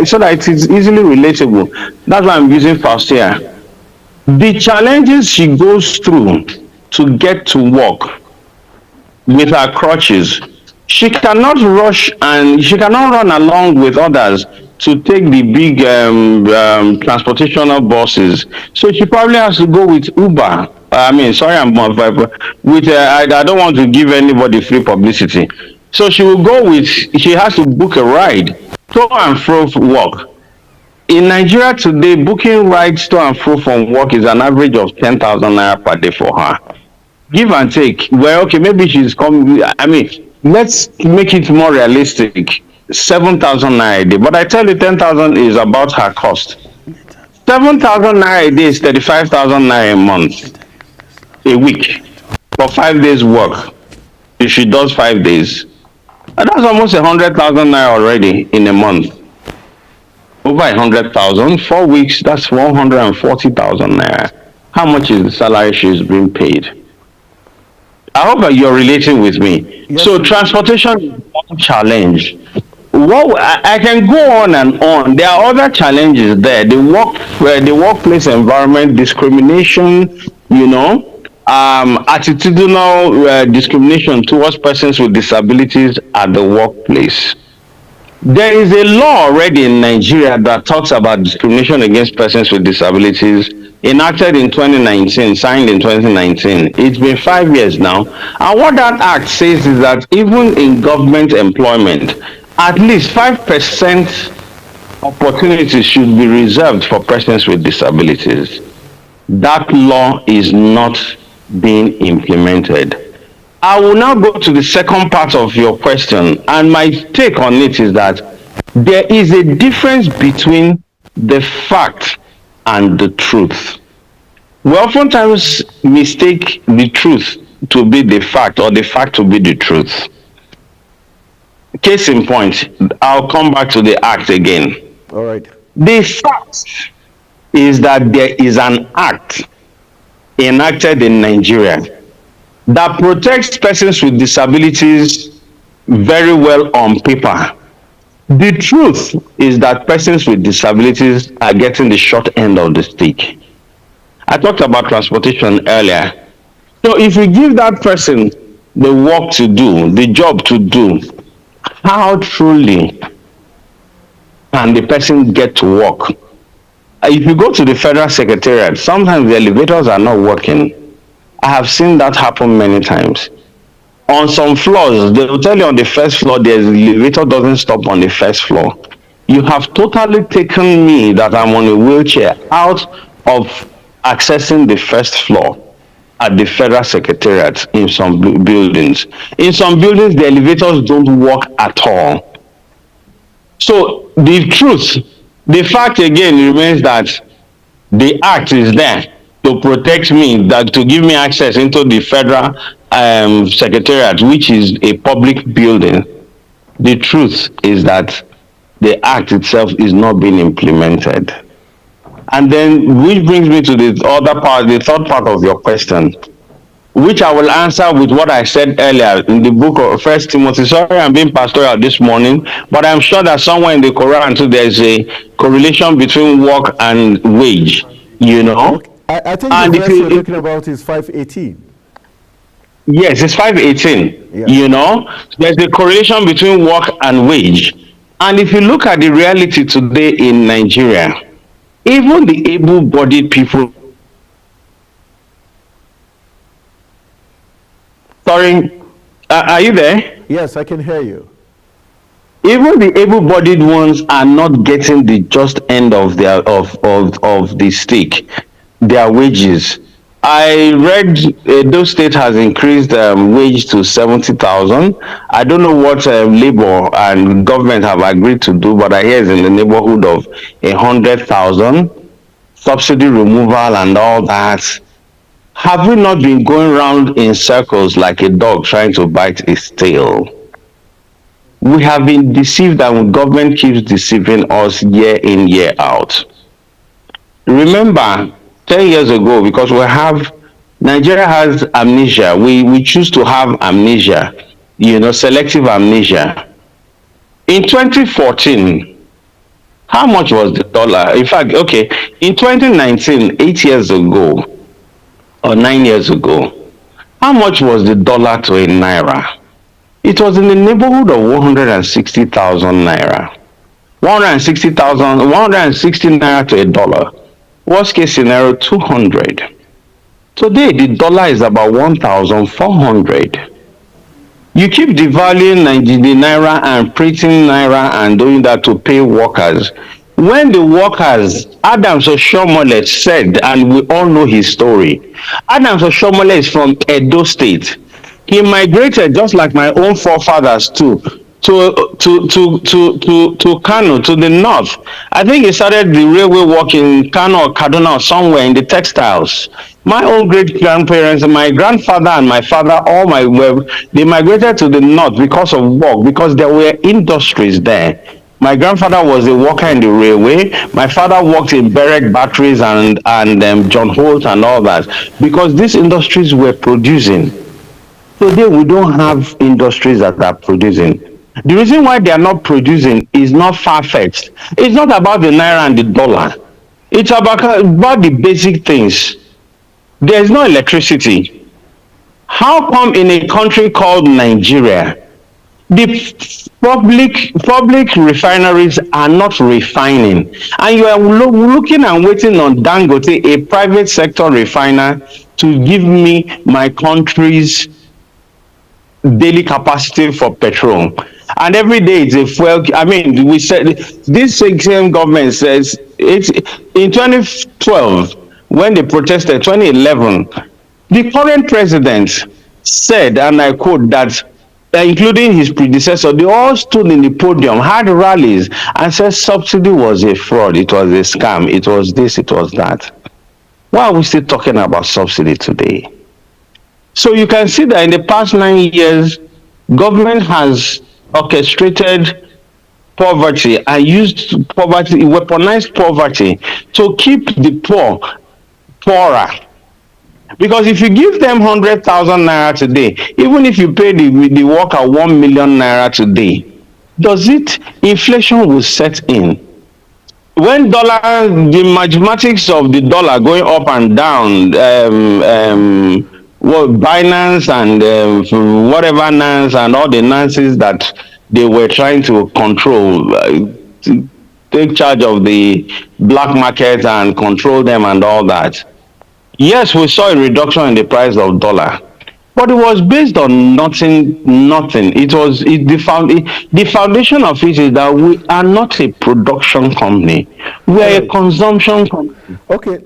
so that it is easily relatable. That's why I'm using Fausia. The challenges she goes through to get to work with her crutches, she cannot rush and she cannot run along with others to take the big transportational buses. So she probably has to go with Uber. I don't want to give anybody free publicity. So she has to book a ride to and fro work. In Nigeria today, booking rides to and fro from work is an average of 10,000 naira per day for her. Give and take. Well, okay, maybe she's coming. Let's make it more realistic. 7,000 naira a day. But I tell you, 10,000 is about her cost. 7,000 naira a day is 35,000 naira a month. A week for 5 days work. If she does 5 days, and that's almost 100,000 naira already in a month. Over 100,000, 4 weeks, that's 140,000 naira. How much is the salary she's being paid? I hope that you're relating with me. Yes. So transportation is one challenge. Well, I can go on and on. There are other challenges there. The workplace environment, discrimination, attitudinal discrimination towards persons with disabilities at the workplace. There is a law already in Nigeria that talks about discrimination against persons with disabilities, enacted in 2019, signed in 2019. It's been 5 years now. And what that act says is that even in government employment, at least 5% opportunities should be reserved for persons with disabilities. That law is not being implemented. I will now go to the second part of your question, and my take on it is that there is a difference between the fact and the truth. We oftentimes mistake the truth to be the fact or the fact to be the truth. Case in point, I'll come back to the act again. All right. The fact is that there is an act enacted in Nigeria that protects persons with disabilities very well on paper. The truth is that persons with disabilities are getting the short end of the stick. I talked about transportation earlier. So if we give that person the work to do, the job to do, how truly can the person get to work? If you go to the Federal Secretariat, sometimes the elevators are not working. I have seen that happen many times. On some floors, they will tell you on the first floor, the elevator doesn't stop on the first floor. You have totally taken me that I'm on a wheelchair out of accessing the first floor at the Federal Secretariat in some buildings. In some buildings, the elevators don't work at all. So the truth, the fact again remains that the act is there to protect me, that to give me access into the Federal Secretariat, which is a public building. The truth is that the act itself is not being implemented. And then, which brings me to the other part, the third part of your question, which I will answer with what I said earlier in the book of 1 Timothy. Sorry, I'm being pastoral this morning, but I'm sure that somewhere in the Quran too, there's a correlation between work and wage, I think the verse you're talking about is 518. Yes, it's 518. Yeah. There's a correlation between work and wage. And if you look at the reality today in Nigeria, even the able-bodied people. Sorry, are you there? Yes, I can hear you. Even the able-bodied ones are not getting the just end of their of the stick, their wages. I read Edo State has increased wage to 70,000. I don't know what labor and government have agreed to do, but I hear it's in the neighborhood of 100,000. Subsidy removal and all that. Have we not been going round in circles like a dog trying to bite its tail? We have been deceived, and government keeps deceiving us year in, year out. Remember, 10 years ago, because Nigeria has amnesia. We choose to have amnesia, selective amnesia. In 2014, how much was the dollar? In fact, okay, in 2019, 8 years ago, or 9 years ago, how much was the dollar to a naira? It was in the neighborhood of 160,000 naira. 160 naira to a dollar. Worst case scenario, 200. Today, the dollar is about 1,400. You keep devaluing the naira and printing naira and doing that to pay workers. When the workers, Adams Oshiomhole said, and we all know his story, Adams Oshiomhole is from Edo State. He migrated just like my own forefathers too, to Kano, to the north. I think he started the railway work in Kano or Kaduna or somewhere in the textiles. My own great-grandparents, my grandfather and my father, they migrated to the north because of work, because there were industries there. My grandfather was a worker in the railway. My father worked in Berwick Batteries and John Holt and all that, because these industries were producing. Today, we don't have industries that are producing. The reason why they are not producing is not far-fetched. It's not about the naira and the dollar. It's about the basic things. There is no electricity. How come in a country called Nigeria, the public refineries are not refining, and you are looking and waiting on Dangote, a private sector refiner, to give me my country's daily capacity for petrol? And every day it's a fuel. I mean, we said this same government says it's in 2012 when they protested, 2011, the current president said, and I quote, that including his predecessor, they all stood in the podium, had rallies, and said subsidy was a fraud, it was a scam, it was this, it was that. Why are we still talking about subsidy today? So you can see that in the past 9 years, government has orchestrated poverty and used poverty, weaponized poverty to keep the poor poorer. Because if you give them 100,000 naira today, even if you pay the worker 1 million naira today, inflation will set in. When the mathematics of the dollar going up and down, Binance and whatever Nance and all the Nances that they were trying to control, to take charge of the black market and control them and all that. Yes, we saw a reduction in the price of dollar, but it was based on nothing. The foundation of it is that we are not a production company. We are a consumption company. Okay,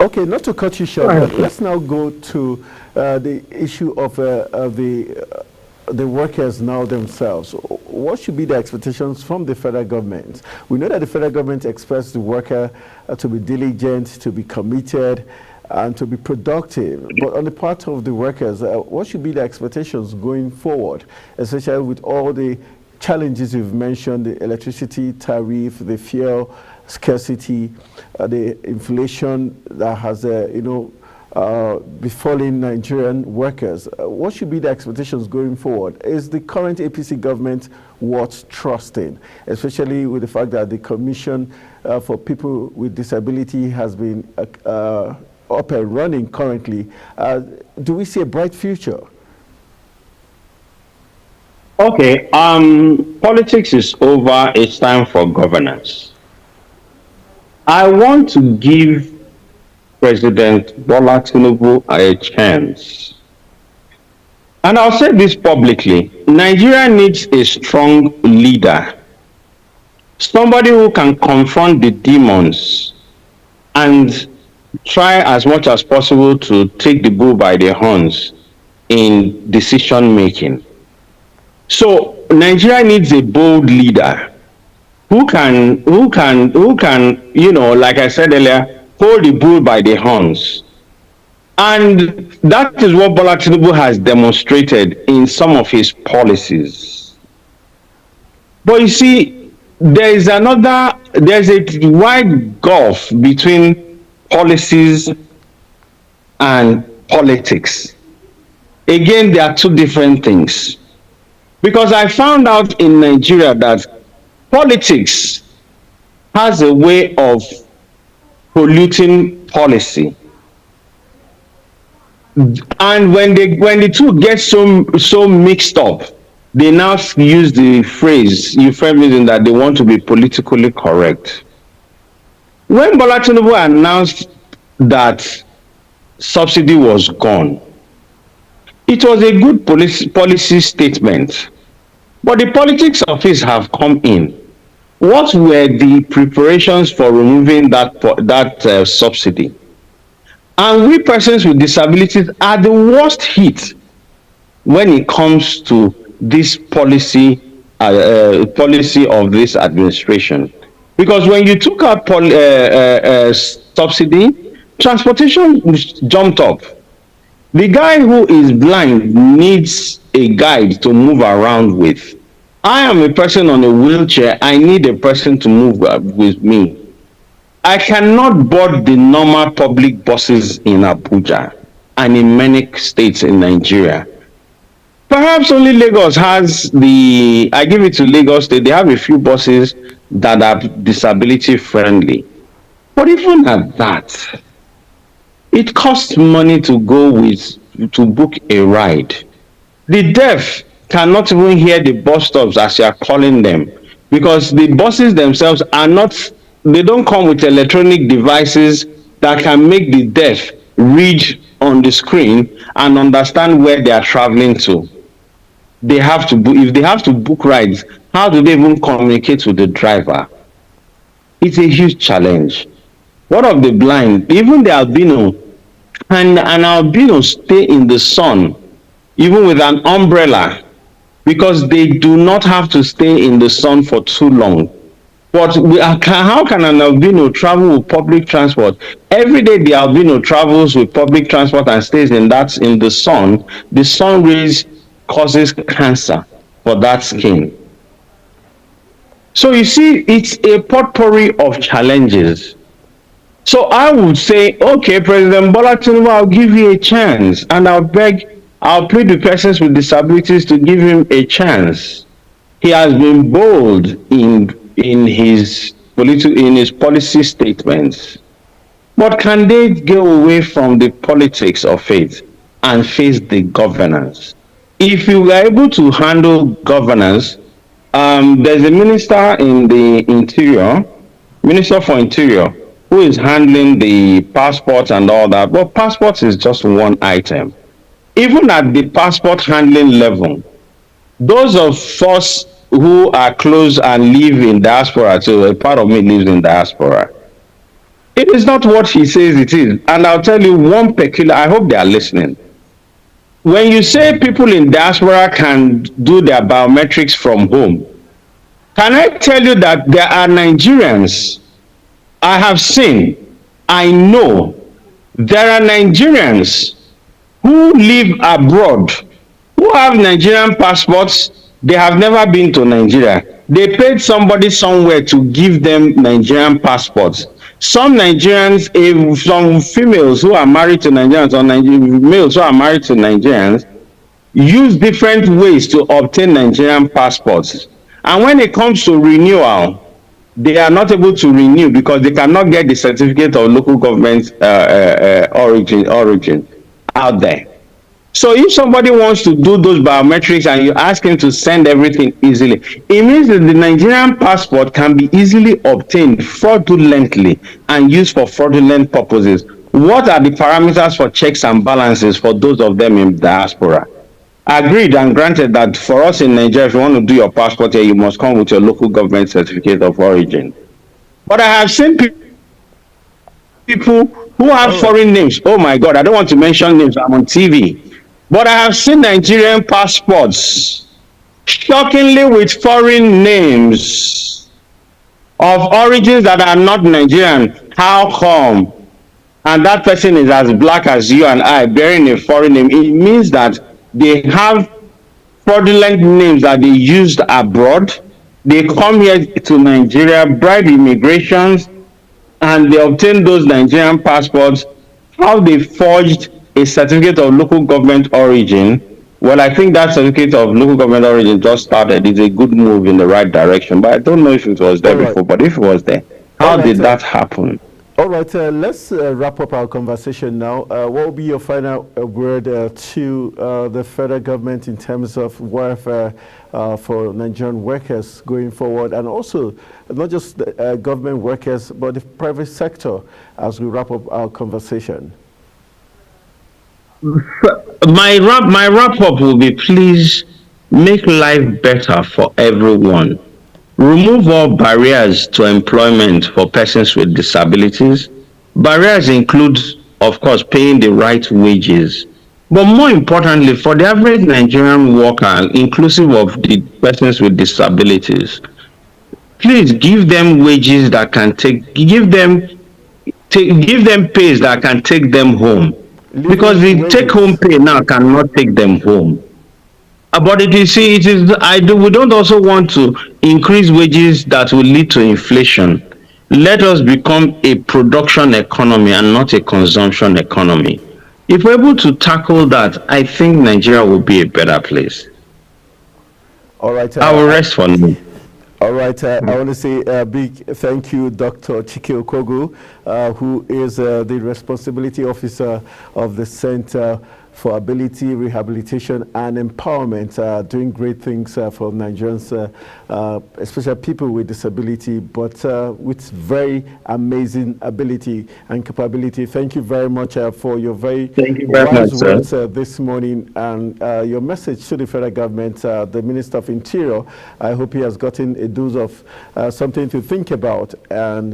okay, not to cut you short, but let's now go to the issue of the workers now themselves. What should be the expectations from the federal government? We know that the federal government expects the worker to be diligent, to be committed, and to be productive. But on the part of the workers, what should be the expectations going forward, especially with all the challenges you've mentioned, the electricity tariff, the fuel scarcity, the inflation that has, befalling Nigerian workers? What should be the expectations going forward? Is the current APC government worth trusting, especially with the fact that the Commission for People with Disability has been up and running currently? Do we see a bright future? Okay, politics is over. It's time for governance. I want to give President Bola Tinubu a chance. And I'll say this publicly. Nigeria needs a strong leader. Somebody who can confront the demons and try as much as possible to take the bull by the horns in decision making. So Nigeria needs a bold leader who can, like I said earlier, hold the bull by the horns. And that is what Bola Tinubu has demonstrated in some of his policies. But you see, there's a wide gulf between policies and politics. Again, they are two different things. Because I found out in Nigeria that politics has a way of polluting policy. And when the two get so mixed up, they now use the phrase, euphemism, that they want to be politically correct. When Bola Tinubu announced that subsidy was gone, it was a good policy statement. But the politics of it have come in. What were the preparations for removing that subsidy? And we persons with disabilities are the worst hit when it comes to this policy of this administration. Because when you took out subsidy, transportation jumped up. The guy who is blind needs a guide to move around with. I am a person on a wheelchair. I need a person to move with me. I cannot board the normal public buses in Abuja and in many states in Nigeria. Perhaps only Lagos has I give it to Lagos State, they have a few buses that are disability friendly. But even at that, it costs money to book a ride. The deaf cannot even hear the bus stops as you are calling them, because the buses themselves they don't come with electronic devices that can make the deaf read on the screen and understand where they are traveling to. They have to if they have to book rides, how do they even communicate with the driver? It's a huge challenge. What of the blind? Even the albino. Can an albino stay in the sun, even with an umbrella? Because they do not have to stay in the sun for too long. But how can an albino travel with public transport? Every day the albino travels with public transport and stays in the sun. The sun rays causes cancer for that skin. So you see, it's a potpourri of challenges. So I would say, okay, President Bola Tinubu, I'll give you a chance, and I'll plead with persons with disabilities to give him a chance. He has been bold in his policy statements. But can they go away from the politics of it and face the governance? If you are able to handle governance, there's a minister in the Interior, Minister for Interior, who is handling the passports and all that. But passports is just one item. Even at the passport handling level, those of us who are close and live in diaspora, so a part of me lives in diaspora, it is not what he says it is. And I'll tell you one peculiar, I hope they are listening. When you say people in diaspora can do their biometrics from home, can I tell you that there are Nigerians, I have seen, I know, there are Nigerians who live abroad, who have Nigerian passports, they have never been to Nigeria. They paid somebody somewhere to give them Nigerian passports. Some Nigerians, some females who are married to Nigerians, or males who are married to Nigerians, use different ways to obtain Nigerian passports. And when it comes to renewal, they are not able to renew because they cannot get the certificate of local government origin out there. So if somebody wants to do those biometrics and you ask him to send everything easily, it means that the Nigerian passport can be easily obtained fraudulently and used for fraudulent purposes. What are the parameters for checks and balances for those of them in diaspora? Agreed and granted that for us in Nigeria, if you want to do your passport here, you must come with your local government certificate of origin. But I have seen people who have foreign names. Oh my God, I don't want to mention names, I'm on TV. But I have seen Nigerian passports, shockingly with foreign names of origins that are not Nigerian. How come? And that person is as black as you and I, bearing a foreign name. It means that they have fraudulent names that they used abroad. They come here to Nigeria, bribe immigrations, and they obtain those Nigerian passports. How they forged a certificate of local government origin. Well, I think that certificate of local government origin just started. It's a good move in the right direction, but I don't know if it was there before. But if it was there, how did that happen? All right, let's wrap up our conversation now. What will be your final word to the federal government in terms of welfare for Nigerian workers going forward, and also not just government workers, but the private sector as we wrap up our conversation? My wrap up will be, please make life better for everyone. Remove all barriers to employment for persons with disabilities. Barriers include, of course, paying the right wages. But more importantly, for the average Nigerian worker, inclusive of the persons with disabilities, please give them wages that can give them pays that can take them home. Because the take-home pay now cannot take them home. But we don't also want to increase wages that will lead to inflation. Let us become a production economy and not a consumption economy. If we're able to tackle that, I think Nigeria will be a better place. All right. I will rest for now. All right, I want to say a big thank you, Dr. Chike Okogu, who is the responsibility officer of the Center for Ability, Rehabilitation and Empowerment, doing great things for Nigerians, especially people with disability, but with very amazing ability and capability. Thank you very much for your very wise words this morning, and your message to the federal government, the Minister of Interior. I hope he has gotten a dose of something to think about, and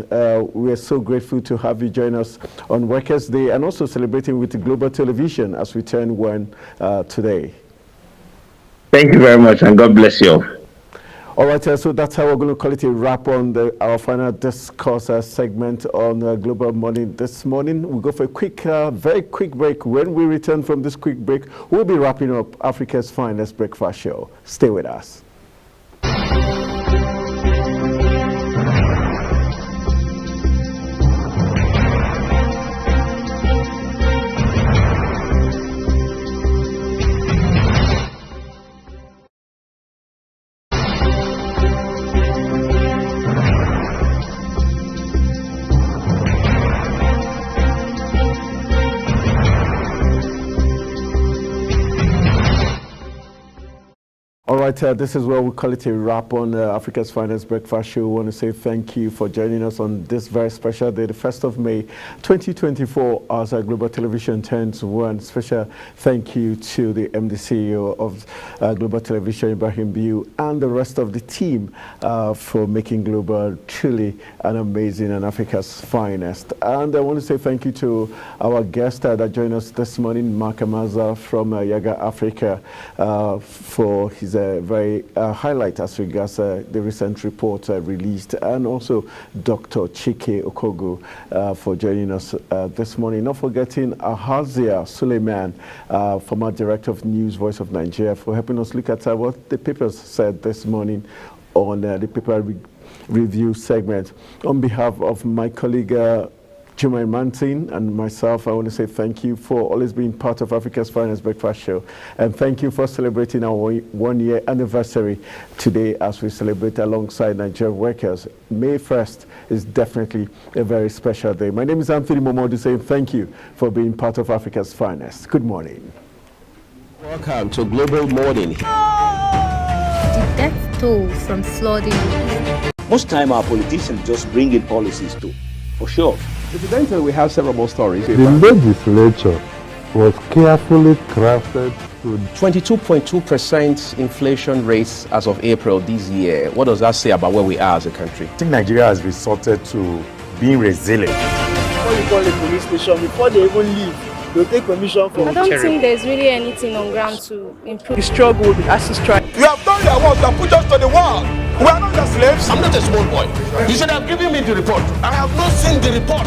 we are so grateful to have you join us on Workers' Day, and also celebrating with Global Television as we turn one today. Thank you very much, and God bless you all. All right, so that's how we're going to call it a wrap on our final discourse segment on Global Morning this morning. We'll go for a quick, very quick break. When we return from this quick break, we'll be wrapping up Africa's finest breakfast show. Stay with us. This is where we call it a wrap on Africa's Finest Breakfast Show. We want to say thank you for joining us on this very special day, the 1st of May, 2024, as our Global Television turns one. Special thank you to the MD CEO of Global Television, Ibrahim Biu, and the rest of the team for making Global truly an amazing and Africa's finest. And I want to say thank you to our guest that joined us this morning, Mark Amaza from Yaga Africa, for his very highlight as regards the recent report released, and also Dr. Chike Okogu for joining us this morning. Not forgetting Ahazia Suleiman, former Director of News Voice of Nigeria, for helping us look at what the papers said this morning on the paper review segment. On behalf of my colleague Jumain Mantin and myself, I want to say thank you for always being part of Africa's Finest Breakfast Show, and thank you for celebrating our one-year anniversary today as we celebrate alongside Nigerian workers. May 1st is definitely a very special day. My name is Anthony Momodu, saying thank you for being part of Africa's Finest. Good morning. Welcome to Global Morning. The death toll from flooding. Most time our politicians just bring in policies too, for sure. Incidentally, we have several more stories. The legislature was carefully crafted to 22.2% inflation rates as of April this year. What does that say about where we are as a country? I think Nigeria has resorted to being resilient. Before you call the police station, before they even leave, they'll take permission from I don't think there's really anything on ground to improve. The struggle as to strike. You have done your work, you have put us to the wall. We are not the slaves. I'm not a small boy. You should have given me the report. I have not seen the report.